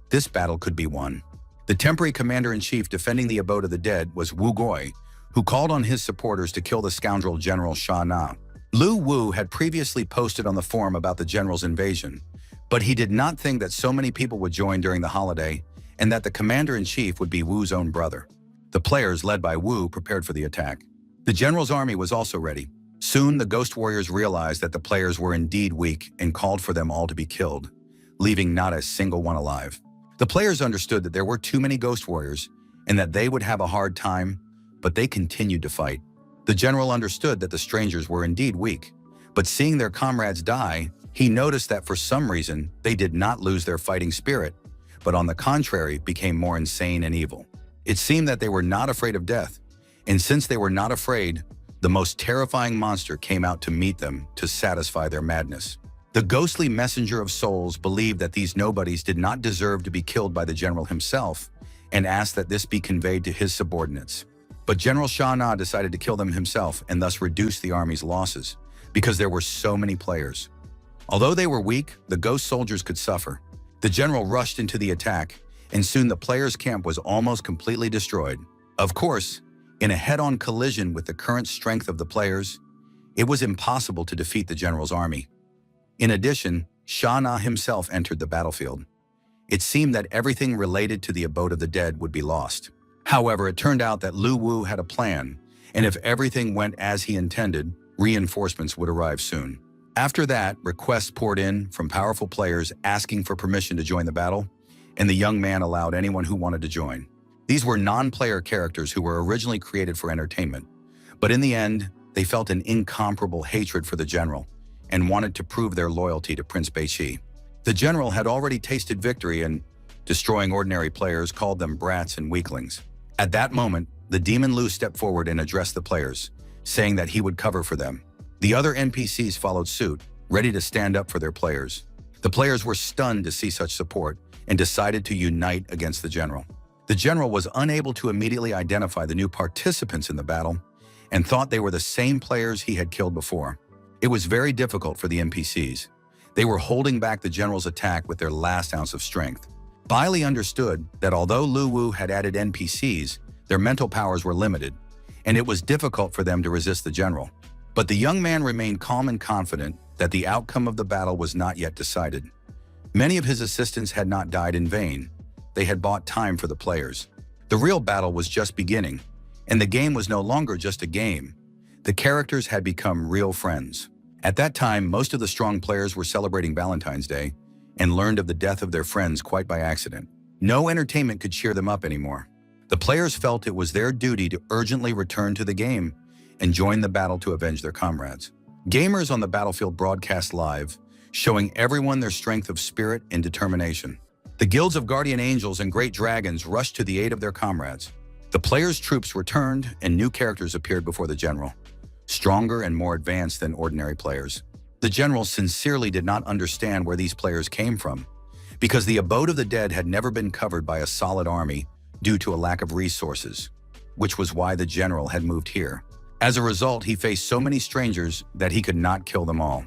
This battle could be won. The temporary commander-in-chief defending the abode of the dead was Wu Goi, who called on his supporters to kill the scoundrel General Sha Na. Lu Wu had previously posted on the forum about the general's invasion, but he did not think that so many people would join during the holiday and that the commander-in-chief would be Wu's own brother. The players, led by Wu, prepared for the attack. The general's army was also ready. Soon, the ghost warriors realized that the players were indeed weak and called for them all to be killed, leaving not a single one alive. The players understood that there were too many ghost warriors and that they would have a hard time, but they continued to fight. The general understood that the strangers were indeed weak, but seeing their comrades die, he noticed that for some reason they did not lose their fighting spirit, but on the contrary became more insane and evil. It seemed that they were not afraid of death, and since they were not afraid, the most terrifying monster came out to meet them to satisfy their madness. The ghostly messenger of souls believed that these nobodies did not deserve to be killed by the general himself and asked that this be conveyed to his subordinates. But General Sha Na decided to kill them himself and thus reduce the army's losses because there were so many players. Although they were weak, the ghost soldiers could suffer. The general rushed into the attack, and soon the players' camp was almost completely destroyed. Of course, in a head-on collision with the current strength of the players, it was impossible to defeat the general's army. In addition, Sha Na himself entered the battlefield. It seemed that everything related to the abode of the dead would be lost. However, it turned out that Lu Wu had a plan, and if everything went as he intended, reinforcements would arrive soon. After that, requests poured in from powerful players asking for permission to join the battle, and the young man allowed anyone who wanted to join. These were non-player characters who were originally created for entertainment, but in the end, they felt an incomparable hatred for the general and wanted to prove their loyalty to Prince Beiqi. The general had already tasted victory and, destroying ordinary players, called them brats and weaklings. At that moment, the demon Lu stepped forward and addressed the players, saying that he would cover for them. The other NPCs followed suit, ready to stand up for their players. The players were stunned to see such support and decided to unite against the general. The general was unable to immediately identify the new participants in the battle and thought they were the same players he had killed before. It was very difficult for the NPCs. They were holding back the general's attack with their last ounce of strength. Bailey understood that although Lu Wu had added NPCs, their mental powers were limited, and it was difficult for them to resist the general. But the young man remained calm and confident that the outcome of the battle was not yet decided. Many of his assistants had not died in vain. They had bought time for the players. The real battle was just beginning, and the game was no longer just a game. The characters had become real friends. At that time, most of the strong players were celebrating Valentine's Day and learned of the death of their friends quite by accident. No entertainment could cheer them up anymore. The players felt it was their duty to urgently return to the game and join the battle to avenge their comrades. Gamers on the battlefield broadcast live, showing everyone their strength of spirit and determination. The guilds of guardian angels and great dragons rushed to the aid of their comrades. The players' troops returned and new characters appeared before the general, stronger and more advanced than ordinary players. The general sincerely did not understand where these players came from, because the abode of the dead had never been covered by a solid army due to a lack of resources, which was why the general had moved here. As a result, he faced so many strangers that he could not kill them all.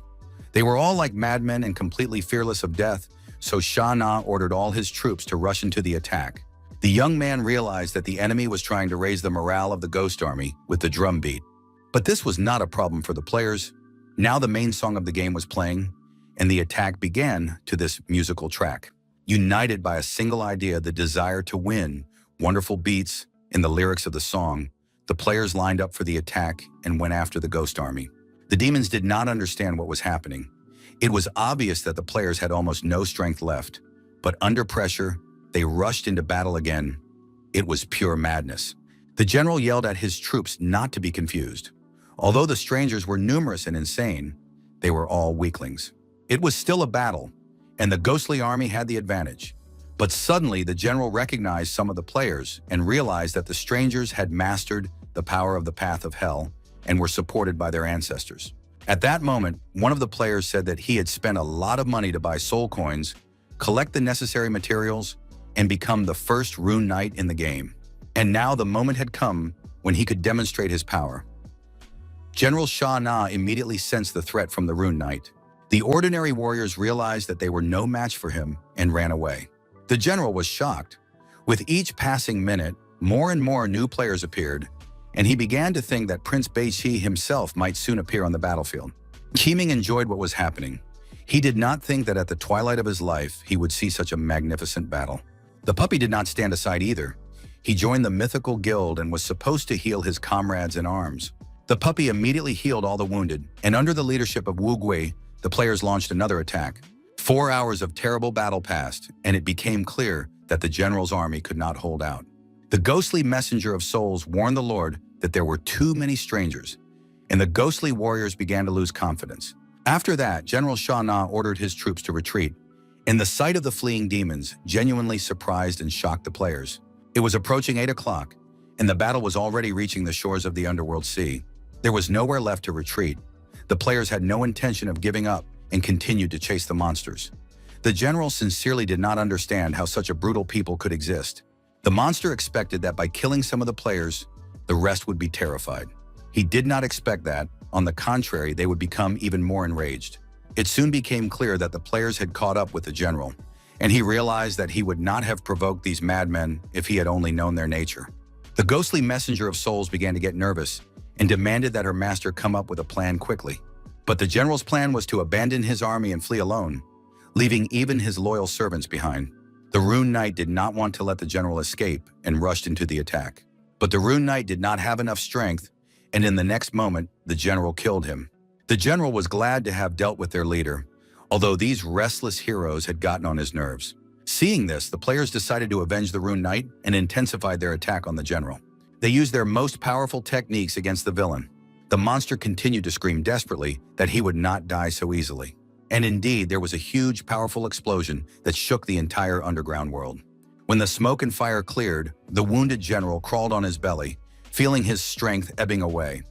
They were all like madmen and completely fearless of death, so Sha Na ordered all his troops to rush into the attack. The young man realized that the enemy was trying to raise the morale of the ghost army with the drum beat. But this was not a problem for the players. Now the main song of the game was playing, and the attack began to this musical track. United by a single idea, the desire to win, wonderful beats, and the lyrics of the song, the players lined up for the attack and went after the ghost army. The demons did not understand what was happening. It was obvious that the players had almost no strength left, but under pressure, they rushed into battle again. It was pure madness. The general yelled at his troops not to be confused. Although the strangers were numerous and insane, they were all weaklings. It was still a battle, and the ghostly army had the advantage. But suddenly, the general recognized some of the players and realized that the strangers had mastered the power of the path of hell and were supported by their ancestors. At that moment, one of the players said that he had spent a lot of money to buy soul coins, collect the necessary materials, and become the first rune knight in the game. And now the moment had come when he could demonstrate his power. General Sha Na immediately sensed the threat from the rune knight. The ordinary warriors realized that they were no match for him and ran away. The general was shocked. With each passing minute, more and more new players appeared, and he began to think that Prince Beiqi himself might soon appear on the battlefield. Qiming enjoyed what was happening. He did not think that at the twilight of his life, he would see such a magnificent battle. The puppy did not stand aside either. He joined the mythical guild and was supposed to heal his comrades in arms. The puppy immediately healed all the wounded, and under the leadership of Wu Gui, the players launched another attack. 4 hours of terrible battle passed, and it became clear that the general's army could not hold out. The ghostly messenger of souls warned the Lord that there were too many strangers, and the ghostly warriors began to lose confidence. After that, General Sha Na ordered his troops to retreat, and the sight of the fleeing demons genuinely surprised and shocked the players. It was approaching 8 o'clock, and the battle was already reaching the shores of the underworld sea. There was nowhere left to retreat. The players had no intention of giving up and continued to chase the monsters. The general sincerely did not understand how such a brutal people could exist. The monster expected that by killing some of the players, the rest would be terrified. He did not expect that. On the contrary, they would become even more enraged. It soon became clear that the players had caught up with the general, and he realized that he would not have provoked these madmen if he had only known their nature. The ghostly messenger of souls began to get nervous and demanded that her master come up with a plan quickly. But the general's plan was to abandon his army and flee alone, leaving even his loyal servants behind. The Rune Knight did not want to let the general escape and rushed into the attack. But the Rune Knight did not have enough strength, and in the next moment, the general killed him. The general was glad to have dealt with their leader, although these restless heroes had gotten on his nerves. Seeing this, the players decided to avenge the Rune Knight and intensified their attack on the general. They used their most powerful techniques against the villain. The monster continued to scream desperately that he would not die so easily. And indeed, there was a huge, powerful explosion that shook the entire underground world. When the smoke and fire cleared, the wounded general crawled on his belly, feeling his strength ebbing away.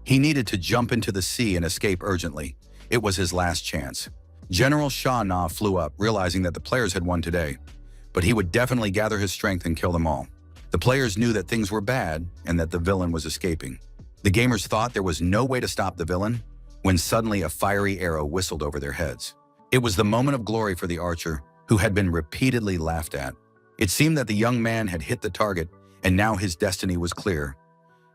He needed to jump into the sea and escape urgently. It was his last chance. General Sha Na flew up, realizing that the players had won today, but he would definitely gather his strength and kill them all. The players knew that things were bad and that the villain was escaping. The gamers thought there was no way to stop the villain, when suddenly a fiery arrow whistled over their heads. It was the moment of glory for the archer, who had been repeatedly laughed at. It seemed that the young man had hit the target, and now his destiny was clear.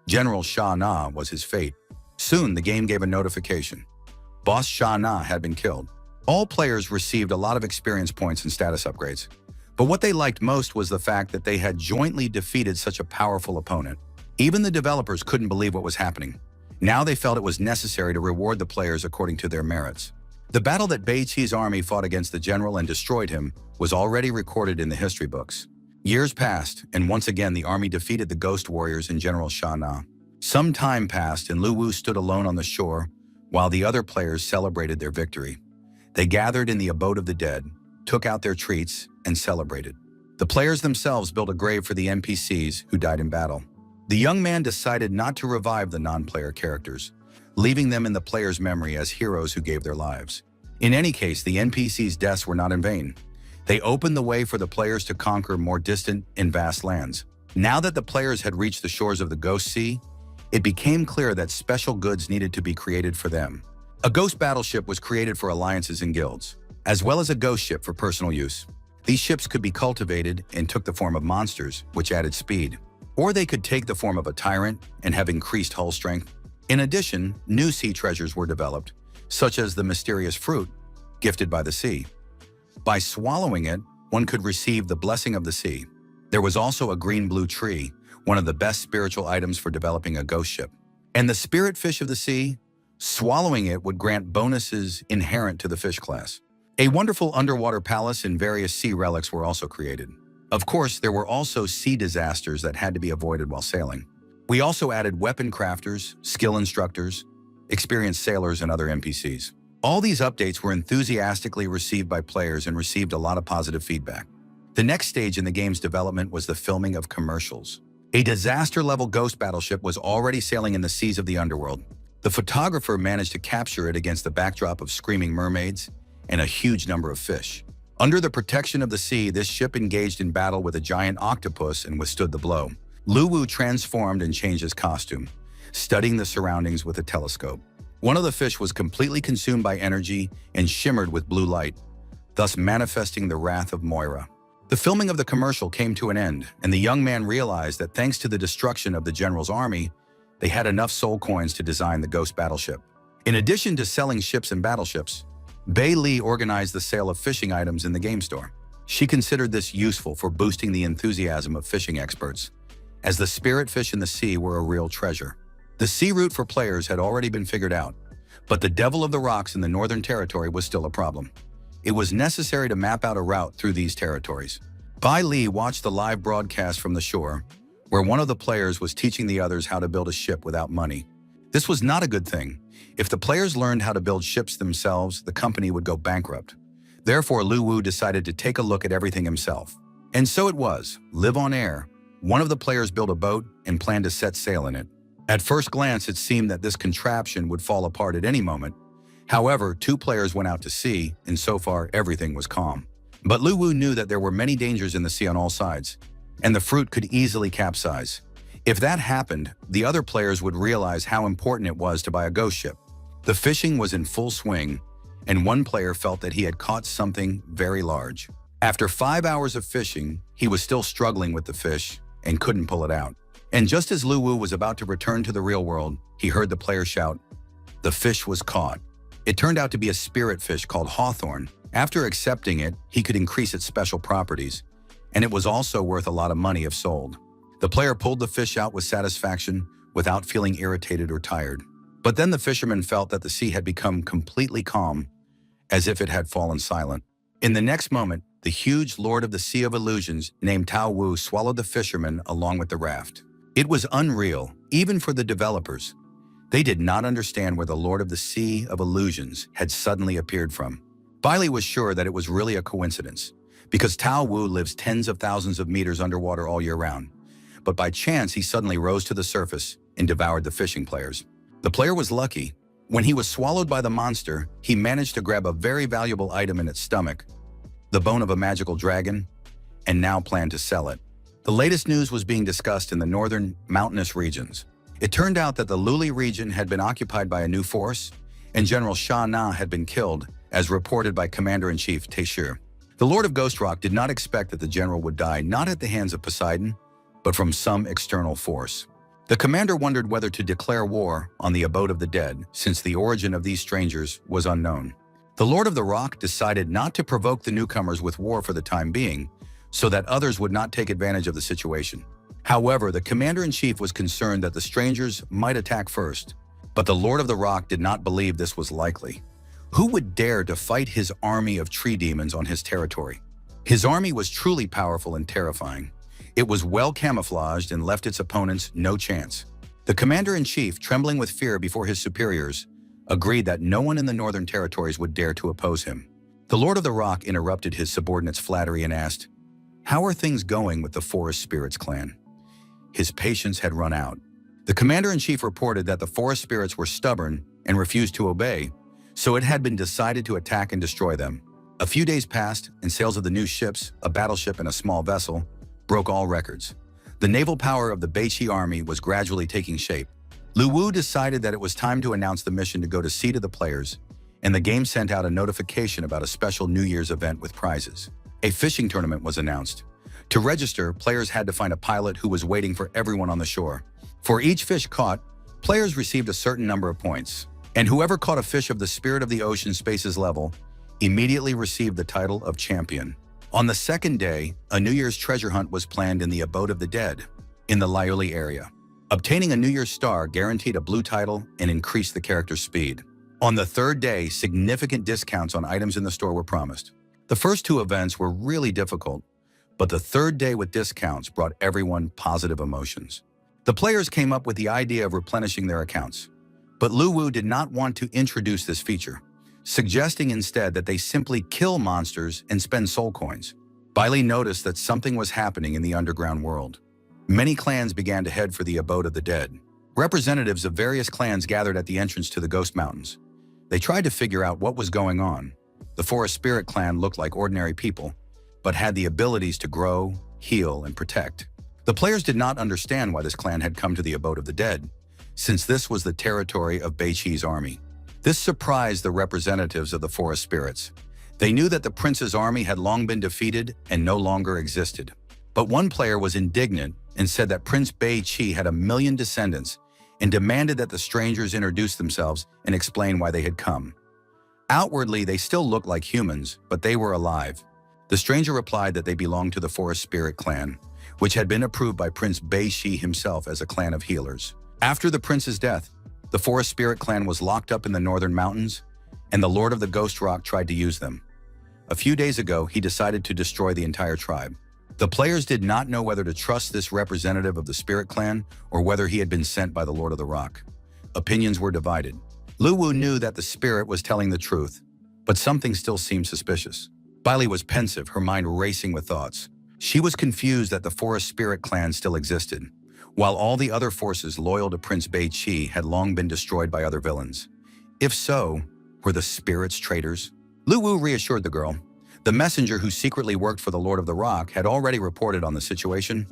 General Sha Na was his fate. Soon, the game gave a notification. Boss Sha Na had been killed. All players received a lot of experience points and status upgrades. But what they liked most was the fact that they had jointly defeated such a powerful opponent. Even the developers couldn't believe what was happening. Now they felt it was necessary to reward the players according to their merits. The battle that Bei Qi's army fought against the general and destroyed him was already recorded in the history books. Years passed, and once again the army defeated the ghost warriors and General Sha Na. Some time passed, and Lu Wu stood alone on the shore while the other players celebrated their victory. They gathered in the abode of the dead, took out their treats, and celebrated. The players themselves built a grave for the NPCs who died in battle. The young man decided not to revive the non-player characters, leaving them in the player's memory as heroes who gave their lives. In any case, the NPCs' deaths were not in vain. They opened the way for the players to conquer more distant and vast lands. Now that the players had reached the shores of the Ghost Sea, it became clear that special goods needed to be created for them. A ghost battleship was created for alliances and guilds, as well as a ghost ship for personal use. These ships could be cultivated and took the form of monsters, which added speed. Or they could take the form of a tyrant and have increased hull strength. In addition, new sea treasures were developed, such as the mysterious fruit, gifted by the sea. By swallowing it, one could receive the blessing of the sea. There was also a green-blue tree, one of the best spiritual items for developing a ghost ship. And the spirit fish of the sea, swallowing it would grant bonuses inherent to the fish class. A wonderful underwater palace and various sea relics were also created. Of course, there were also sea disasters that had to be avoided while sailing. We also added weapon crafters, skill instructors, experienced sailors, and other NPCs. All these updates were enthusiastically received by players and received a lot of positive feedback. The next stage in the game's development was the filming of commercials. A disaster-level ghost battleship was already sailing in the seas of the underworld. The photographer managed to capture it against the backdrop of screaming mermaids and a huge number of fish. Under the protection of the sea, this ship engaged in battle with a giant octopus and withstood the blow. Lu Wu transformed and changed his costume, studying the surroundings with a telescope. One of the fish was completely consumed by energy and shimmered with blue light, thus manifesting the wrath of Moira. The filming of the commercial came to an end, and the young man realized that thanks to the destruction of the general's army, they had enough soul coins to design the ghost battleship. In addition to selling ships and battleships, Bei Li organized the sale of fishing items in the game store. She considered this useful for boosting the enthusiasm of fishing experts, as the spirit fish in the sea were a real treasure. The sea route for players had already been figured out, but the Devil of the Rocks in the Northern Territory was still a problem. It was necessary to map out a route through these territories. Bei Li watched the live broadcast from the shore, where one of the players was teaching the others how to build a ship without money. This was not a good thing. If the players learned how to build ships themselves, the company would go bankrupt. Therefore, Lu Wu decided to take a look at everything himself. And so it was. Live on air. One of the players built a boat and planned to set sail in it. At first glance, it seemed that this contraption would fall apart at any moment. However, two players went out to sea, and so far, everything was calm. But Lu Wu knew that there were many dangers in the sea on all sides, and the fruit could easily capsize. If that happened, the other players would realize how important it was to buy a ghost ship. The fishing was in full swing, and one player felt that he had caught something very large. After 5 hours of fishing, he was still struggling with the fish and couldn't pull it out. And just as Lu Wu was about to return to the real world, he heard the player shout, "The fish was caught." It turned out to be a spirit fish called Hawthorn. After accepting it, he could increase its special properties, and it was also worth a lot of money if sold. The player pulled the fish out with satisfaction without feeling irritated or tired. But then the fisherman felt that the sea had become completely calm, as if it had fallen silent. In the next moment, the huge Lord of the Sea of Illusions named Tao Wu swallowed the fisherman along with the raft. It was unreal, even for the developers. They did not understand where the Lord of the Sea of Illusions had suddenly appeared from. Bailey was sure that it was really a coincidence, because Tao Wu lives tens of thousands of meters underwater all year round. But by chance, he suddenly rose to the surface and devoured the fishing players. The player was lucky. When he was swallowed by the monster, he managed to grab a very valuable item in its stomach, the bone of a magical dragon, and now planned to sell it. The latest news was being discussed in the northern mountainous regions. It turned out that the Luli region had been occupied by a new force, and General Sha Na had been killed, as reported by Commander-in-Chief Taishir. The Lord of Ghost Rock did not expect that the general would die not at the hands of Poseidon, but from some external force. The commander wondered whether to declare war on the abode of the dead, since the origin of these strangers was unknown. The Lord of the Rock decided not to provoke the newcomers with war for the time being, so that others would not take advantage of the situation. However, the commander-in-chief was concerned that the strangers might attack first, but the Lord of the Rock did not believe this was likely. Who would dare to fight his army of tree demons on his territory? His army was truly powerful and terrifying. It was well camouflaged and left its opponents no chance. The commander-in-chief, trembling with fear before his superiors, agreed that no one in the northern territories would dare to oppose him. The Lord of the Rock interrupted his subordinate's flattery and asked, "How are things going with the Forest Spirits clan?" His patience had run out. The commander-in-chief reported that the Forest Spirits were stubborn and refused to obey, so it had been decided to attack and destroy them. A few days passed, and sales of the new ships, a battleship and a small vessel, broke all records. The naval power of the Beiqi army was gradually taking shape. Lu Wu decided that it was time to announce the mission to go to sea to the players, and the game sent out a notification about a special New Year's event with prizes. A fishing tournament was announced. To register, players had to find a pilot who was waiting for everyone on the shore. For each fish caught, players received a certain number of points, and whoever caught a fish of the Spirit of the Ocean Spaces level immediately received the title of champion. On the second day, a New Year's treasure hunt was planned in the abode of the dead, in the Liuli area. Obtaining a New Year's star guaranteed a blue title and increased the character's speed. On the third day, significant discounts on items in the store were promised. The first two events were really difficult, but the third day with discounts brought everyone positive emotions. The players came up with the idea of replenishing their accounts, but Lu Wu did not want to introduce this feature, suggesting instead that they simply kill monsters and spend soul coins. Bailey noticed that something was happening in the underground world. Many clans began to head for the abode of the dead. Representatives of various clans gathered at the entrance to the Ghost Mountains. They tried to figure out what was going on. The Forest Spirit clan looked like ordinary people, but had the abilities to grow, heal, and protect. The players did not understand why this clan had come to the abode of the dead, since this was the territory of Beiqi's army. This surprised the representatives of the Forest Spirits. They knew that the prince's army had long been defeated and no longer existed. But one player was indignant and said that Prince Beiqi had 1,000,000 descendants and demanded that the strangers introduce themselves and explain why they had come. Outwardly, they still looked like humans, but they were alive. The stranger replied that they belonged to the Forest Spirit clan, which had been approved by Prince Beiqi himself as a clan of healers. After the prince's death, the Forest Spirit clan was locked up in the northern mountains, and the Lord of the Ghost Rock tried to use them. A few days ago, he decided to destroy the entire tribe. The players did not know whether to trust this representative of the Spirit clan or whether he had been sent by the Lord of the Rock. Opinions were divided. Lu Wu knew that the spirit was telling the truth, but something still seemed suspicious. Bailey was pensive, her mind racing with thoughts. She was confused that the Forest Spirit clan still existed, while all the other forces loyal to Prince Beiqi had long been destroyed by other villains. If so, were the spirits traitors? Lu Wu reassured the girl. The messenger who secretly worked for the Lord of the Rock had already reported on the situation.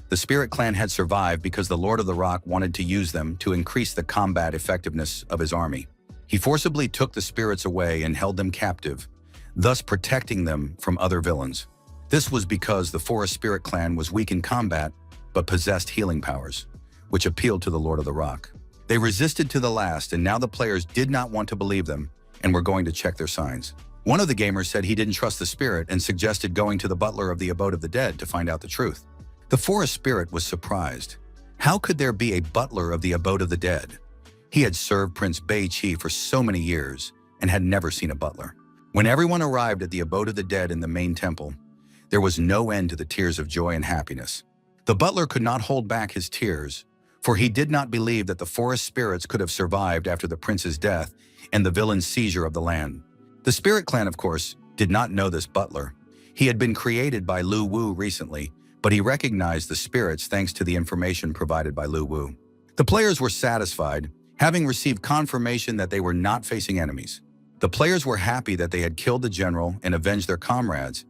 The Spirit clan had survived because the Lord of the Rock wanted to use them to increase the combat effectiveness of his army. He forcibly took the spirits away and held them captive, thus protecting them from other villains. This was because the Forest Spirit clan was weak in combat, but possessed healing powers, which appealed to the Lord of the Rock. They resisted to the last, and now the players did not want to believe them and were going to check their signs. One of the gamers said he didn't trust the spirit and suggested going to the butler of the Abode of the Dead to find out the truth. The Forest Spirit was surprised. How could there be a butler of the Abode of the Dead? He had served Prince Bei Chi for so many years and had never seen a butler. When everyone arrived at the Abode of the Dead in the main temple, there was no end to the tears of joy and happiness. The butler could not hold back his tears, for he did not believe that the forest spirits could have survived after the prince's death and the villain's seizure of the land. The Spirit Clan, of course, did not know this butler. He had been created by Lu Wu recently, but he recognized the spirits thanks to the information provided by Lu Wu. The players were satisfied, having received confirmation that they were not facing enemies. The players were happy that they had killed the general and avenged their comrades,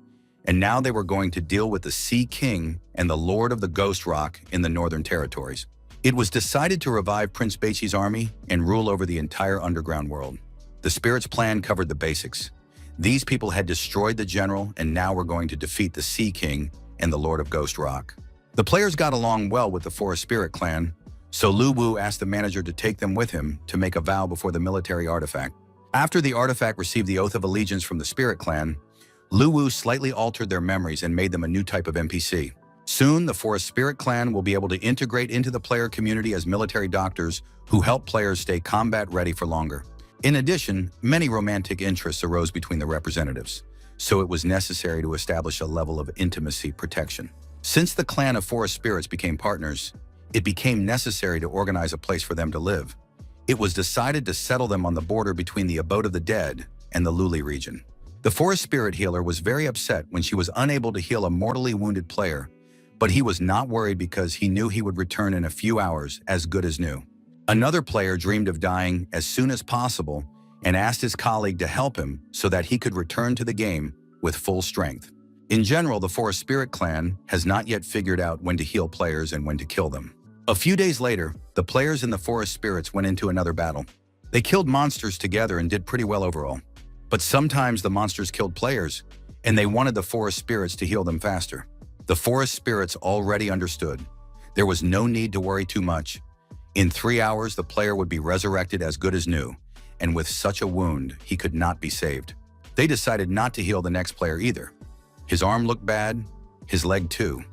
and now they were going to deal with the Sea King and the Lord of the Ghost Rock in the Northern Territories. It was decided to revive Prince Bei Chi's army and rule over the entire underground world. The Spirit's plan covered the basics. These people had destroyed the general and now were going to defeat the Sea King and the Lord of Ghost Rock. The players got along well with the Forest Spirit clan, so Lu Wu asked the manager to take them with him to make a vow before the military artifact. After the artifact received the Oath of Allegiance from the Spirit clan, Lu Wu slightly altered their memories and made them a new type of NPC. Soon, the Forest Spirit clan will be able to integrate into the player community as military doctors who help players stay combat ready for longer. In addition, many romantic interests arose between the representatives, so it was necessary to establish a level of intimacy protection. Since the clan of Forest Spirits became partners, it became necessary to organize a place for them to live. It was decided to settle them on the border between the Abode of the Dead and the Luli region. The Forest Spirit healer was very upset when she was unable to heal a mortally wounded player, but he was not worried because he knew he would return in a few hours as good as new. Another player dreamed of dying as soon as possible and asked his colleague to help him so that he could return to the game with full strength. In general, the Forest Spirit clan has not yet figured out when to heal players and when to kill them. A few days later, the players and the Forest Spirits went into another battle. They killed monsters together and did pretty well overall. But sometimes the monsters killed players, and they wanted the Forest Spirits to heal them faster. The Forest Spirits already understood. There was no need to worry too much. In 3 hours, the player would be resurrected as good as new, and with such a wound, he could not be saved. They decided not to heal the next player either. His arm looked bad, his leg too.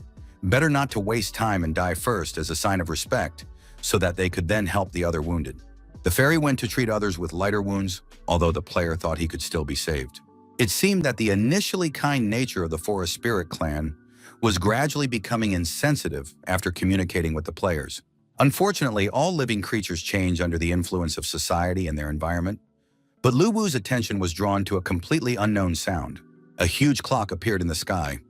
Better not to waste time and die first as a sign of respect, so that they could then help the other wounded. The fairy went to treat others with lighter wounds, although the player thought he could still be saved. It seemed that the initially kind nature of the Forest Spirit clan was gradually becoming insensitive after communicating with the players. Unfortunately, all living creatures change under the influence of society and their environment. But Lu Wu's attention was drawn to a completely unknown sound. A huge clock appeared in the sky.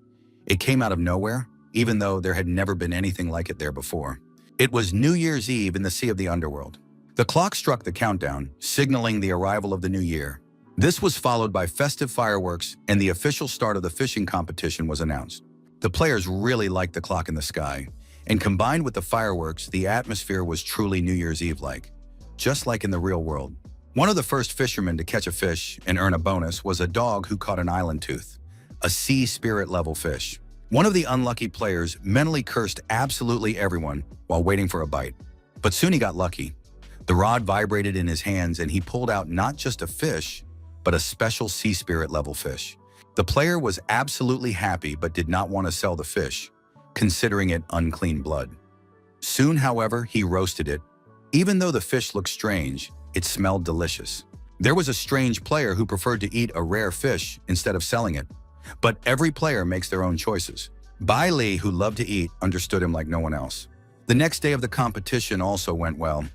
It came out of nowhere, even though there had never been anything like it there before. It was New Year's Eve in the Sea of the Underworld. The clock struck the countdown, signaling the arrival of the new year. This was followed by festive fireworks, and the official start of the fishing competition was announced. The players really liked the clock in the sky, and combined with the fireworks, the atmosphere was truly New Year's Eve-like, just like in the real world. One of the first fishermen to catch a fish and earn a bonus was a dog who caught an island tooth, a sea spirit-level fish. One of the unlucky players mentally cursed absolutely everyone while waiting for a bite. But soon he got lucky. The rod vibrated in his hands and he pulled out not just a fish, but a special sea spirit-level fish. The player was absolutely happy but did not want to sell the fish, considering it unclean blood. Soon, however, he roasted it. Even though the fish looked strange, it smelled delicious. There was a strange player who preferred to eat a rare fish instead of selling it. But every player makes their own choices. Bai Li, who loved to eat, understood him like no one else. The next day of the competition also went well.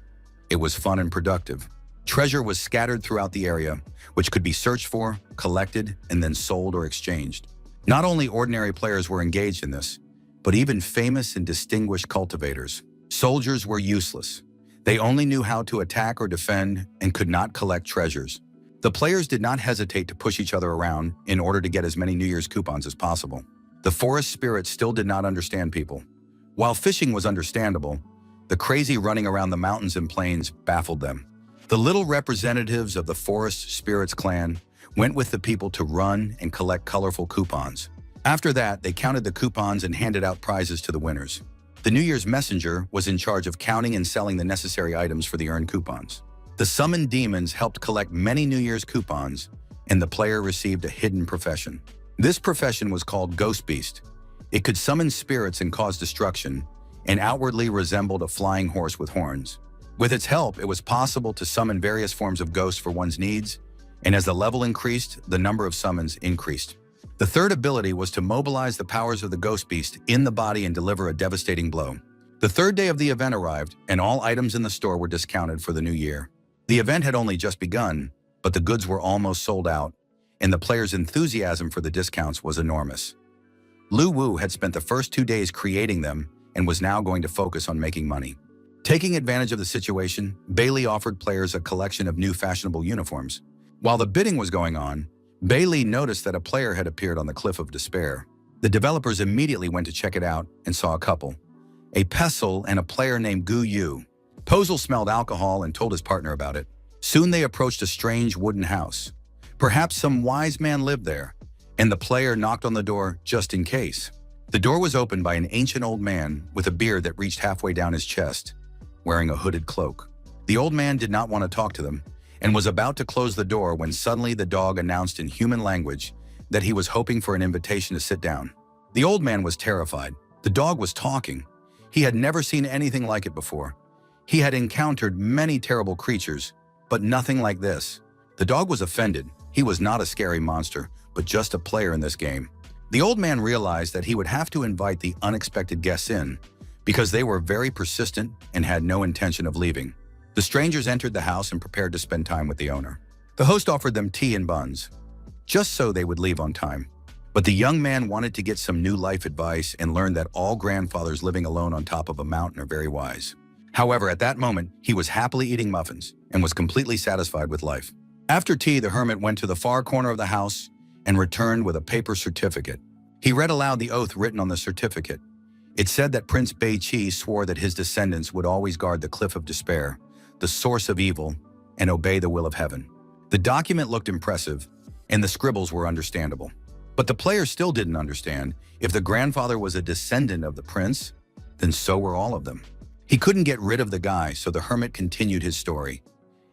It was fun and productive. Treasure was scattered throughout the area, which could be searched for, collected, and then sold or exchanged. Not only ordinary players were engaged in this, but even famous and distinguished cultivators. Soldiers were useless. They only knew how to attack or defend and could not collect treasures. The players did not hesitate to push each other around in order to get as many New Year's coupons as possible. The Forest Spirits still did not understand people. While fishing was understandable, the crazy running around the mountains and plains baffled them. The little representatives of the Forest Spirits clan went with the people to run and collect colorful coupons. After that, they counted the coupons and handed out prizes to the winners. The New Year's messenger was in charge of counting and selling the necessary items for the earned coupons. The summoned demons helped collect many New Year's coupons, and the player received a hidden profession. This profession was called Ghost Beast. It could summon spirits and cause destruction, and outwardly resembled a flying horse with horns. With its help, it was possible to summon various forms of ghosts for one's needs, and as the level increased, the number of summons increased. The third ability was to mobilize the powers of the Ghost Beast in the body and deliver a devastating blow. The third day of the event arrived, and all items in the store were discounted for the new year. The event had only just begun, but the goods were almost sold out, and the players' enthusiasm for the discounts was enormous. Lu Wu had spent the first 2 days creating them and was now going to focus on making money. Taking advantage of the situation, Bailey offered players a collection of new fashionable uniforms. While the bidding was going on, Bailey noticed that a player had appeared on the Cliff of Despair. The developers immediately went to check it out and saw a couple, a Pestle and a player named Gu Yu. Posel smelled alcohol and told his partner about it. Soon they approached a strange wooden house. Perhaps some wise man lived there, and the player knocked on the door just in case. The door was opened by an ancient old man with a beard that reached halfway down his chest, wearing a hooded cloak. The old man did not want to talk to them, and was about to close the door when suddenly the dog announced in human language that he was hoping for an invitation to sit down. The old man was terrified. The dog was talking. He had never seen anything like it before. He had encountered many terrible creatures, but nothing like this. The dog was offended. He was not a scary monster, but just a player in this game. The old man realized that he would have to invite the unexpected guests in, because they were very persistent and had no intention of leaving. The strangers entered the house and prepared to spend time with the owner. The host offered them tea and buns, just so they would leave on time. But the young man wanted to get some new life advice and learned that all grandfathers living alone on top of a mountain are very wise. However, at that moment, he was happily eating muffins and was completely satisfied with life. After tea, the hermit went to the far corner of the house and returned with a paper certificate. He read aloud the oath written on the certificate. It said that Prince Bei Qi swore that his descendants would always guard the Cliff of Despair, the source of evil, and obey the will of heaven. The document looked impressive, and the scribbles were understandable. But the player still didn't understand. If the grandfather was a descendant of the prince, then so were all of them. He couldn't get rid of the guy, so the hermit continued his story.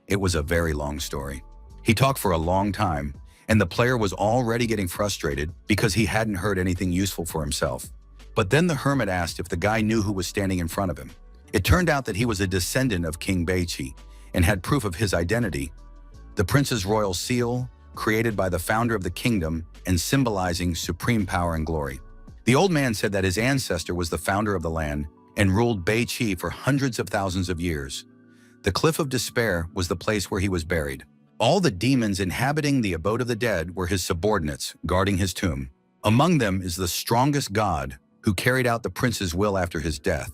It was a very long story. He talked for a long time, and the player was already getting frustrated because he hadn't heard anything useful for himself. But then the hermit asked if the guy knew who was standing in front of him. It turned out that he was a descendant of King Beiqi and had proof of his identity, the prince's royal seal, created by the founder of the kingdom and symbolizing supreme power and glory. The old man said that his ancestor was the founder of the land and ruled Beiqi for hundreds of thousands of years. The Cliff of Despair was the place where he was buried. All the demons inhabiting the abode of the dead were his subordinates, guarding his tomb. Among them is the strongest god who carried out the prince's will after his death.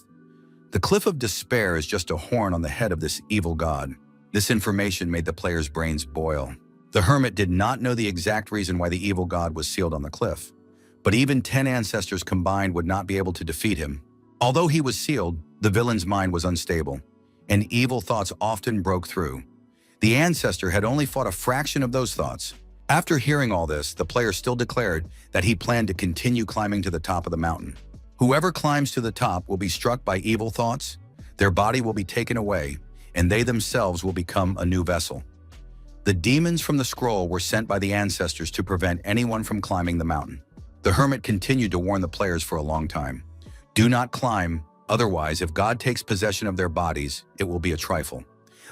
The Cliff of Despair is just a horn on the head of this evil god. This information made the player's brains boil. The hermit did not know the exact reason why the evil god was sealed on the cliff, but even 10 ancestors combined would not be able to defeat him. Although he was sealed, the villain's mind was unstable, and evil thoughts often broke through. The ancestor had only fought a fraction of those thoughts. After hearing all this, the player still declared that he planned to continue climbing to the top of the mountain. Whoever climbs to the top will be struck by evil thoughts, their body will be taken away, and they themselves will become a new vessel. The demons from the scroll were sent by the ancestors to prevent anyone from climbing the mountain. The hermit continued to warn the players for a long time. Do not climb, otherwise if God takes possession of their bodies, it will be a trifle.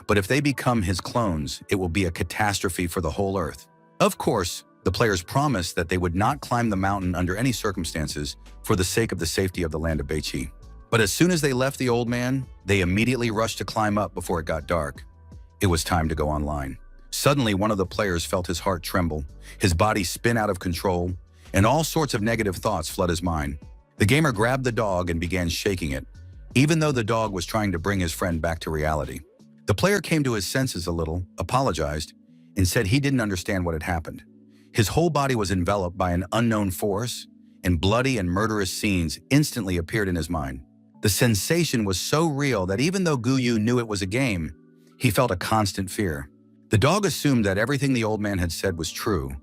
But if they become his clones, it will be a catastrophe for the whole earth. Of course, the players promised that they would not climb the mountain under any circumstances for the sake of the safety of the land of Beiqi. But as soon as they left the old man, they immediately rushed to climb up before it got dark. It was time to go online. Suddenly, one of the players felt his heart tremble, his body spin out of control, and all sorts of negative thoughts flood his mind. The gamer grabbed the dog and began shaking it, even though the dog was trying to bring his friend back to reality. The player came to his senses a little, apologized, and said he didn't understand what had happened. His whole body was enveloped by an unknown force, and bloody and murderous scenes instantly appeared in his mind. The sensation was so real that even though Guyu knew it was a game, he felt a constant fear. The dog assumed that everything the old man had said was true,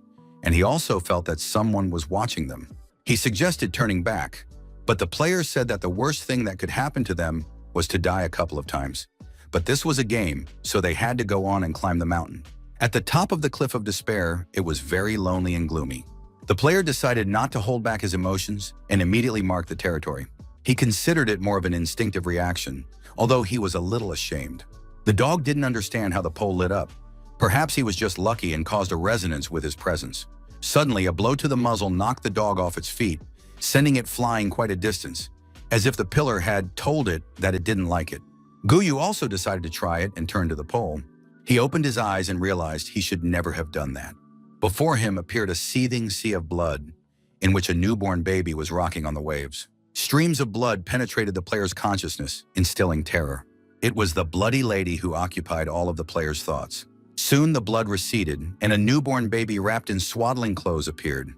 and he also felt that someone was watching them. He suggested turning back, but the players said that the worst thing that could happen to them was to die a couple of times. But this was a game, so they had to go on and climb the mountain. At the top of the cliff of despair, it was very lonely and gloomy. The player decided not to hold back his emotions and immediately marked the territory. He considered it more of an instinctive reaction, although he was a little ashamed. The dog didn't understand how the pole lit up. Perhaps he was just lucky and caused a resonance with his presence. Suddenly, a blow to the muzzle knocked the dog off its feet, sending it flying quite a distance, as if the pillar had told it that it didn't like it. Guyu also decided to try it and turned to the pole. He opened his eyes and realized he should never have done that. Before him appeared a seething sea of blood, in which a newborn baby was rocking on the waves. Streams of blood penetrated the player's consciousness, instilling terror. It was the bloody lady who occupied all of the player's thoughts. Soon the blood receded, and a newborn baby wrapped in swaddling clothes appeared.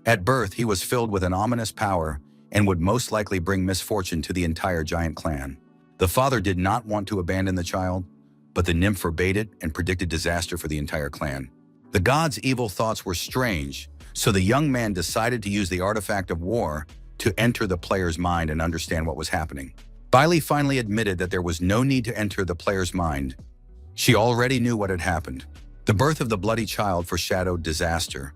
At birth, he was filled with an ominous power and would most likely bring misfortune to the entire giant clan. The father did not want to abandon the child, but the nymph forbade it and predicted disaster for the entire clan. The god's evil thoughts were strange, so the young man decided to use the artifact of war to enter the player's mind and understand what was happening. Bailey finally admitted that there was no need to enter the player's mind. She already knew what had happened. The birth of the bloody child foreshadowed disaster,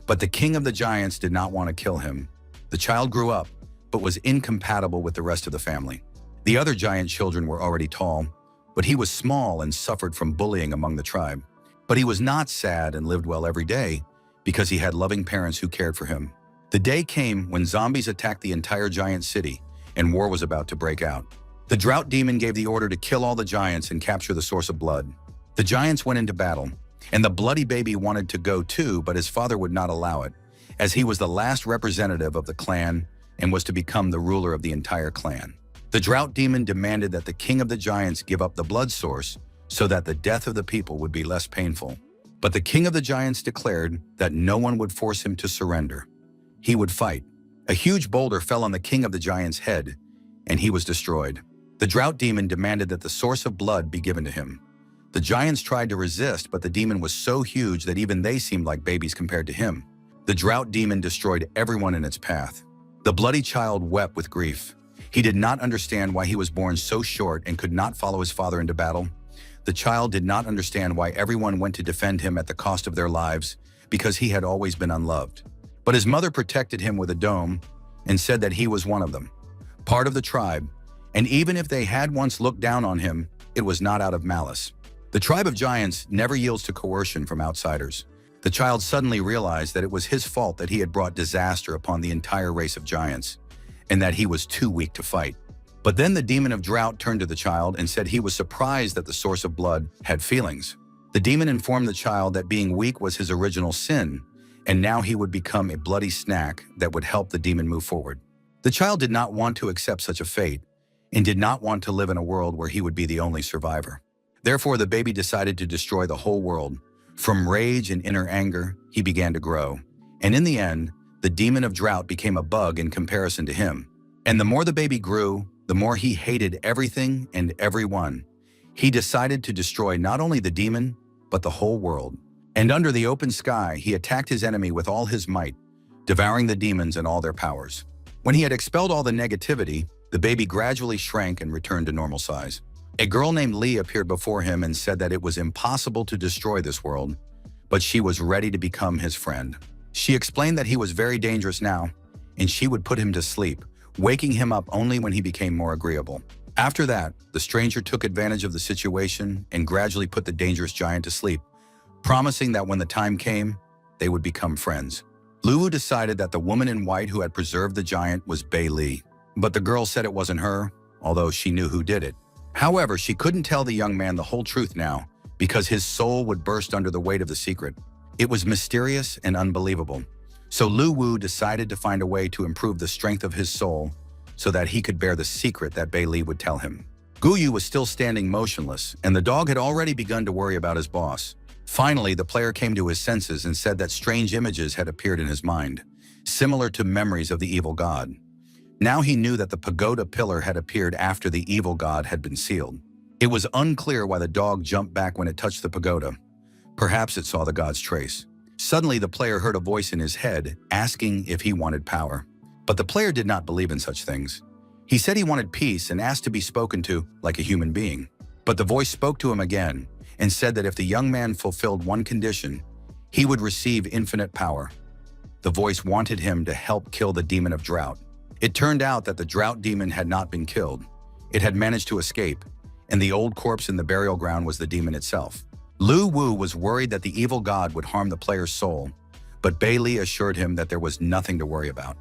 but the king of the giants did not want to kill him. The child grew up, but was incompatible with the rest of the family. The other giant children were already tall, but he was small and suffered from bullying among the tribe. But he was not sad and lived well every day because he had loving parents who cared for him. The day came when zombies attacked the entire giant city and war was about to break out. The drought demon gave the order to kill all the giants and capture the source of blood. The giants went into battle, and the bloody baby wanted to go too, but his father would not allow it, as he was the last representative of the clan and was to become the ruler of the entire clan. The drought demon demanded that the king of the giants give up the blood source so that the death of the people would be less painful. But the king of the giants declared that no one would force him to surrender. He would fight. A huge boulder fell on the king of the giants' head, and he was destroyed. The drought demon demanded that the source of blood be given to him. The giants tried to resist, but the demon was so huge that even they seemed like babies compared to him. The drought demon destroyed everyone in its path. The bloody child wept with grief. He did not understand why he was born so short and could not follow his father into battle. The child did not understand why everyone went to defend him at the cost of their lives, because he had always been unloved. But his mother protected him with a dome and said that he was one of them, part of the tribe, and even if they had once looked down on him, it was not out of malice. The tribe of giants never yields to coercion from outsiders. The child suddenly realized that it was his fault that he had brought disaster upon the entire race of giants, and that he was too weak to fight. But then the demon of drought turned to the child and said he was surprised that the source of blood had feelings. The demon informed the child that being weak was his original sin, and now he would become a bloody snack that would help the demon move forward. The child did not want to accept such a fate, and did not want to live in a world where he would be the only survivor. Therefore, the baby decided to destroy the whole world. From rage and inner anger, he began to grow. And in the end, the demon of drought became a bug in comparison to him. And the more the baby grew, the more he hated everything and everyone. He decided to destroy not only the demon, but the whole world. And under the open sky, he attacked his enemy with all his might, devouring the demons and all their powers. When he had expelled all the negativity, the baby gradually shrank and returned to normal size. A girl named Lee appeared before him and said that it was impossible to destroy this world, but she was ready to become his friend. She explained that he was very dangerous now, and she would put him to sleep, waking him up only when he became more agreeable. After that, the stranger took advantage of the situation and gradually put the dangerous giant to sleep, promising that when the time came, they would become friends. Luwu decided that the woman in white who had preserved the giant was Bei Li, but the girl said it wasn't her, although she knew who did it. However, she couldn't tell the young man the whole truth now because his soul would burst under the weight of the secret. It was mysterious and unbelievable. So Luwu decided to find a way to improve the strength of his soul so that he could bear the secret that Bei Li would tell him. Guyu was still standing motionless, and the dog had already begun to worry about his boss. Finally, the player came to his senses and said that strange images had appeared in his mind, similar to memories of the evil god. Now he knew that the pagoda pillar had appeared after the evil god had been sealed. It was unclear why the dog jumped back when it touched the pagoda. Perhaps it saw the god's trace. Suddenly, the player heard a voice in his head asking if he wanted power. But the player did not believe in such things. He said he wanted peace and asked to be spoken to like a human being. But the voice spoke to him again and said that if the young man fulfilled one condition, he would receive infinite power. The voice wanted him to help kill the demon of drought. It turned out that the drought demon had not been killed. It had managed to escape, and the old corpse in the burial ground was the demon itself. Lu Wu was worried that the evil god would harm the player's soul, but Bei Li assured him that there was nothing to worry about.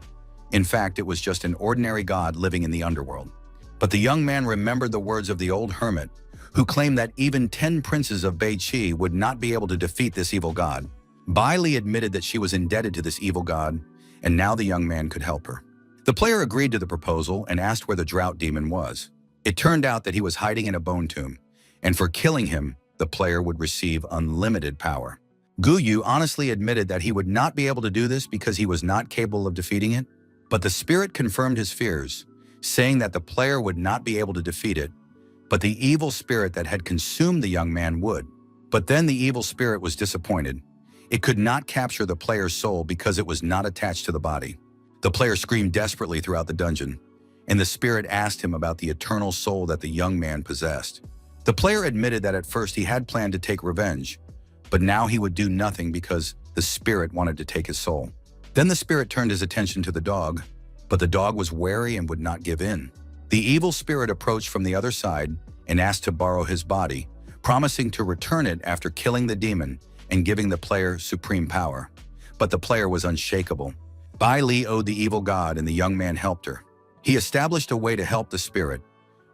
In fact, it was just an ordinary god living in the underworld. But the young man remembered the words of the old hermit, who claimed that even 10 princes of Beiqi would not be able to defeat this evil god. Bai Li admitted that she was indebted to this evil god, and now the young man could help her. The player agreed to the proposal and asked where the drought demon was. It turned out that he was hiding in a bone tomb, and for killing him, the player would receive unlimited power. Gu Yu honestly admitted that he would not be able to do this because he was not capable of defeating it, but the spirit confirmed his fears, saying that the player would not be able to defeat it, but the evil spirit that had consumed the young man would. But then the evil spirit was disappointed. It could not capture the player's soul because it was not attached to the body. The player screamed desperately throughout the dungeon, and the spirit asked him about the eternal soul that the young man possessed. The player admitted that at first he had planned to take revenge, but now he would do nothing because the spirit wanted to take his soul. Then the spirit turned his attention to the dog, but the dog was wary and would not give in. The evil spirit approached from the other side and asked to borrow his body, promising to return it after killing the demon and giving the player supreme power. But the player was unshakable. Bai Li owed the evil god and the young man helped her. He established a way to help the spirit.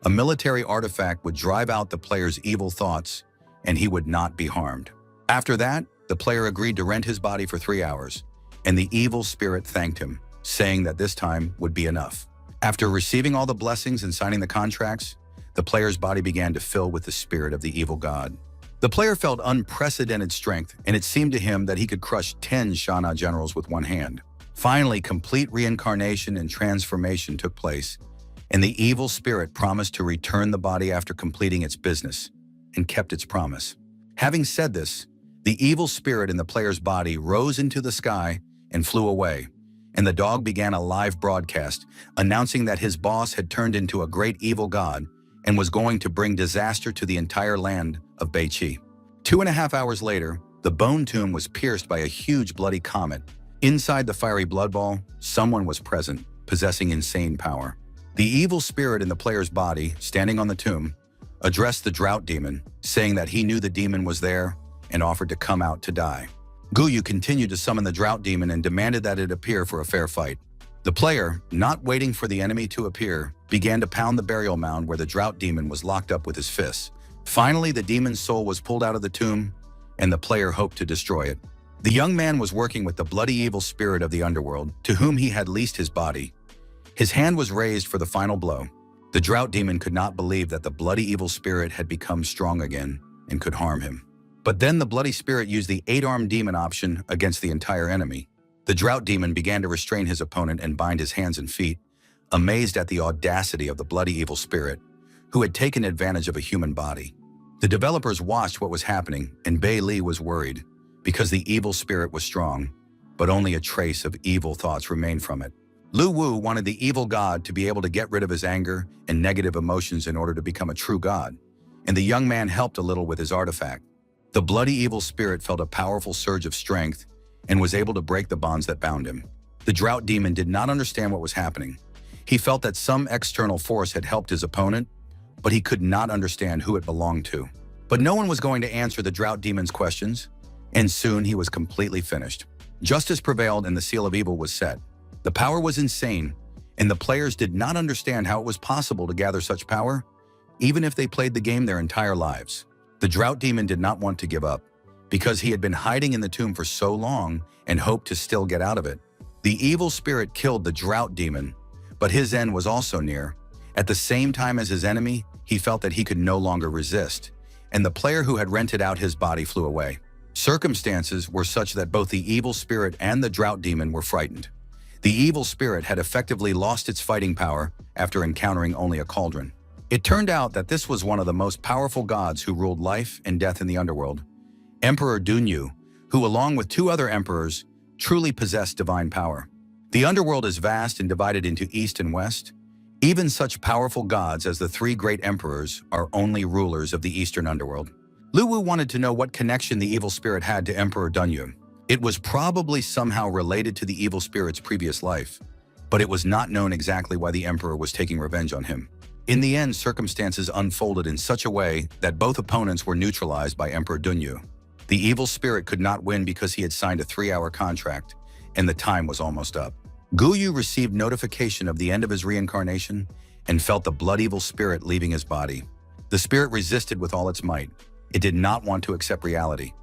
A military artifact would drive out the player's evil thoughts, and he would not be harmed. After that, the player agreed to rent his body for 3 hours, and the evil spirit thanked him, saying that this time would be enough. After receiving all the blessings and signing the contracts, the player's body began to fill with the spirit of the evil god. The player felt unprecedented strength, and it seemed to him that he could crush 10 Shana generals with one hand. Finally, complete reincarnation and transformation took place, and the evil spirit promised to return the body after completing its business, and kept its promise. Having said this, the evil spirit in the player's body rose into the sky and flew away, and the dog began a live broadcast announcing that his boss had turned into a great evil god and was going to bring disaster to the entire land of Beiqi. 2.5 hours later, the bone tomb was pierced by a huge bloody comet. Inside the fiery blood ball, someone was present, possessing insane power. The evil spirit in the player's body, standing on the tomb, addressed the drought demon, saying that he knew the demon was there and offered to come out to die. Gu Yu continued to summon the drought demon and demanded that it appear for a fair fight. The player, not waiting for the enemy to appear, began to pound the burial mound where the drought demon was locked up with his fists. Finally, the demon's soul was pulled out of the tomb, and the player hoped to destroy it. The young man was working with the bloody evil spirit of the underworld, to whom he had leased his body. His hand was raised for the final blow. The drought demon could not believe that the bloody evil spirit had become strong again and could harm him. But then the bloody spirit used the 8-armed demon option against the entire enemy. The drought demon began to restrain his opponent and bind his hands and feet, amazed at the audacity of the bloody evil spirit, who had taken advantage of a human body. The developers watched what was happening, and Bei Li was worried, because the evil spirit was strong, but only a trace of evil thoughts remained from it. Lu Wu wanted the evil god to be able to get rid of his anger and negative emotions in order to become a true god, and the young man helped a little with his artifact. The bloody evil spirit felt a powerful surge of strength and was able to break the bonds that bound him. The drought demon did not understand what was happening. He felt that some external force had helped his opponent, but he could not understand who it belonged to. But no one was going to answer the drought demon's questions, and soon he was completely finished. Justice prevailed and the seal of evil was set. The power was insane, and the players did not understand how it was possible to gather such power, even if they played the game their entire lives. The drought demon did not want to give up, because he had been hiding in the tomb for so long and hoped to still get out of it. The evil spirit killed the drought demon, but his end was also near. At the same time as his enemy, he felt that he could no longer resist, and the player who had rented out his body flew away. Circumstances were such that both the evil spirit and the drought demon were frightened. The evil spirit had effectively lost its fighting power after encountering only a cauldron. It turned out that this was one of the most powerful gods who ruled life and death in the underworld, Emperor Dunyu, who along with 2 other emperors truly possessed divine power. The underworld is vast and divided into east and west. Even such powerful gods as the three great emperors are only rulers of the eastern underworld. Luwu wanted to know what connection the evil spirit had to Emperor Dunyu. It was probably somehow related to the evil spirit's previous life, but it was not known exactly why the emperor was taking revenge on him. In the end, circumstances unfolded in such a way that both opponents were neutralized by Emperor Dunyu. The evil spirit could not win because he had signed a 3-hour contract, and the time was almost up. Guyu received notification of the end of his reincarnation and felt the blood evil spirit leaving his body. The spirit resisted with all its might. It did not want to accept reality.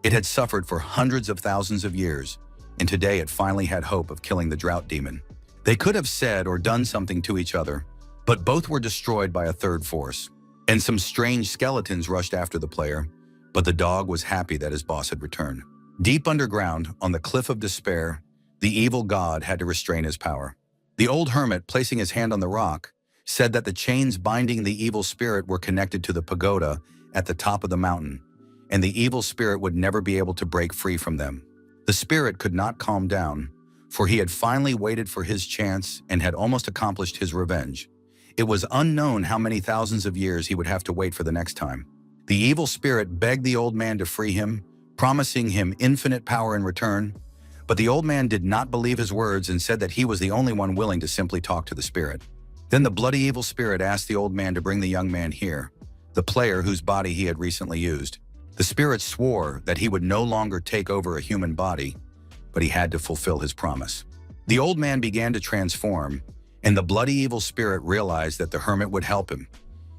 It had suffered for hundreds of thousands of years, and today it finally had hope of killing the drought demon. They could have said or done something to each other, but both were destroyed by a third force. And some strange skeletons rushed after the player, but the dog was happy that his boss had returned. Deep underground, on the cliff of despair, the evil god had to restrain his power. The old hermit, placing his hand on the rock, said that the chains binding the evil spirit were connected to the pagoda at the top of the mountain, and the evil spirit would never be able to break free from them. The spirit could not calm down, for he had finally waited for his chance and had almost accomplished his revenge. It was unknown how many thousands of years he would have to wait for the next time. The evil spirit begged the old man to free him, promising him infinite power in return, but the old man did not believe his words and said that he was the only one willing to simply talk to the spirit. Then the bloody evil spirit asked the old man to bring the young man here, the player whose body he had recently used. The spirit swore that he would no longer take over a human body, but he had to fulfill his promise. The old man began to transform, and the bloody evil spirit realized that the hermit would help him.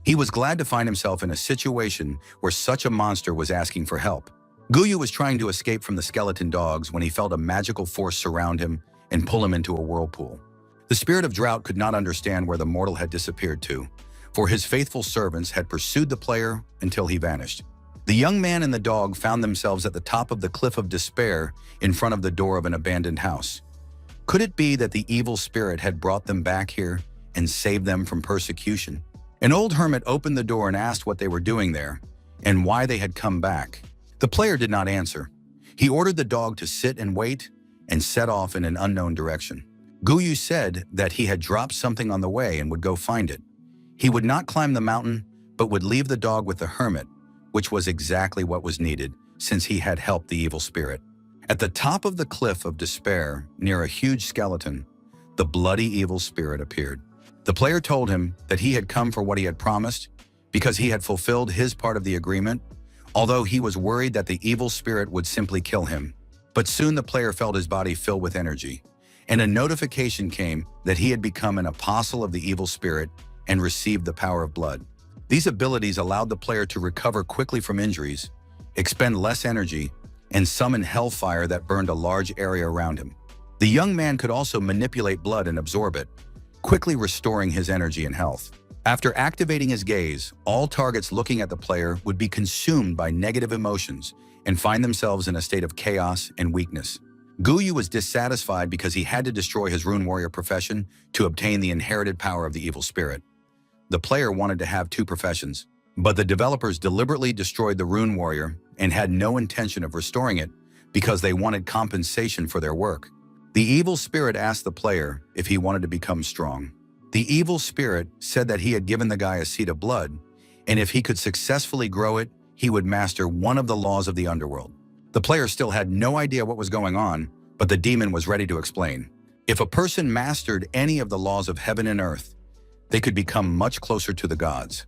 He was glad to find himself in a situation where such a monster was asking for help. Guyu was trying to escape from the skeleton dogs when he felt a magical force surround him and pull him into a whirlpool. The spirit of drought could not understand where the mortal had disappeared to, for his faithful servants had pursued the player until he vanished. The young man and the dog found themselves at the top of the cliff of despair in front of the door of an abandoned house. Could it be that the evil spirit had brought them back here and saved them from persecution? An old hermit opened the door and asked what they were doing there and why they had come back. The player did not answer. He ordered the dog to sit and wait and set off in an unknown direction. Guyu said that he had dropped something on the way and would go find it. He would not climb the mountain, but would leave the dog with the hermit, which was exactly what was needed since he had helped the evil spirit. At the top of the cliff of despair, near a huge skeleton, the bloody evil spirit appeared. The player told him that he had come for what he had promised because he had fulfilled his part of the agreement, although he was worried that the evil spirit would simply kill him. But soon the player felt his body fill with energy, and a notification came that he had become an apostle of the evil spirit and received the power of blood. These abilities allowed the player to recover quickly from injuries, expend less energy, and summon hellfire that burned a large area around him. The young man could also manipulate blood and absorb it, quickly restoring his energy and health. After activating his gaze, all targets looking at the player would be consumed by negative emotions and find themselves in a state of chaos and weakness. Guyu was dissatisfied because he had to destroy his rune warrior profession to obtain the inherited power of the evil spirit. The player wanted to have 2 professions, but the developers deliberately destroyed the rune warrior and had no intention of restoring it because they wanted compensation for their work. The evil spirit asked the player if he wanted to become strong. The evil spirit said that he had given the guy a seed of blood, and if he could successfully grow it, he would master one of the laws of the underworld. The player still had no idea what was going on, but the demon was ready to explain. If a person mastered any of the laws of heaven and earth, they could become much closer to the gods.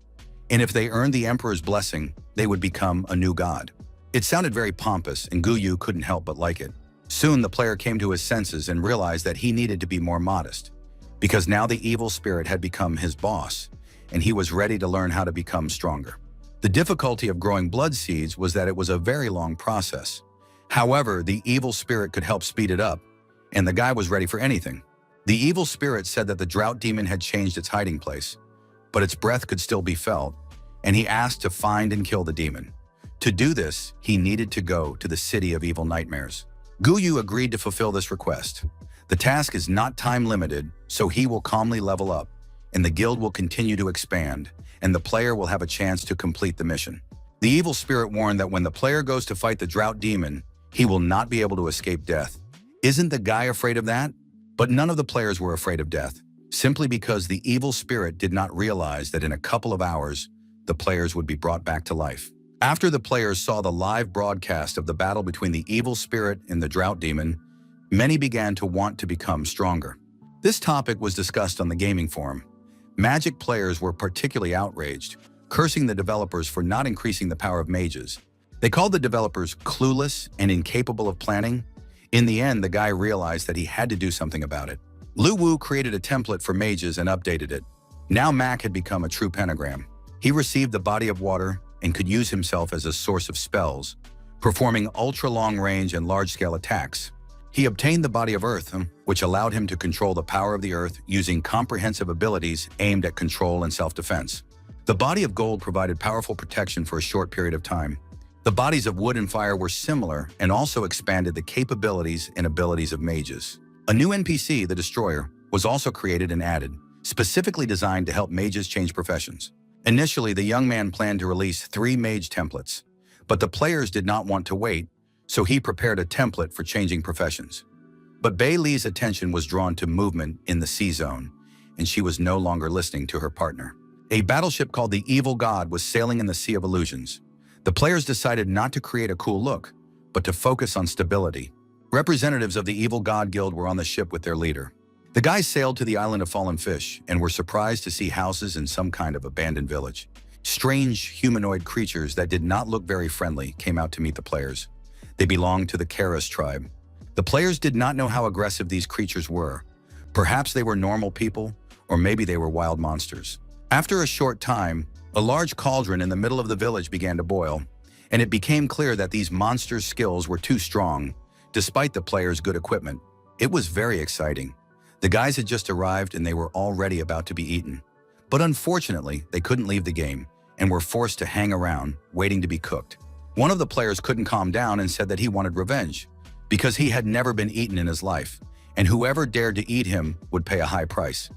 And if they earned the emperor's blessing, they would become a new god. It sounded very pompous, and Guyu couldn't help but like it. Soon the player came to his senses and realized that he needed to be more modest, because now the evil spirit had become his boss, and he was ready to learn how to become stronger. The difficulty of growing blood seeds was that it was a very long process. However, the evil spirit could help speed it up, and the guy was ready for anything. The evil spirit said that the drought demon had changed its hiding place, but its breath could still be felt, and he asked to find and kill the demon. To do this, he needed to go to the city of evil nightmares. Guyu agreed to fulfill this request. The task is not time-limited, so he will calmly level up, and the guild will continue to expand, and the player will have a chance to complete the mission. The evil spirit warned that when the player goes to fight the drought demon, he will not be able to escape death. Isn't the guy afraid of that? But none of the players were afraid of death, simply because the evil spirit did not realize that in a couple of hours, the players would be brought back to life. After the players saw the live broadcast of the battle between the evil spirit and the drought demon, many began to want to become stronger. This topic was discussed on the gaming forum. Magic players were particularly outraged, cursing the developers for not increasing the power of mages. They called the developers clueless and incapable of planning. In the end, the guy realized that he had to do something about it. Lu Wu created a template for mages and updated it. Now Mac had become a true pentagram. He received the body of water and could use himself as a source of spells, performing ultra-long range and large-scale attacks. He obtained the body of earth, which allowed him to control the power of the earth using comprehensive abilities aimed at control and self-defense. The body of gold provided powerful protection for a short period of time. The bodies of wood and fire were similar and also expanded the capabilities and abilities of mages. A new NPC, the Destroyer, was also created and added, specifically designed to help mages change professions. Initially, the young man planned to release 3 mage templates, but the players did not want to wait, so he prepared a template for changing professions. But Bei Li's attention was drawn to movement in the sea zone, and she was no longer listening to her partner. A battleship called the Evil God was sailing in the Sea of Illusions. The players decided not to create a cool look, but to focus on stability. Representatives of the Evil God Guild were on the ship with their leader. The guys sailed to the island of Fallen Fish and were surprised to see houses in some kind of abandoned village. Strange humanoid creatures that did not look very friendly came out to meet the players. They belonged to the Karas tribe. The players did not know how aggressive these creatures were. Perhaps they were normal people, or maybe they were wild monsters. After a short time, a large cauldron in the middle of the village began to boil, and it became clear that these monsters' skills were too strong, despite the players' good equipment. It was very exciting. The guys had just arrived and they were already about to be eaten. But unfortunately, they couldn't leave the game and were forced to hang around, waiting to be cooked. One of the players couldn't calm down and said that he wanted revenge, because he had never been eaten in his life, and whoever dared to eat him would pay a high price.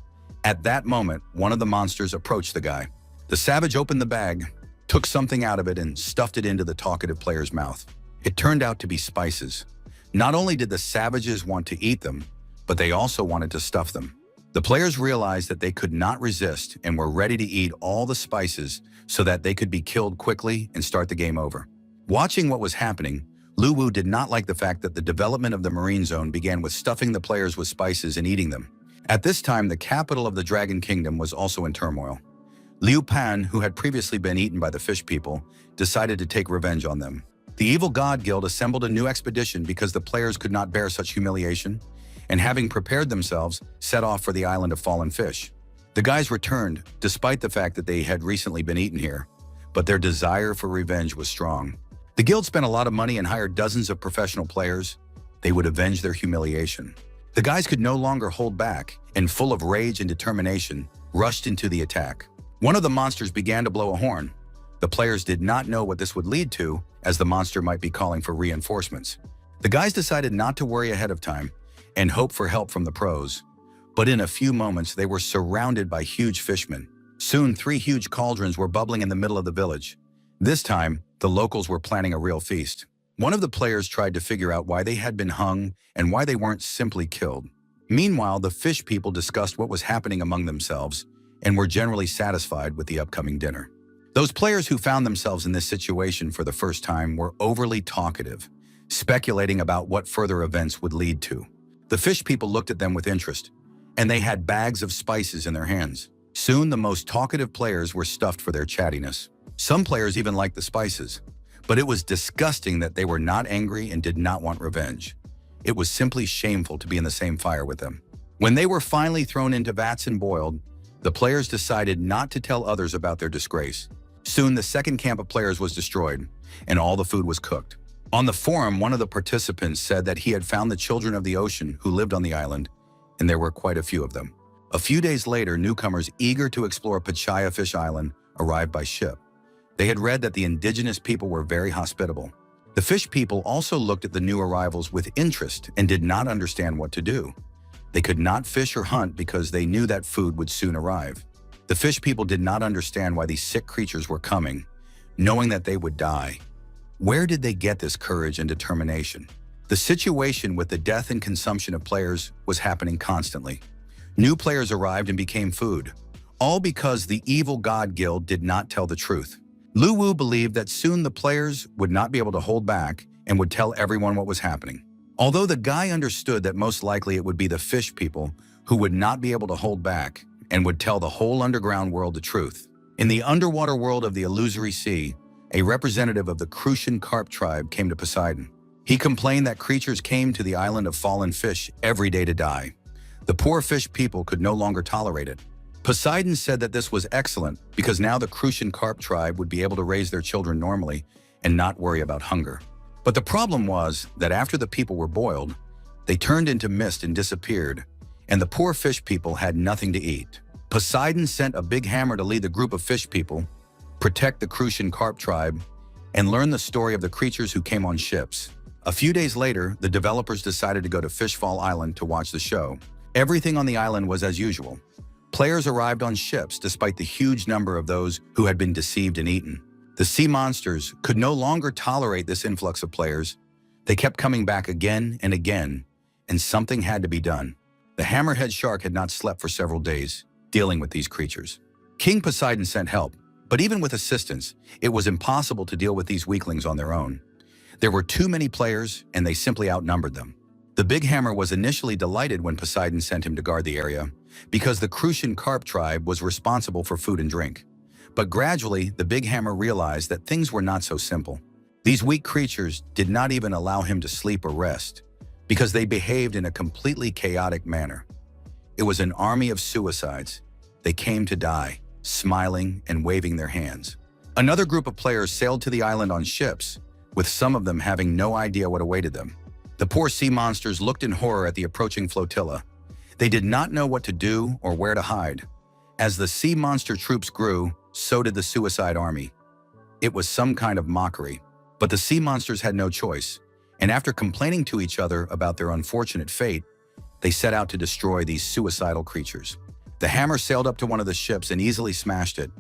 At that moment, one of the monsters approached the guy. The savage opened the bag, took something out of it, and stuffed it into the talkative player's mouth. It turned out to be spices. Not only did the savages want to eat them, but they also wanted to stuff them. The players realized that they could not resist and were ready to eat all the spices so that they could be killed quickly and start the game over. Watching what was happening, Lu Wu did not like the fact that the development of the marine zone began with stuffing the players with spices and eating them. At this time, the capital of the Dragon Kingdom was also in turmoil. Liu Pan, who had previously been eaten by the fish people, decided to take revenge on them. The Evil God Guild assembled a new expedition because the players could not bear such humiliation, and having prepared themselves, set off for the island of Fallen Fish. The guys returned, despite the fact that they had recently been eaten here, but their desire for revenge was strong. The guild spent a lot of money and hired dozens of professional players. They would avenge their humiliation. The guys could no longer hold back, and full of rage and determination, rushed into the attack. One of the monsters began to blow a horn. The players did not know what this would lead to, as the monster might be calling for reinforcements. The guys decided not to worry ahead of time and hope for help from the pros. But in a few moments, they were surrounded by huge fishmen. Soon, 3 huge cauldrons were bubbling in the middle of the village. This time, the locals were planning a real feast. One of the players tried to figure out why they had been hung and why they weren't simply killed. Meanwhile, the fish people discussed what was happening among themselves and were generally satisfied with the upcoming dinner. Those players who found themselves in this situation for the first time were overly talkative, speculating about what further events would lead to. The fish people looked at them with interest, and they had bags of spices in their hands. Soon, the most talkative players were stuffed for their chattiness. Some players even liked the spices, but it was disgusting that they were not angry and did not want revenge. It was simply shameful to be in the same fire with them. When they were finally thrown into vats and boiled, the players decided not to tell others about their disgrace. Soon, the second camp of players was destroyed, and all the food was cooked. On the forum, one of the participants said that he had found the children of the ocean who lived on the island, and there were quite a few of them. A few days later, newcomers eager to explore Pachaya Fish Island arrived by ship. They had read that the indigenous people were very hospitable. The fish people also looked at the new arrivals with interest and did not understand what to do. They could not fish or hunt because they knew that food would soon arrive. The fish people did not understand why these sick creatures were coming, knowing that they would die. Where did they get this courage and determination? The situation with the death and consumption of players was happening constantly. New players arrived and became food, all because the evil God Guild did not tell the truth. Lu Wu believed that soon the players would not be able to hold back and would tell everyone what was happening. Although the guy understood that most likely it would be the fish people who would not be able to hold back and would tell the whole underground world the truth. In the underwater world of the illusory sea, a representative of the Crucian carp tribe came to Poseidon. He complained that creatures came to the island of fallen fish every day to die. The poor fish people could no longer tolerate it. Poseidon said that this was excellent because now the Crucian carp tribe would be able to raise their children normally and not worry about hunger. But the problem was that after the people were boiled, they turned into mist and disappeared, and the poor fish people had nothing to eat. Poseidon sent a big hammer to lead the group of fish people, protect the Crucian carp tribe, and learn the story of the creatures who came on ships. A few days later, the developers decided to go to Fishfall Island to watch the show. Everything on the island was as usual. Players arrived on ships despite the huge number of those who had been deceived and eaten. The sea monsters could no longer tolerate this influx of players. They kept coming back again and again, and something had to be done. The hammerhead shark had not slept for several days, dealing with these creatures. King Poseidon sent help, but even with assistance, it was impossible to deal with these weaklings on their own. There were too many players, and they simply outnumbered them. The big hammer was initially delighted when Poseidon sent him to guard the area, because the Crucian carp tribe was responsible for food and drink. But gradually, the big hammer realized that things were not so simple. These weak creatures did not even allow him to sleep or rest, because they behaved in a completely chaotic manner. It was an army of suicides. They came to die, smiling and waving their hands. Another group of players sailed to the island on ships, with some of them having no idea what awaited them. The poor sea monsters looked in horror at the approaching flotilla. They did not know what to do or where to hide. As the sea monster troops grew, so did the suicide army. It was some kind of mockery, but the sea monsters had no choice, and after complaining to each other about their unfortunate fate, they set out to destroy these suicidal creatures. The hammer sailed up to one of the ships and easily smashed it.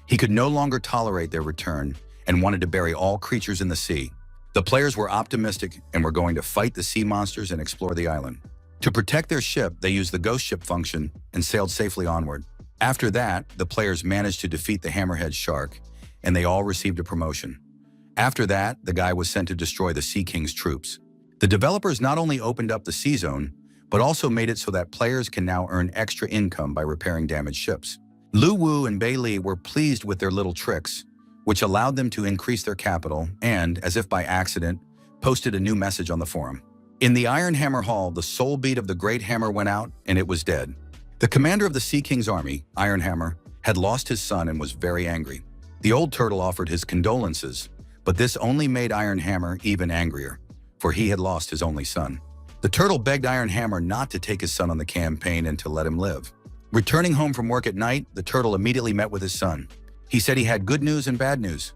He could no longer tolerate their return and wanted to bury all creatures in the sea. The players were optimistic and were going to fight the sea monsters and explore the island. To protect their ship, they used the ghost ship function and sailed safely onward. After that, the players managed to defeat the hammerhead shark, and they all received a promotion. After that, the guy was sent to destroy the Sea King's troops. The developers not only opened up the sea zone, but also made it so that players can now earn extra income by repairing damaged ships. Lu Wu and Bei Li were pleased with their little tricks, which allowed them to increase their capital and, as if by accident, posted a new message on the forum. In the Iron Hammer Hall, the soul beat of the Great Hammer went out and it was dead. The commander of the Sea King's army, Iron Hammer, had lost his son and was very angry. The old turtle offered his condolences, but this only made Iron Hammer even angrier, for he had lost his only son. The turtle begged Iron Hammer not to take his son on the campaign and to let him live. Returning home from work at night, the turtle immediately met with his son. He said he had good news and bad news.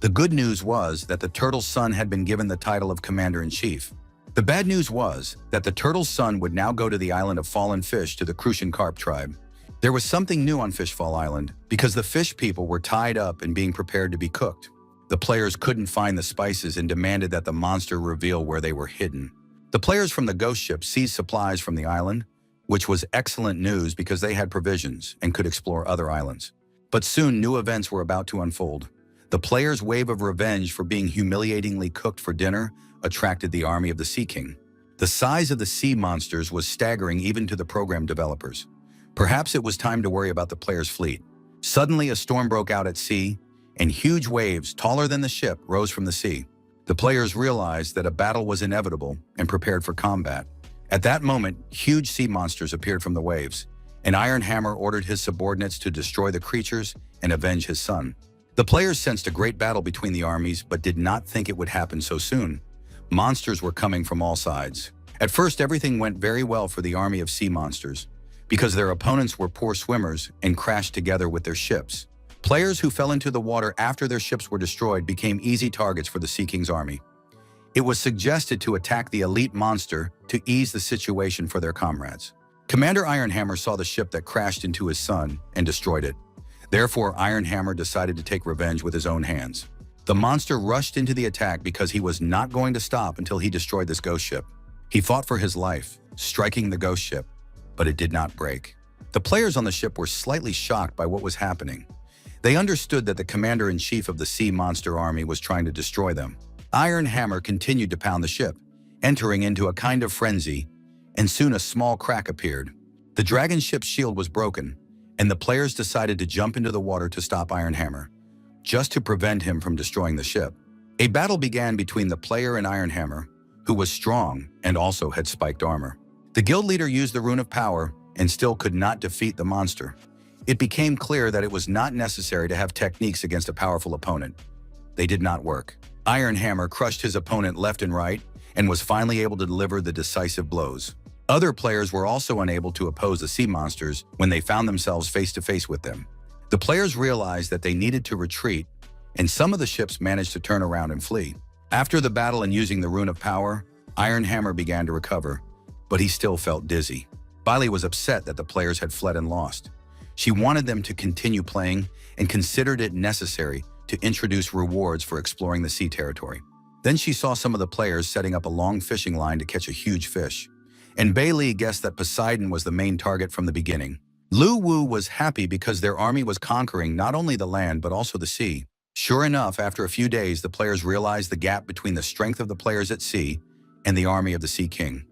The good news was that the turtle's son had been given the title of Commander-in-Chief. The bad news was that the turtle's son would now go to the island of fallen fish to the Crucian carp tribe. There was something new on Fishfall Island because the fish people were tied up and being prepared to be cooked. The players couldn't find the spices and demanded that the monster reveal where they were hidden. The players from the ghost ship seized supplies from the island, which was excellent news because they had provisions and could explore other islands. But soon new events were about to unfold. The players' wave of revenge for being humiliatingly cooked for dinner attracted the army of the Sea King. The size of the sea monsters was staggering even to the program developers. Perhaps it was time to worry about the players' fleet. Suddenly a storm broke out at sea, and huge waves taller than the ship rose from the sea. The players realized that a battle was inevitable and prepared for combat. At that moment, huge sea monsters appeared from the waves, and Iron Hammer ordered his subordinates to destroy the creatures and avenge his son. The players sensed a great battle between the armies but did not think it would happen so soon. Monsters were coming from all sides. At first, everything went very well for the army of sea monsters because their opponents were poor swimmers and crashed together with their ships. Players who fell into the water after their ships were destroyed became easy targets for the Sea King's army. It was suggested to attack the elite monster to ease the situation for their comrades. Commander Ironhammer saw the ship that crashed into his son and destroyed it. Therefore, Ironhammer decided to take revenge with his own hands. The monster rushed into the attack because he was not going to stop until he destroyed this ghost ship. He fought for his life, striking the ghost ship, but it did not break. The players on the ship were slightly shocked by what was happening. They understood that the commander-in-chief of the sea monster army was trying to destroy them. Iron Hammer continued to pound the ship, entering into a kind of frenzy, and soon a small crack appeared. The dragon ship's shield was broken, and the players decided to jump into the water to stop Iron Hammer, just to prevent him from destroying the ship. A battle began between the player and Iron Hammer, who was strong and also had spiked armor. The guild leader used the Rune of Power and still could not defeat the monster. It became clear that it was not necessary to have techniques against a powerful opponent. They did not work. Iron Hammer crushed his opponent left and right and was finally able to deliver the decisive blows. Other players were also unable to oppose the sea monsters when they found themselves face to face with them. The players realized that they needed to retreat, and some of the ships managed to turn around and flee. After the battle and using the Rune of Power, Iron Hammer began to recover, but he still felt dizzy. Bailey was upset that the players had fled and lost. She wanted them to continue playing and considered it necessary to introduce rewards for exploring the sea territory. Then she saw some of the players setting up a long fishing line to catch a huge fish, and Bailey guessed that Poseidon was the main target from the beginning. Lu Wu was happy because their army was conquering not only the land but also the sea. Sure enough, after a few days, the players realized the gap between the strength of the players at sea and the army of the Sea King.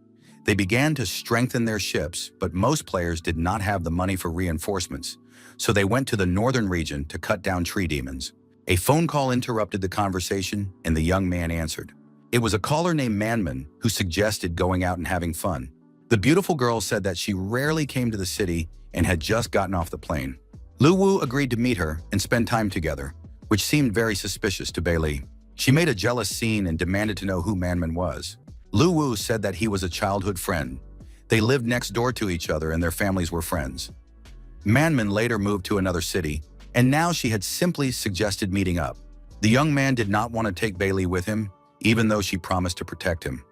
They began to strengthen their ships, but most players did not have the money for reinforcements, so they went to the northern region to cut down tree demons. A phone call interrupted the conversation, and the young man answered. It was a caller named Manman who suggested going out and having fun. The beautiful girl said that she rarely came to the city and had just gotten off the plane. Lu Wu agreed to meet her and spend time together, which seemed very suspicious to Bailey. She made a jealous scene and demanded to know who Manman was. Lu Wu said that he was a childhood friend. They lived next door to each other and their families were friends. Manman later moved to another city, and now she had simply suggested meeting up. The young man did not want to take Bailey with him, even though she promised to protect him.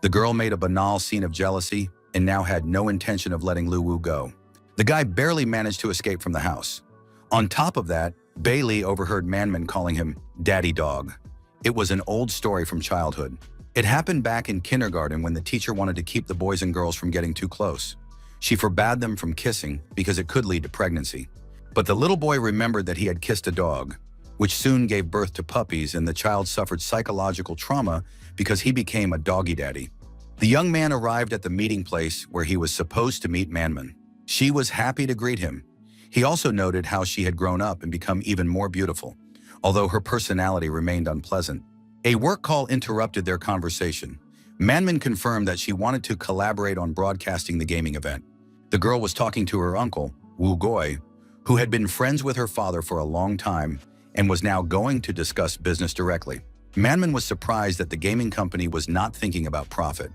The girl made a banal scene of jealousy and now had no intention of letting Lu Wu go. The guy barely managed to escape from the house. On top of that, Bailey overheard Manman calling him Daddy Dog. It was an old story from childhood. It happened back in kindergarten when the teacher wanted to keep the boys and girls from getting too close. She forbade them from kissing because it could lead to pregnancy. But the little boy remembered that he had kissed a dog, which soon gave birth to puppies, and the child suffered psychological trauma because he became a doggy daddy. The young man arrived at the meeting place where he was supposed to meet Manman. She was happy to greet him. He also noted how she had grown up and become even more beautiful, although her personality remained unpleasant. A work call interrupted their conversation. Manman confirmed that she wanted to collaborate on broadcasting the gaming event. The girl was talking to her uncle, Wu Goi, who had been friends with her father for a long time and was now going to discuss business directly. Manman was surprised that the gaming company was not thinking about profit.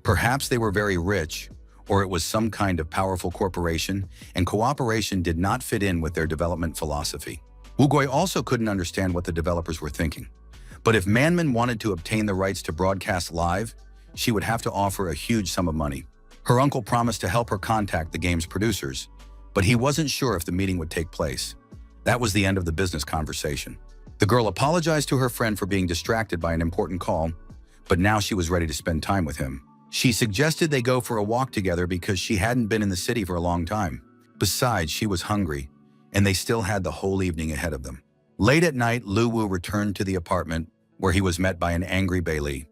Perhaps they were very rich, or it was some kind of powerful corporation, and cooperation did not fit in with their development philosophy. Wu Goi also couldn't understand what the developers were thinking. But if Manman wanted to obtain the rights to broadcast live, she would have to offer a huge sum of money. Her uncle promised to help her contact the game's producers, but he wasn't sure if the meeting would take place. That was the end of the business conversation. The girl apologized to her friend for being distracted by an important call, but now she was ready to spend time with him. She suggested they go for a walk together because she hadn't been in the city for a long time. Besides, she was hungry, and they still had the whole evening ahead of them. Late at night, Lu Wu returned to the apartment, where he was met by an angry Bailey.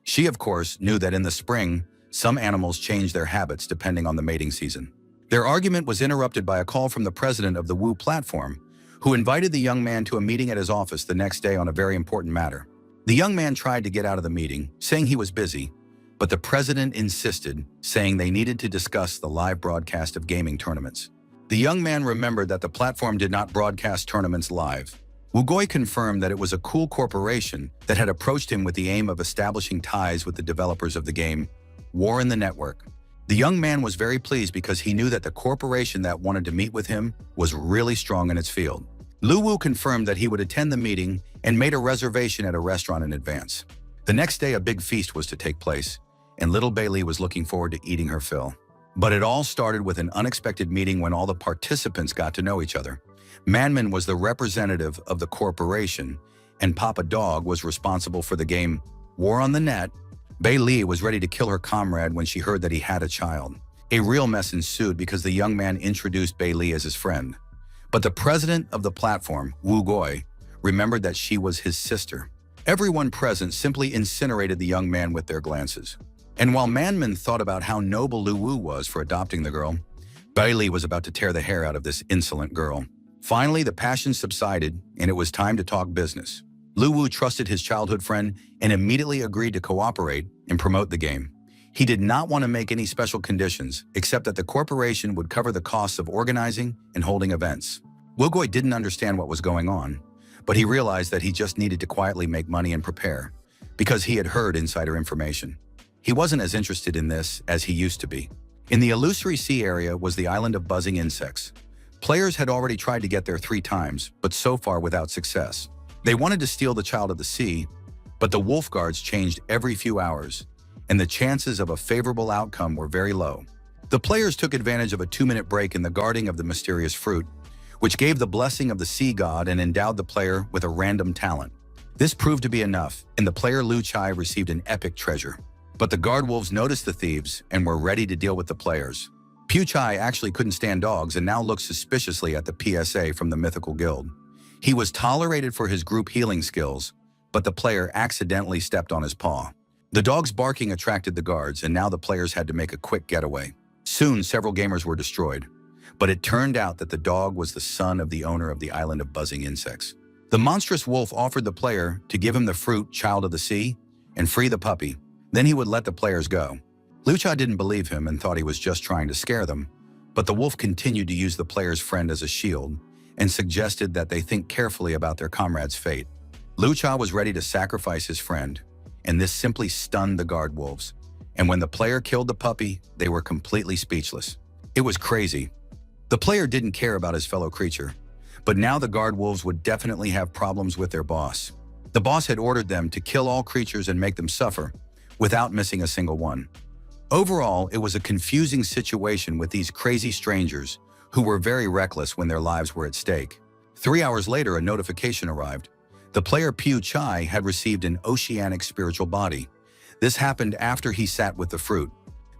She, of course, knew that in the spring, some animals change their habits depending on the mating season. Their argument was interrupted by a call from the president of the Wu platform, who invited the young man to a meeting at his office the next day on a very important matter. The young man tried to get out of the meeting, saying he was busy, but the president insisted, saying they needed to discuss the live broadcast of gaming tournaments. The young man remembered that the platform did not broadcast tournaments live. Wu Goi confirmed that it was a cool corporation that had approached him with the aim of establishing ties with the developers of the game, War in the Network. The young man was very pleased because he knew that the corporation that wanted to meet with him was really strong in its field. Lu Wu confirmed that he would attend the meeting and made a reservation at a restaurant in advance. The next day, a big feast was to take place, and little Bailey was looking forward to eating her fill. But it all started with an unexpected meeting when all the participants got to know each other. Manman was the representative of the corporation, and Papa Dog was responsible for the game War on the Net. Bei Li was ready to kill her comrade when she heard that he had a child. A real mess ensued because the young man introduced Bei Li as his friend. But the president of the platform, Wu Goi, remembered that she was his sister. Everyone present simply incinerated the young man with their glances. And while Manman thought about how noble Lu Wu was for adopting the girl, Bei Li was about to tear the hair out of this insolent girl. Finally, the passion subsided, and it was time to talk business. Lu Wu trusted his childhood friend and immediately agreed to cooperate and promote the game. He did not want to make any special conditions, except that the corporation would cover the costs of organizing and holding events. Wu Goi didn't understand what was going on, but he realized that he just needed to quietly make money and prepare, because he had heard insider information. He wasn't as interested in this as he used to be. In the illusory sea area was the island of buzzing insects. Players had already tried to get there 3 times, but so far without success. They wanted to steal the child of the sea, but the wolf guards changed every few hours, and the chances of a favorable outcome were very low. The players took advantage of a 2-minute break in the guarding of the mysterious fruit, which gave the blessing of the sea god and endowed the player with a random talent. This proved to be enough, and the player Lu Chai received an epic treasure. But the guard wolves noticed the thieves and were ready to deal with the players. Pu Chai actually couldn't stand dogs and now looked suspiciously at the PSA from the mythical guild. He was tolerated for his group healing skills, but the player accidentally stepped on his paw. The dog's barking attracted the guards, and now the players had to make a quick getaway. Soon, several gamers were destroyed, but it turned out that the dog was the son of the owner of the island of buzzing insects. The monstrous wolf offered the player to give him the fruit, Child of the Sea, and free the puppy. Then he would let the players go. Lu Cha didn't believe him and thought he was just trying to scare them, but the wolf continued to use the player's friend as a shield and suggested that they think carefully about their comrade's fate. Lu Cha was ready to sacrifice his friend, and this simply stunned the guard wolves. And when the player killed the puppy, they were completely speechless. It was crazy. The player didn't care about his fellow creature, but now the guard wolves would definitely have problems with their boss. The boss had ordered them to kill all creatures and make them suffer, without missing a single one. Overall, it was a confusing situation with these crazy strangers who were very reckless when their lives were at stake. 3 hours later, a notification arrived. The player Pu Chai had received an oceanic spiritual body. This happened after he sat with the fruit.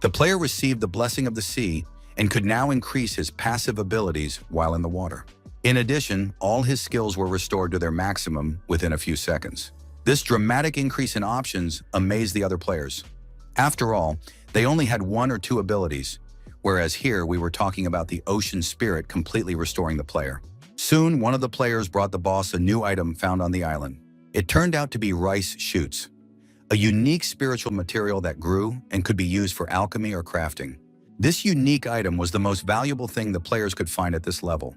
The player received the blessing of the sea and could now increase his passive abilities while in the water. In addition, all his skills were restored to their maximum within a few seconds. This dramatic increase in options amazed the other players. After all, they only had 1 or 2 abilities, whereas here we were talking about the ocean spirit completely restoring the player. Soon, one of the players brought the boss a new item found on the island. It turned out to be rice shoots, a unique spiritual material that grew and could be used for alchemy or crafting. This unique item was the most valuable thing the players could find at this level.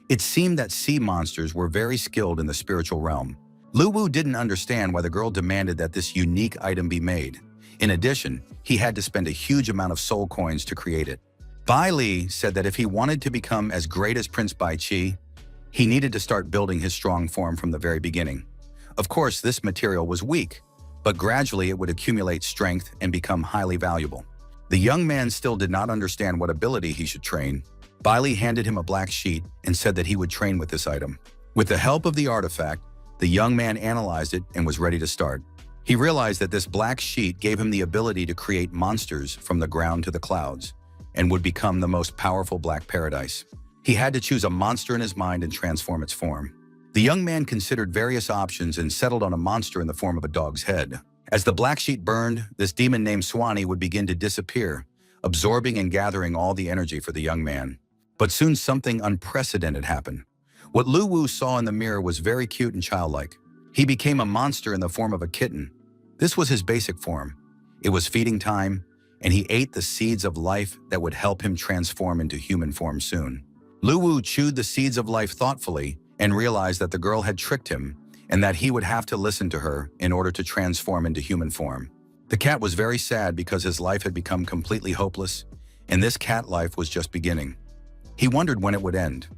It seemed that sea monsters were very skilled in the spiritual realm. Lu Wu didn't understand why the girl demanded that this unique item be made. In addition, he had to spend a huge amount of soul coins to create it. Bai Li said that if he wanted to become as great as Prince Bai Qi, he needed to start building his strong form from the very beginning. Of course, this material was weak, but gradually it would accumulate strength and become highly valuable. The young man still did not understand what ability he should train. Bai Li handed him a black sheet and said that he would train with this item. With the help of the artifact, the young man analyzed it and was ready to start. He realized that this black sheet gave him the ability to create monsters from the ground to the clouds, and would become the most powerful black paradise. He had to choose a monster in his mind and transform its form. The young man considered various options and settled on a monster in the form of a dog's head. As the black sheet burned, this demon named Swanee would begin to disappear, absorbing and gathering all the energy for the young man. But soon something unprecedented happened. What Lu Wu saw in the mirror was very cute and childlike. He became a monster in the form of a kitten. This was his basic form. It was feeding time, and he ate the seeds of life that would help him transform into human form soon. Lu Wu chewed the seeds of life thoughtfully and realized that the girl had tricked him and that he would have to listen to her in order to transform into human form. The cat was very sad because his life had become completely hopeless, and this cat life was just beginning. He wondered when it would end.